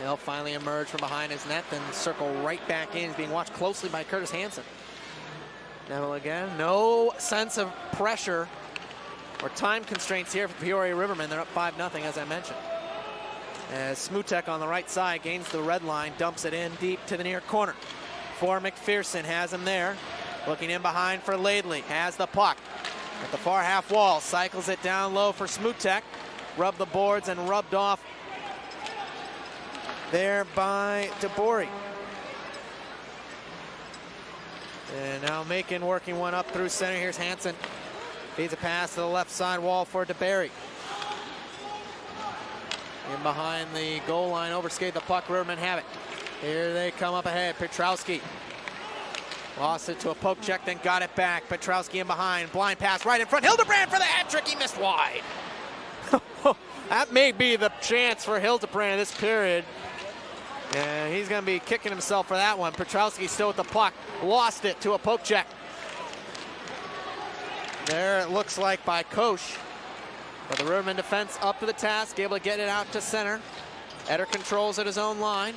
He'll finally emerge from behind his net, then circle right back in. He's being watched closely by Curtis Hansen. Neville again, no sense of pressure or time constraints here for Peoria Rivermen. They're up 5-0, as I mentioned. As Smutek on the right side gains the red line, dumps it in deep to the near corner. For McPherson, has him there. Looking in behind for Laidley, has the puck. At the far half wall, cycles it down low for Smutek. Rubbed the boards and rubbed off there by DeBory. And now Macon working one up through center. Here's Hansen. Feeds a pass to the left side wall for DeBerry. In behind the goal line, overskate the puck. Rivermen have it. Here they come up ahead. Petrowski. Lost it to a poke check, then got it back. Petrowski in behind. Blind pass right in front. Hildebrand for the hat trick. He missed wide. That may be the chance for Hildebrand this period. And he's going to be kicking himself for that one. Petrowski still with the puck. Lost it to a poke check. There it looks like by Koch. But the Rivermen defense up to the task, able to get it out to center. Eder controls at his own line.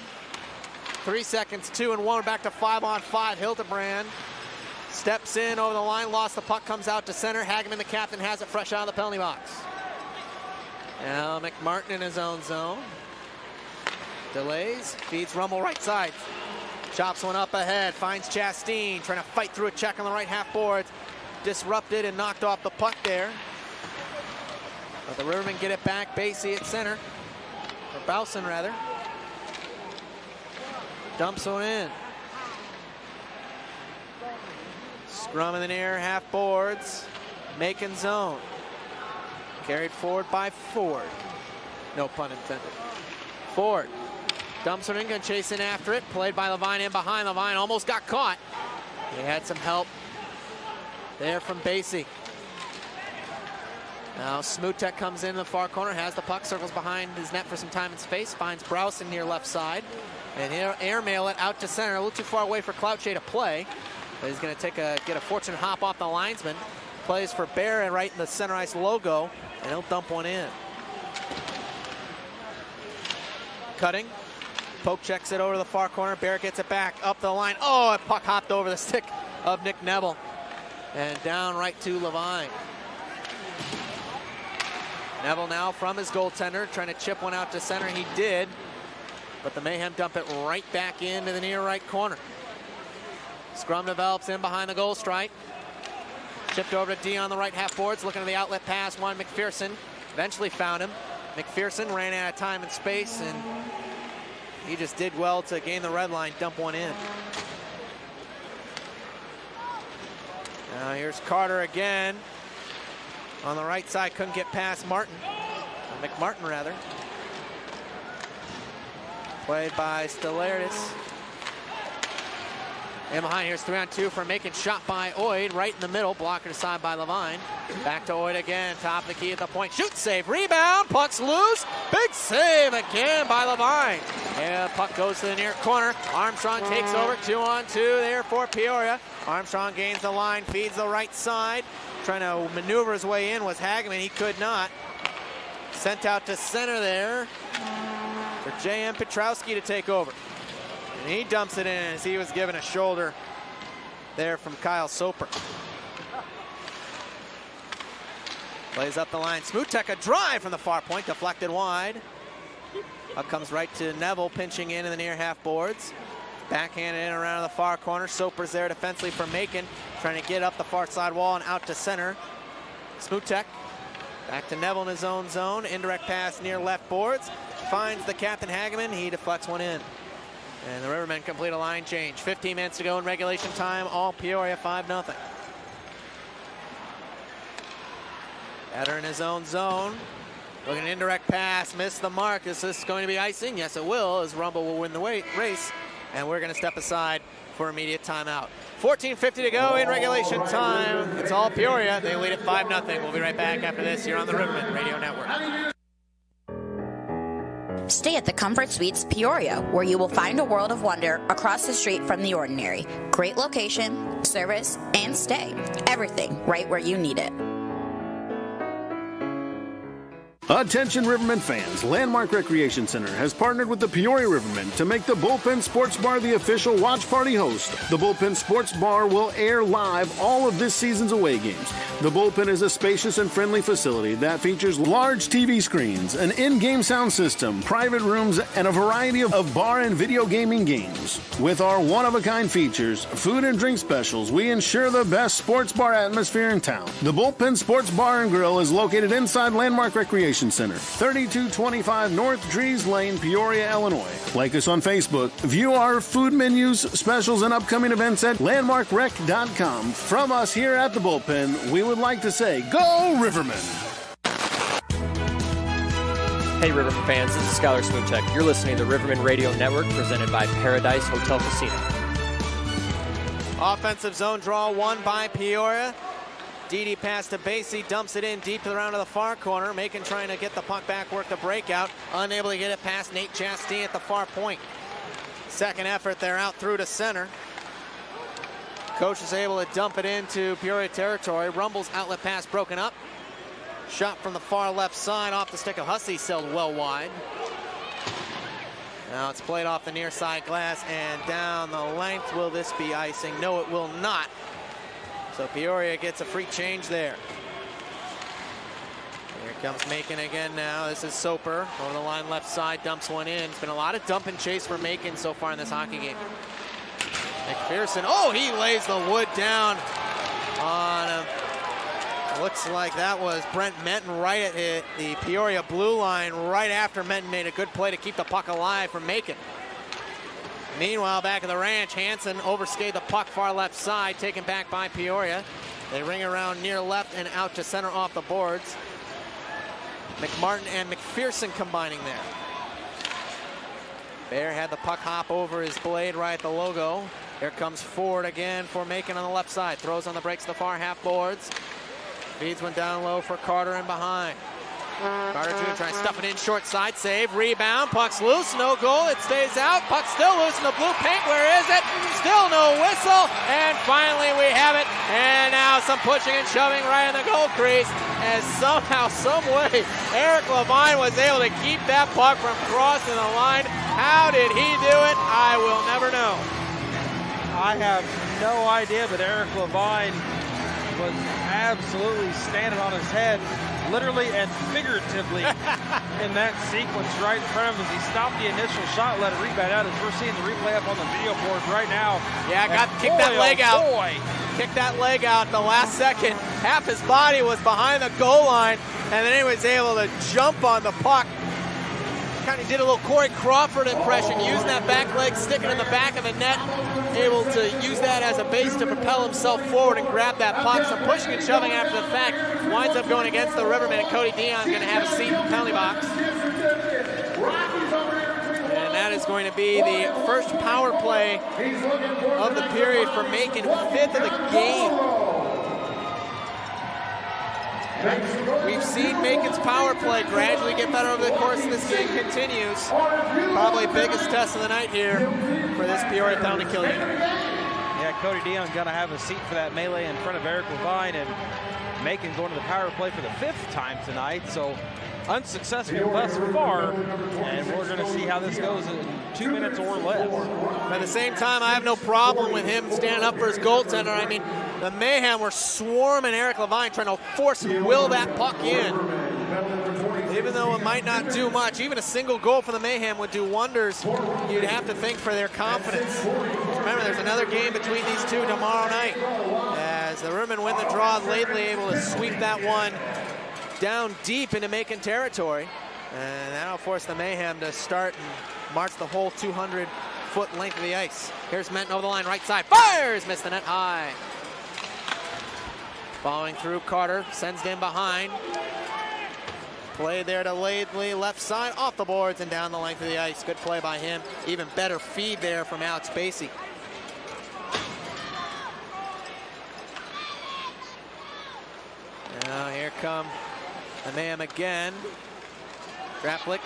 3 seconds, 2 and 1, back to 5-on-5. Hildebrand steps in over the line, lost the puck, comes out to center. Hageman, the captain, has it fresh out of the penalty box. Now McMartin in his own zone. Delays, feeds Rummel right side. Chops one up ahead, finds Chasteen, trying to fight through a check on the right half boards. Disrupted and knocked off the puck there. But the Rivermen get it back, Basie at center. Or Bowson, rather. Dumps one in. Scrum in the near half boards. Macon zone. Carried forward by Ford. No pun intended. Ford dumps one in, gonna chase in after it. Played by Levine in behind. Levine almost got caught. He had some help there from Basie. Now Smutek comes in the far corner, has the puck, circles behind his net for some time and space, finds Browson near left side. And he'll airmail it out to center, a little too far away for Clouchet to play. But he's going to get a fortunate hop off the linesman. Plays for Bear right in the center ice logo, and he'll dump one in. Cutting. Poke checks it over to the far corner. Bear gets it back up the line. Oh, a puck hopped over the stick of Nick Neville. And down right to Levine. Neville now from his goaltender, trying to chip one out to center. He did, but the Mayhem dump it right back into the near right corner. Scrum develops in behind the goal strike. Chipped over to D on the right half boards, looking at the outlet pass. Juan McPherson eventually found him. McPherson ran out of time and space, and he just did well to gain the red line, dump one in. Now here's Carter again. On the right side, couldn't get past Martin. McMartin, rather. Played by Stelaridis. And behind, here's 3-on-2 for Macon. Shot by Oid, right in the middle. Blocker aside by Levine. Back to Oid again, top of the key at the point. Shoot, save, rebound, puck's loose. Big save again by Levine. And puck goes to the near corner. Armstrong takes over, 2-on-2 there for Peoria. Armstrong gains the line, feeds the right side. Trying to maneuver his way in was Hageman. He could not. Sent out to center there for J.M. Petrowski to take over. And he dumps it in as he was given a shoulder there from Kyle Soper. Plays up the line. Smutek, a drive from the far point, deflected wide. Up comes right to Neville, pinching in the near half boards. Backhanded in around the far corner. Soper's there defensively for Macon, trying to get up the far side wall and out to center. Smutek back to Neville in his own zone. Indirect pass near left boards. Finds the captain Hageman. He deflects one in. And the Rivermen complete a line change. 15 minutes to go in regulation time. All Peoria 5-0. Batter in his own zone. Looking at indirect pass. Missed the mark. Is this going to be icing? Yes, it will, as Rumble will win the race. And we're going to step aside for immediate timeout. 14:50 to go in regulation time. It's all Peoria. They lead at 5-0. We'll be right back after this here on the Rivermen Radio Network. Stay at the Comfort Suites Peoria, where you will find a world of wonder across the street from the ordinary. Great location, service, and stay. Everything right where you need it. Attention Rivermen fans, Landmark Recreation Center has partnered with the Peoria Rivermen to make the Bullpen Sports Bar the official watch party host. The Bullpen Sports Bar will air live all of this season's away games. The Bullpen is a spacious and friendly facility that features large TV screens, an in-game sound system, private rooms, and a variety of bar and video gaming games. With our one-of-a-kind features, food and drink specials, we ensure the best sports bar atmosphere in town. The Bullpen Sports Bar and Grill is located inside Landmark Recreation Center, 3225 North Trees Lane, Peoria, Illinois. Like us on Facebook. View our food menus, specials, and upcoming events at landmarkrec.com. From us here at the Bullpen, we would like to say, go Rivermen! Hey Rivermen fans, this is Skylar Smutek. You're listening to the Rivermen Radio Network, presented by Paradise Hotel Casino. Offensive zone draw won by Peoria. Didi pass to Basie, dumps it in deep to the round of the far corner. Macon trying to get the puck back, work the breakout. Unable to get it past Nate Chastain at the far point. Second effort, they're out through to center. Coach is able to dump it into Peoria territory. Rumble's outlet pass broken up. Shot from the far left side off the stick of Hussey, sailed well wide. Now it's played off the near side glass and down the length. Will this be icing? No, it will not. So Peoria gets a free change there. Here comes Macon again now. This is Soper over the line left side, dumps one in. It's been a lot of dump and chase for Macon so far in this hockey game. McPherson, oh, he lays the wood down on him. Looks like that was Brent Menton right at the Peoria blue line right after Menton made a good play to keep the puck alive for Macon. Meanwhile, back at the ranch, Hansen overskated the puck far left side, taken back by Peoria. They ring around near left and out to center off the boards. McMartin and McPherson combining there. Bear had the puck hop over his blade right at the logo. Here comes Ford again for Macon on the left side. Throws on the brakes to the far half boards. Feeds one down low for Carter and behind. Carter Jr. trying to stuff it in short side, save, rebound, puck's loose, no goal, it stays out, puck's still loose in the blue paint, where is it? Still no whistle, and finally we have it, and now some pushing and shoving right in the goal crease, as somehow, some way, Eric Levine was able to keep that puck from crossing the line. How did he do it? I will never know. I have no idea, but Eric Levine was absolutely standing on his head, literally and figuratively, in that sequence right in front of him as he stopped the initial shot, let it rebound out, as we're seeing the replay up on the video board right now. Yeah, kicked that leg out. Kicked that leg out the last second. Half his body was behind the goal line, and then he was able to jump on the puck. Kind of did a little Corey Crawford impression, using that back leg, sticking in the back of the net, able to use that as a base to propel himself forward and grab that puck. Some pushing and shoving after the fact, winds up going against the Rivermen, and Cody Dion going to have a seat in the penalty box. And that is going to be the first power play of the period for Macon, 5th of the game. We've seen Macon's power play gradually get better over the course of this game continues. Probably biggest test of the night here for this Peoria penalty kill unit. Yeah, Cody Dion going to have a seat for that melee in front of Eric Levine, and Macon going to the power play for the 5th time tonight. So unsuccessful thus far, and we're going to see how this goes in 2 minutes or less. At the same time, I have no problem with him standing up for his goaltender. I mean, the Mayhem were swarming Eric Levine, trying to force and will that puck in. Even though it might not do much, even a single goal for the Mayhem would do wonders, you'd have to think, for their confidence. Remember, there's another game between these two tomorrow night, as the Rivermen win the draw, lately able to sweep that one down deep into Macon territory. And that'll force the Mayhem to start and march the whole 200-foot length of the ice. Here's Menton over the line, right side, fires, missed the net high. Following through, Carter sends it in behind. Play there to Laidley, left side, off the boards and down the length of the ice. Good play by him. Even better feed there from Alex Basie. Now here come the Mayhem again. Graplik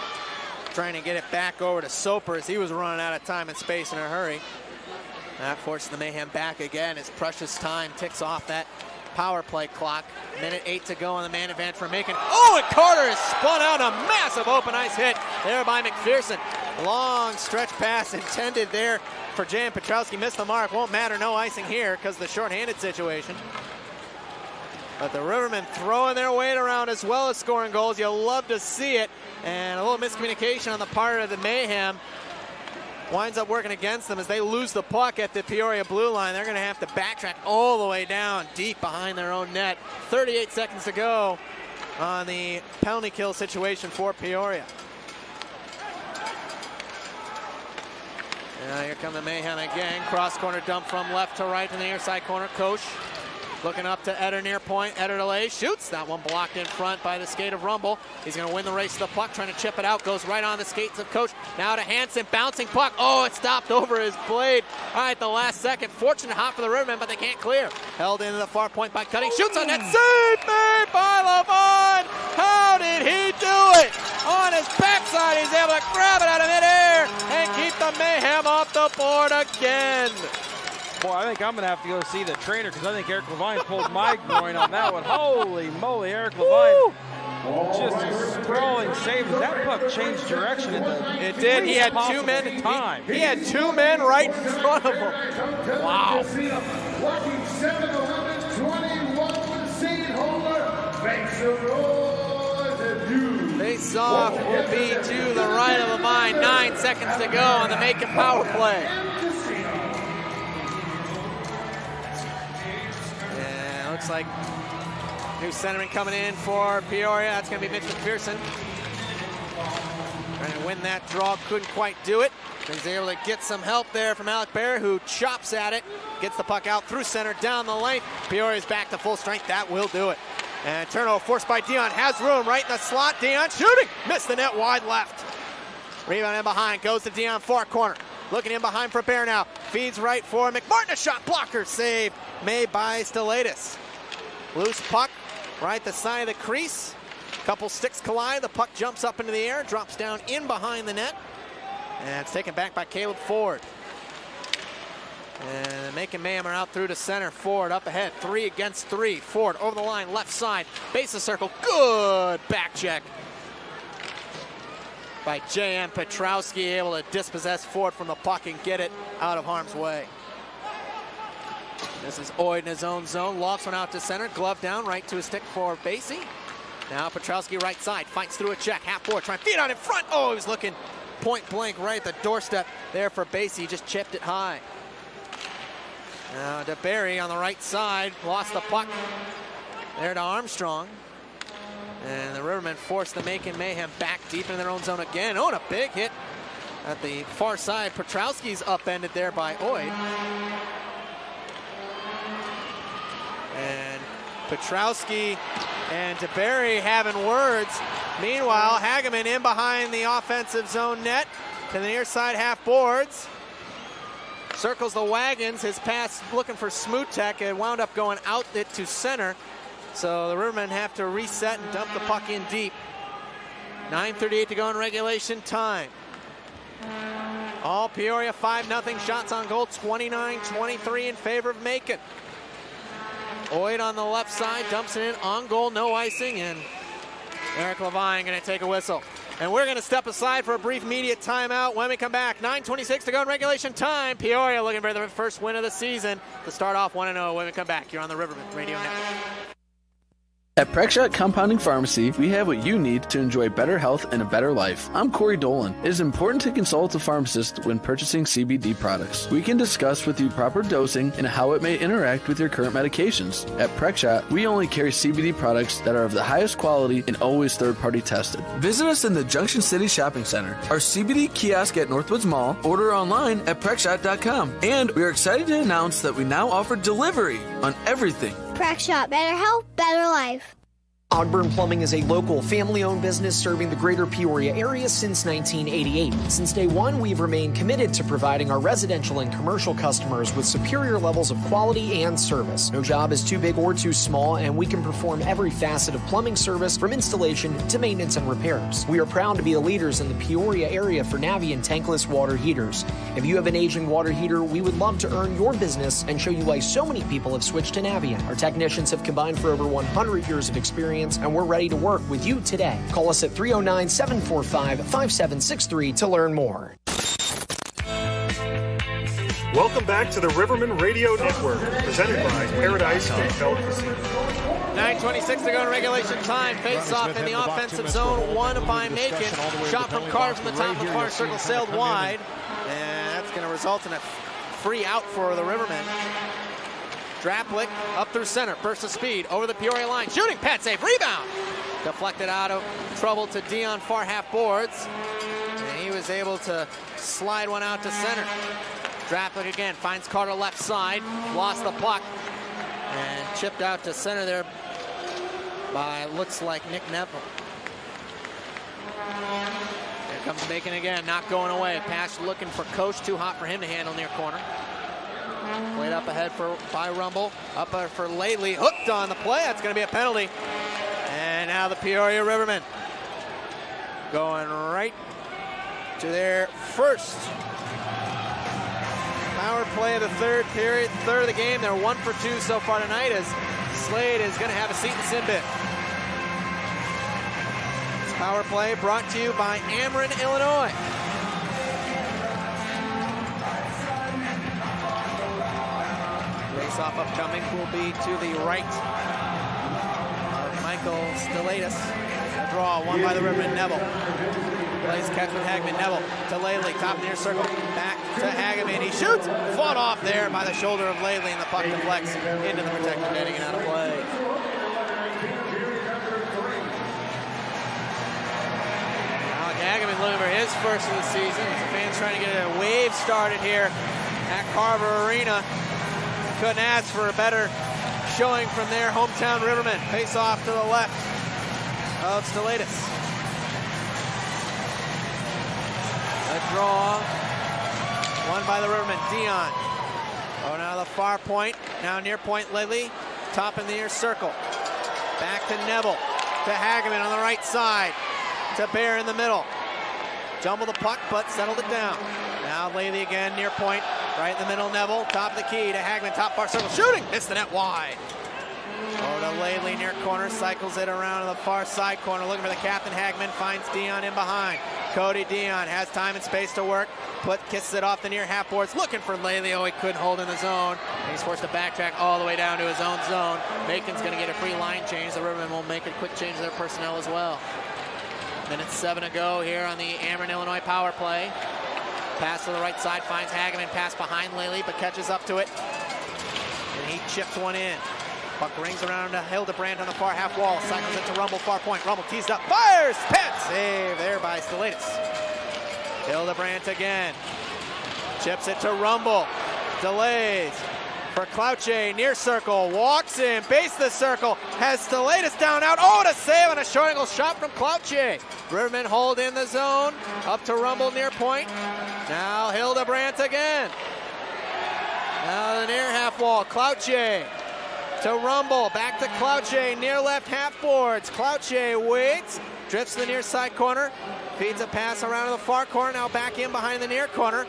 trying to get it back over to Soper as he was running out of time and space in a hurry. That forces the Mayhem back again as precious time ticks off that power play clock. Minute 8 to go on the man advantage for Macon. Oh, and Carter is spun out, a massive open ice hit there by McPherson. Long stretch pass intended there for Jan Petrowski. Missed the mark. Won't matter, no icing here because of the shorthanded situation. But the Rivermen throwing their weight around as well as scoring goals. You'll love to see it. And a little miscommunication on the part of the Mayhem winds up working against them as they lose the puck at the Peoria blue line. They're going to have to backtrack all the way down deep behind their own net. 38 seconds to go on the penalty kill situation for Peoria. Now here come the Mayhem again. Cross corner dump from left to right in the near side corner. Koch looking up to Eder near point. Eder delay, shoots. That one blocked in front by the skate of Rumble. He's going to win the race to the puck, trying to chip it out. Goes right on the skates of Koch. Now to Hansen, bouncing puck. Oh, it stopped over his blade. All right, the last second. Fortunate hop for the Rivermen, but they can't clear. Held into the far point by Cutting. Shoots on net. Save made by Levine. How did he do it? On his backside, he's able to grab it out of midair and keep the Mayhem off the board again. Boy, I think I'm going to have to go see the trainer because I think Eric Levine pulled my groin on that one. Holy moly, Eric Levine. Just a sprawling save. That puck changed direction at the It did. He had 2 men. Time. He had 2 men right in front of him. Wow. Face off will be to the right of Levine. 9 seconds to go on the Macon power play. Looks like new centerman coming in for Peoria. That's going to be Mitch McPherson. Trying to win that draw, couldn't quite do it. He's able to get some help there from Alec Bear, who chops at it, gets the puck out through center, down the lane. Peoria's back to full strength. That will do it. And turnover forced by Dion. Has room right in the slot. Dion shooting. Missed the net wide left. Rebound in behind. Goes to Dion, far corner. Looking in behind for Bear now. Feeds right for McMartin. A shot blocker save made by Stelatis. Loose puck right the side of the crease. Couple sticks collide. The puck jumps up into the air, drops down in behind the net. And it's taken back by Caleb Ford. And Macon Mayhem are out through to center. Ford up ahead, 3 against 3. Ford over the line, left side, base of circle. Good back check by J.M. Petrowski, able to dispossess Ford from the puck and get it out of harm's way. This is Oid in his own zone. Lofts one out to center. Glove down, right to his stick for Basie. Now Petrowski right side. Fights through a check. Half board. Trying to feed out in front. Oh, he was looking point blank right at the doorstep there for Basie. He just chipped it high. Now DeBerry on the right side. Lost the puck there to Armstrong. And the Rivermen force the Macon Mayhem back deep in their own zone again. Oh, and a big hit at the far side. Petrowski's upended there by Oid. And Petrowski and DeBerry having words. Meanwhile, Hageman in behind the offensive zone net to the near side half boards. Circles the wagons. His pass looking for Smutek. It wound up going out it to center. So the Rivermen have to reset and dump the puck in deep. 9:38 to go in regulation time. All Peoria 5-0 shots on goal, 29-23 in favor of Macon. Oid on the left side, dumps it in on goal, no icing, and Eric Levine going to take a whistle. And we're going to step aside for a brief media timeout. When we come back, 9:26 to go in regulation time. Peoria looking for their first win of the season to start off 1-0. When we come back, you're on the Riverman Radio Network. At Prexshot Compounding Pharmacy, we have what you need to enjoy better health and a better life. I'm Corey Dolan. It is important to consult a pharmacist when purchasing CBD products. We can discuss with you proper dosing and how it may interact with your current medications. At Prexshot, we only carry CBD products that are of the highest quality and always third-party tested. Visit us in the Junction City Shopping Center, our CBD kiosk at Northwoods Mall, order online at Prexshot.com. And we are excited to announce that we now offer delivery on everything. Prexshot, better health, better life. Ogburn Plumbing is a local family-owned business serving the greater Peoria area since 1988. Since day one, we've remained committed to providing our residential and commercial customers with superior levels of quality and service. No job is too big or too small, and we can perform every facet of plumbing service from installation to maintenance and repairs. We are proud to be the leaders in the Peoria area for Navien tankless water heaters. If you have an aging water heater, we would love to earn your business and show you why so many people have switched to Navien. Our technicians have combined for over 100 years of experience, and we're ready to work with you today. Call us at 309-745-5763 to learn more. Welcome back to the Riverman Radio Network, presented by Paradise Hotel Casino. 9:26 to go in regulation time. Face off in the offensive zone, won by Macon. Shot from Carter from the top of the far circle, sailed wide, and that's going to result in a free out for the Rivermen. Draplick up through center, burst of speed over the Peoria line, shooting, pad save, rebound! Deflected out of trouble to Dion far half boards, and he was able to slide one out to center. Draplick again, finds Carter left side, lost the puck, and chipped out to center there by, looks like, Nick Neville. Here comes Bacon again, not going away. Pass looking for Coach, too hot for him to handle near corner. Played up ahead by Rumble. Up for Lately. Hooked on the play. That's going to be a penalty. And now the Peoria Rivermen going right to their first power play of the third period, third of the game. They're 1 for 2 so far tonight as Slade is going to have a seat in Sinbit. This power play brought to you by Ameren, Illinois. Face-off upcoming will be to the right of Michael Stilatus. A draw, won by the Riverman, Neville. Plays catch with Hagman, Neville to Laley, top near circle, back to Hageman. He shoots, fought off there by the shoulder of Laley, and the puck deflects into the protected netting and out of play. Alec Hageman looking for his first of the season. The fans trying to get a wave started here at Carver Arena. Couldn't ask for a better showing from their hometown Rivermen. Face off to the left of Stilatus. A draw, won by the Rivermen, Dion. Oh, now the far point, now near point Lilly, top in the near circle. Back to Neville, to Hageman on the right side, to Bear in the middle. Jumbled the puck, but settled it down. Now Laley again, near point, right in the middle, Neville, top of the key to Hageman, top far circle, shooting, missed the net wide. Over to Laley, near corner, cycles it around to the far side corner, looking for the captain. Hageman finds Dion in behind. Cody Dion has time and space to work. Kisses it off the near half boards, looking for Laley. Oh, he couldn't hold in the zone. And he's forced to backtrack all the way down to his own zone. Bacon's going to get a free line change. The Rivermen will make a quick change of their personnel as well. Minute 7 to go here on the Ameren, Illinois power play. Pass to the right side, finds Hageman. Pass behind Laley, but catches up to it. And he chips one in. Puck rings around to Hildebrand on the far half wall. Cycles it to Rumble, far point. Rumble teased up, fires! Pet save there by Stalatis. Hildebrand again. Chips it to Rumble. Delays for Clouche, near circle. Walks in, base the circle. Has Stalatis down out. Oh, to save on a short angle shot from Clouche. Rivermen hold in the zone. Up to Rumble near point. Now Hildebrand again. Now the near half wall. Clouche to Rumble. Back to Clouche, near left half boards. Clouche waits. Drifts to the near side corner. Feeds a pass around to the far corner. Now back in behind the near corner.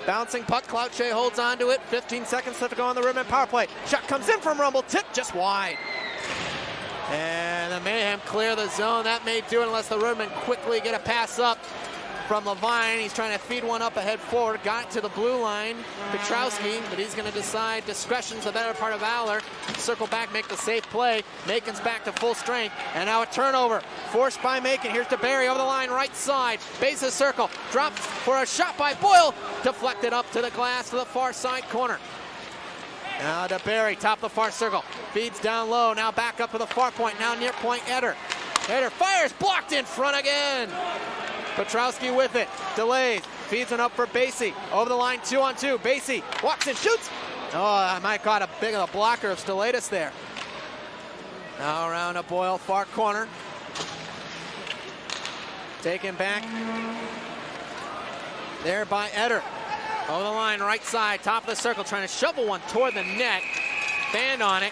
Bouncing puck. Clouche holds on to it. 15 seconds left to go on the Rivermen power play. Shot comes in from Rumble. Tip just wide. And the Mayhem clear the zone. That may do it unless the Rivermen quickly get a pass up from Levine. He's trying to feed one up ahead forward. Got to the blue line. Petrowski, but he's going to decide discretion's the better part of valor. Circle back, make the safe play. Macon's back to full strength. And now a turnover. Forced by Macon. Here's DeBerry over the line, right side. Base of circle. Drops for a shot by Boyle. Deflected up to the glass to the far side corner. Now DeBerry, top of the far circle. Feeds down low. Now back up to the far point. Now near point, Eder. Eder fires. Blocked in front again. Petrowski with it, delays, feeds one up for Basie. Over the line, 2-on-2. Basie walks and shoots. Oh, I might got a big of a blocker of Stalatis there. Now around to Boyle, far corner. Taken back there by Eder. Over the line, right side, top of the circle, trying to shovel one toward the net. Band on it.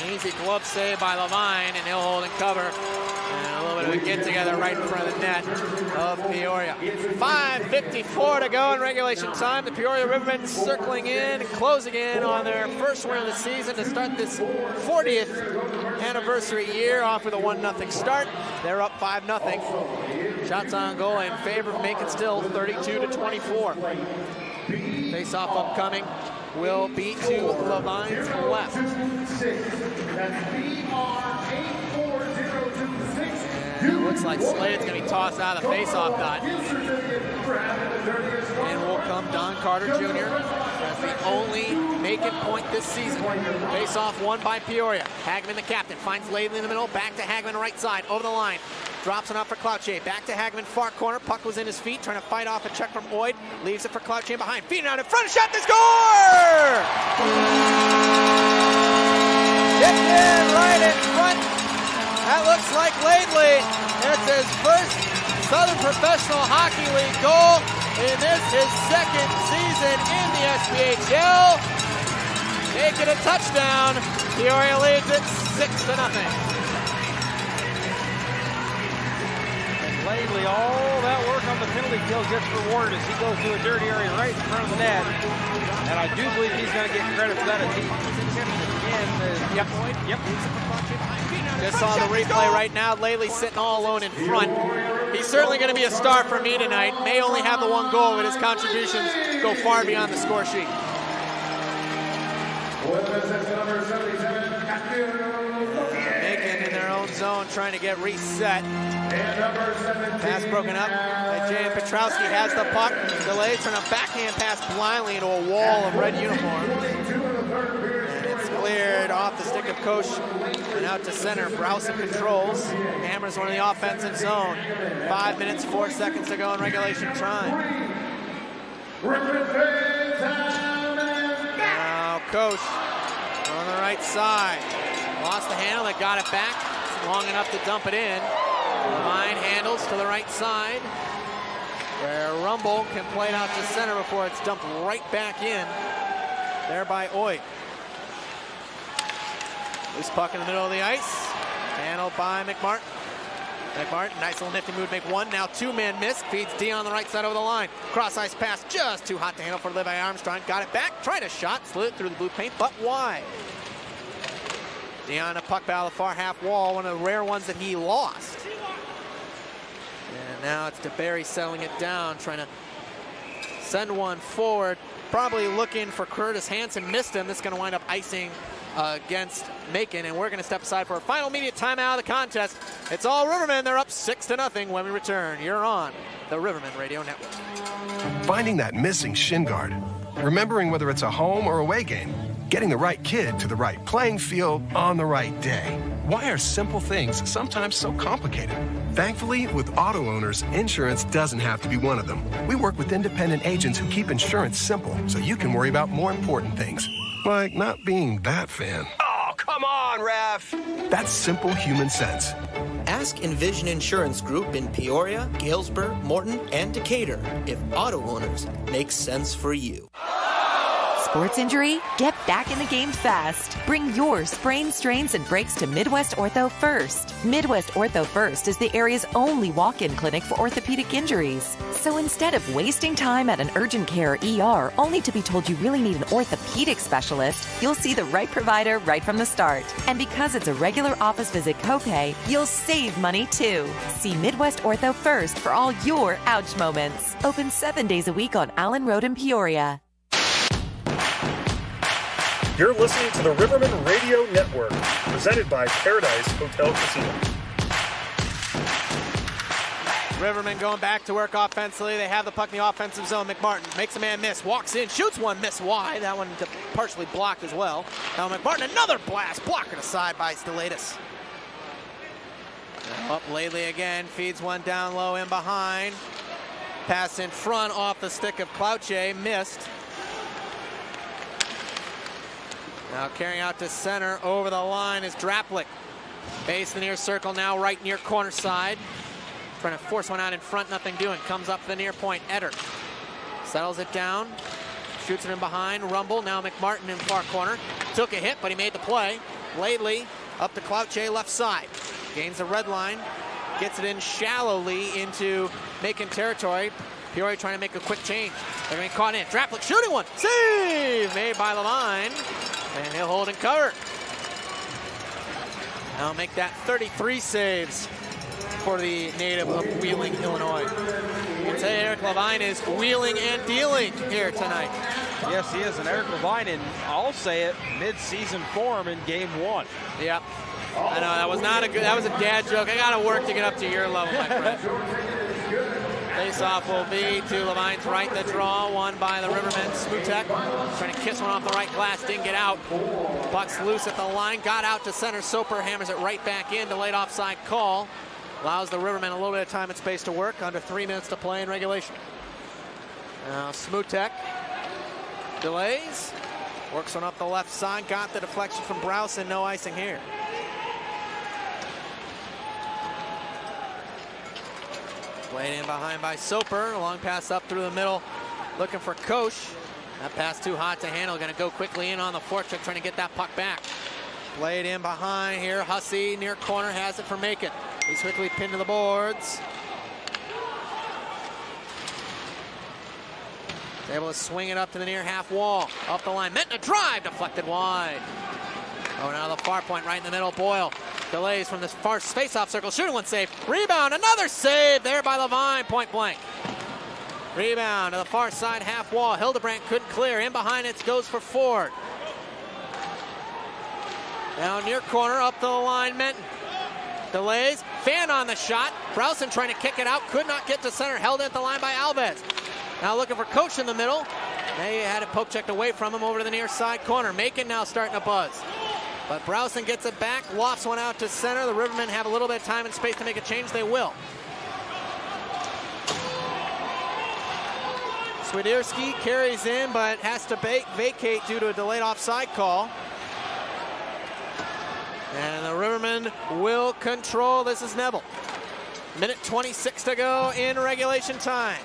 An easy glove save by Levine, and he'll hold and cover. And a little bit of a get-together right in front of the net of Peoria. 5:54 to go in regulation time. The Peoria Rivermen circling in, closing in on their first win of the season to start this 40th anniversary year off with a 1-0 start. They're up 5-0. Shots on goal in favor of Macon still, 32-24. Face-off upcoming. Will be to Levine's left. And it looks like Slade's going to be tossed out of the face-off dot. And will come Don Carter Jr. as the only Macon point this season. Face-off won by Peoria. Hageman, the captain, finds Ladley in the middle. Back to Hageman, right side, over the line. Drops it up for Clouche. Back to Hageman, far corner. Puck was in his feet, trying to fight off a check from Oid. Leaves it for Clouche in behind. Feeding out in front. Shot to score! Tipped in right in front. That looks like Ladley. It's his first Southern Professional Hockey League goal in this, his second season in the SPHL. Make it a touchdown. Peoria leads it 6-0. Lately, all that work on the penalty kill gets rewarded as he goes to a dirty area right in front of the net. And I do believe he's going to get credit for that as he Yep. Just saw the replay right now. Laley sitting all alone in front. He's certainly going to be a star for me tonight. May only have the one goal, but his contributions go far beyond the score sheet. Macon in their own zone trying to get reset. Pass broken up. J.M. Petrowski has the puck. Delay trying to backhand pass blindly into a wall of red uniforms. And it's cleared off the stick of Koch and out to center. Browson controls. Hammers one in the offensive zone. 5 minutes, 4 seconds to go in regulation time. Now Koch on the right side. Lost the handle, they got it back. It's long enough to dump it in. Line handles to the right side, where Rumble can play it out to center before it's dumped right back in. There by Oy. Loose puck in the middle of the ice. Handled by McMartin. McMartin, nice little nifty move, make one. Now two-man miss. Feeds Dion on the right side over the line. Cross ice pass, just too hot to handle for Levi Armstrong. Got it back, tried a shot, slid it through the blue paint, but wide. Dion, a puck battle, the far half wall, one of the rare ones that he lost. And Now it's DeBerry settling it down, trying to send one forward. Probably looking for Curtis Hansen, missed him. This is going to wind up icing against Macon, and we're going to step aside for a final immediate timeout of the contest. It's all Rivermen. They're up 6-0 when we return. You're on the Rivermen Radio Network. Finding that missing shin guard, remembering whether it's a home or away game, getting the right kid to the right playing field on the right day. Why are simple things sometimes so complicated? Thankfully, with auto owners, insurance doesn't have to be one of them. We work with independent agents who keep insurance simple so you can worry about more important things, like not being that fan. Oh, come on, ref! That's simple human sense. Ask Envision Insurance Group in Peoria, Galesburg, Morton, and Decatur if auto owners make sense for you. Sports injury? Get back in the game fast. Bring your sprains, strains, and breaks to Midwest Ortho First. Midwest Ortho First is the area's only walk-in clinic for orthopedic injuries. So instead of wasting time at an urgent care ER only to be told you really need an orthopedic specialist, you'll see the right provider right from the start. And because it's a regular office visit copay, you'll save money too. See Midwest Ortho First for all your ouch moments. Open 7 days a week on Allen Road in Peoria. You're listening to the Rivermen Radio Network, presented by Paradise Hotel Casino. Rivermen going back to work offensively. They have the puck in the offensive zone. McMartin makes a man miss, walks in, shoots one, miss wide. That one partially blocked as well. Now McMartin, another blast, blocker aside by Stelatis. Up Lately again, feeds one down low in behind. Pass in front off the stick of Clouche, missed. Now carrying out to center, over the line is Draplik. Base the near circle now, right near corner side. Trying to force one out in front, nothing doing. Comes up the near point, Eder. Settles it down, shoots it in behind, Rumble, now McMartin in far corner. Took a hit, but he made the play. Lately, up to Clouche, left side. Gains the red line, gets it in shallowly into Macon territory. Peoria trying to make a quick change. They're getting caught in. Draplik shooting one. Save made by Levine. And he'll hold and cover. Now make that 33 saves for the native of Wheeling, Illinois. You can say Eric Levine is wheeling and dealing here tonight. Yes, he is. And Eric Levine, and I'll say it, mid-season form in game one. Yep. I know, that was not a good, that was a dad joke. I got to work to get up to your level, my friend. Face-off will be to Levine's right, the draw, won by the Rivermen. Smutek trying to kiss one off the right glass, didn't get out. Buck's loose at the line, got out to center. Soper hammers it right back in, delayed offside call. Allows the Rivermen a little bit of time and space to work, under 3 minutes to play in regulation. Now Smutek delays, works one up the left side, got the deflection from Browse and no icing here. Played in behind by Soper. Long pass up through the middle, looking for Koch. That pass too hot to handle. Going to go quickly in on the forecheck, trying to get that puck back. Played in behind here. Hussey near corner has it for Macon. He's quickly pinned to the boards. He's able to swing it up to the near half wall. Up the line. Meant to drive. Deflected wide. Oh, now the far point right in the middle. Boyle delays from this far face-off circle. Shooting one save. Rebound. Another save there by Levine. Point blank. Rebound to the far side half wall. Hildebrandt couldn't clear. In behind it goes for Ford. Now near corner. Up to the line. Menton. Delays. Fan on the shot. Browson trying to kick it out. Could not get to center. Held at the line by Alves. Now looking for Koch in the middle. They had it poke checked away from him over to the near side corner. Macon now starting to buzz. But Browson gets it back, lofts one out to center. The Rivermen have a little bit of time and space to make a change. They will. Swiderski carries in, but has to vacate due to a delayed offside call. And the Rivermen will control. This is Neville. Minute 26 to go in regulation time.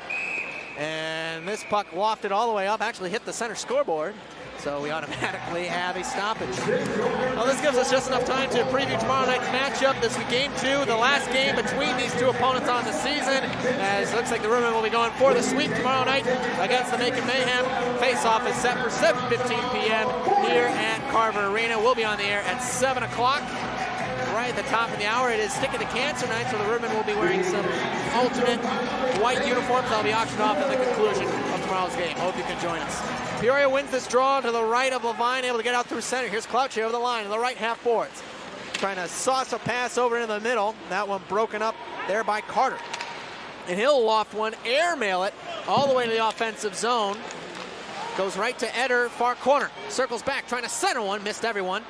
And this puck lofted all the way up, actually hit the center scoreboard. So we automatically have a stoppage. Well, this gives us just enough time to preview tomorrow night's matchup. This is game 2, the last game between these two opponents on the season. As it looks like the Rivermen will be going for the sweep tomorrow night against the Macon Mayhem. Face-off is set for 7:15 p.m. here at Carver Arena. We'll be on the air at 7 o'clock. right at the top of the hour. It is Stick of the Cancer night, so the Rivermen will be wearing some alternate white uniforms. They'll be auctioned off at the conclusion of tomorrow's game. Hope you can join us. Peoria wins this draw to the right of Levine, able to get out through center. Here's Clouchy over the line in the right half boards. Trying to sauce a pass over into the middle. That one broken up there by Carter. And he'll loft one, airmail it all the way to the offensive zone. Goes right to Eder, far corner. Circles back, trying to center one, missed everyone.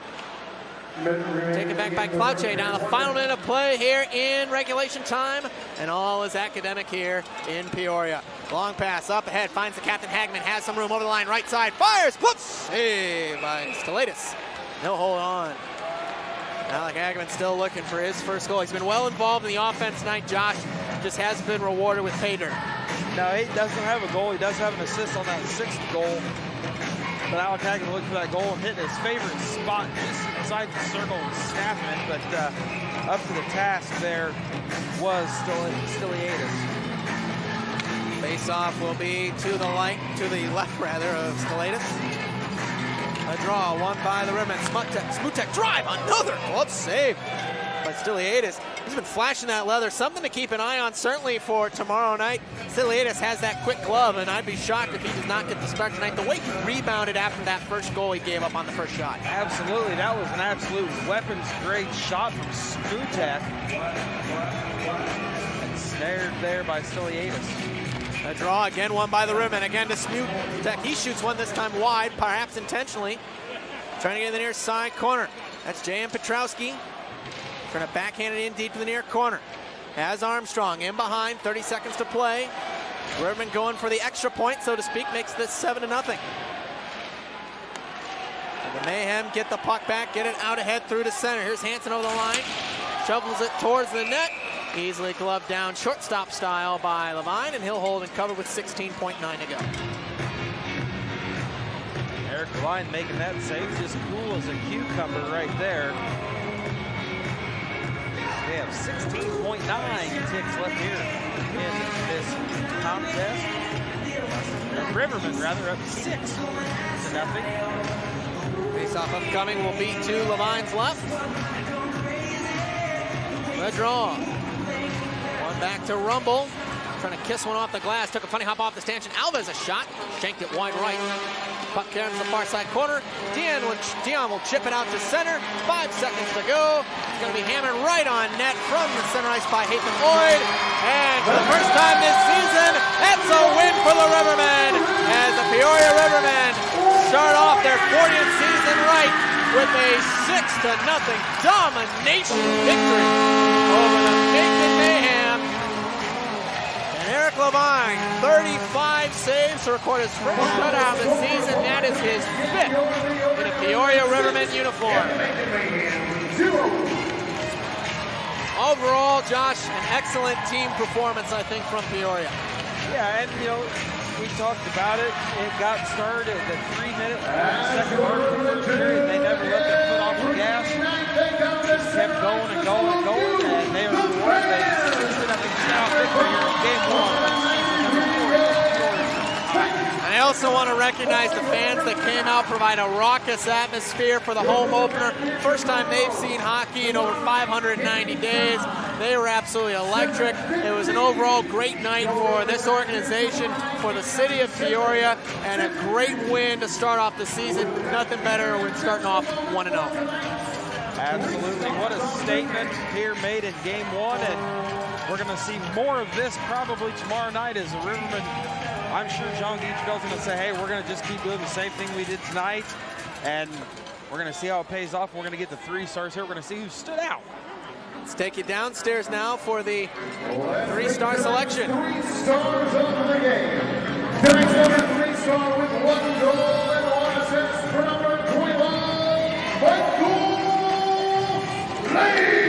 Taken back by Clouchy. Now the final minute of play here in regulation time. And all is academic here in Peoria. Long pass up ahead, finds the captain. Hagman has some room over the line, right side, fires, whoops! Saved by Stelatis. No hold on. Alec Hagman still looking for his first goal. He's been well involved in the offense tonight, Josh. Just hasn't been rewarded with pay dirt. No, he doesn't have a goal. He does have an assist on that 6th goal. But Alec Hagman looking for that goal and hitting his favorite spot just inside the circle and snapping it. But up to the task there was Stiliadis. Face-off will be to the left of Stiliadis. A draw, won by the Rivermen. Smutek drive, another glove save by Stiliadis. He's been flashing that leather. Something to keep an eye on, certainly for tomorrow night. Stiliadis has that quick glove, and I'd be shocked if he does not get the start tonight. The way he rebounded after that first goal he gave up on the first shot. Absolutely, that was an absolute weapons-grade shot from Smutek. And snared there by Stiliadis. A draw, again won by the Rivermen, again to Smutek. He shoots one this time wide, perhaps intentionally. Trying to get in the near side corner. That's J.M. Petrowski. Trying to backhand it in deep to the near corner. Has Armstrong in behind, 30 seconds to play. Rivermen going for the extra point, so to speak, makes this 7-0. And the Mayhem get the puck back, get it out ahead through to center. Here's Hansen over the line. Shovels it towards the net. Easily gloved down, shortstop style by Levine, and he'll hold and cover with 16.9 to go. Eric Levine making that save, just cool as a cucumber right there. They have 16.9 ticks left here in this contest. The Rivermen rather up 6-0. Face-off upcoming will be to Levine's left. The draw. One back to Rumble. Trying to kiss one off the glass. Took a funny hop off the stanchion. Alves a shot. Shanked it wide right. Puck down to the far side corner. Dion will chip it out to center. 5 seconds to go. It's going to be hammered right on net from the center ice by Hathan Lloyd. And for the first time this season, that's a win for the Rivermen. As the Peoria Rivermen start off their 40th season right with a 6-0 domination victory over the Macon Mayhem. And Eric Levine, 35 saves to record his first shutout of the season. That is his 5th in a Peoria Rivermen uniform. Overall, Josh, an excellent team performance, I think, from Peoria. Yeah, and we talked about it. It got started at the 3-minute, second mark of the first period. They never let their foot off the gas. Just kept going and going and going, and they were rewarded. They stood up and shot victory here in game 1. And I also want to recognize the fans that came out, provide a raucous atmosphere for the home opener. First time they've seen hockey in over 590 days. They were absolutely electric. It was an overall great night for this organization, for the city of Peoria, and a great win to start off the season. Nothing better when starting off 1-0. Absolutely. What a statement here made in game 1, and we're going to see more of this probably tomorrow night as the Rivermen. I'm sure John Dietrich's going to say, hey, we're going to just keep doing the same thing we did tonight, and we're going to see how it pays off. We're going to get the 3 stars here. We're going to see who stood out. Let's take you downstairs now for the 3-star selection. 3 stars of the game. Tonight's number 3-star with 1 goal and 1 assist for number 21, Michael Bacon.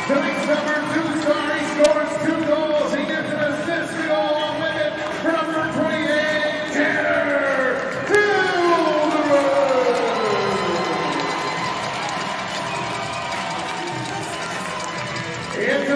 Tonight's number 2-star, he scores 2 goals. He gets an assist to go along with it for number 28, Tanner Hildebrand.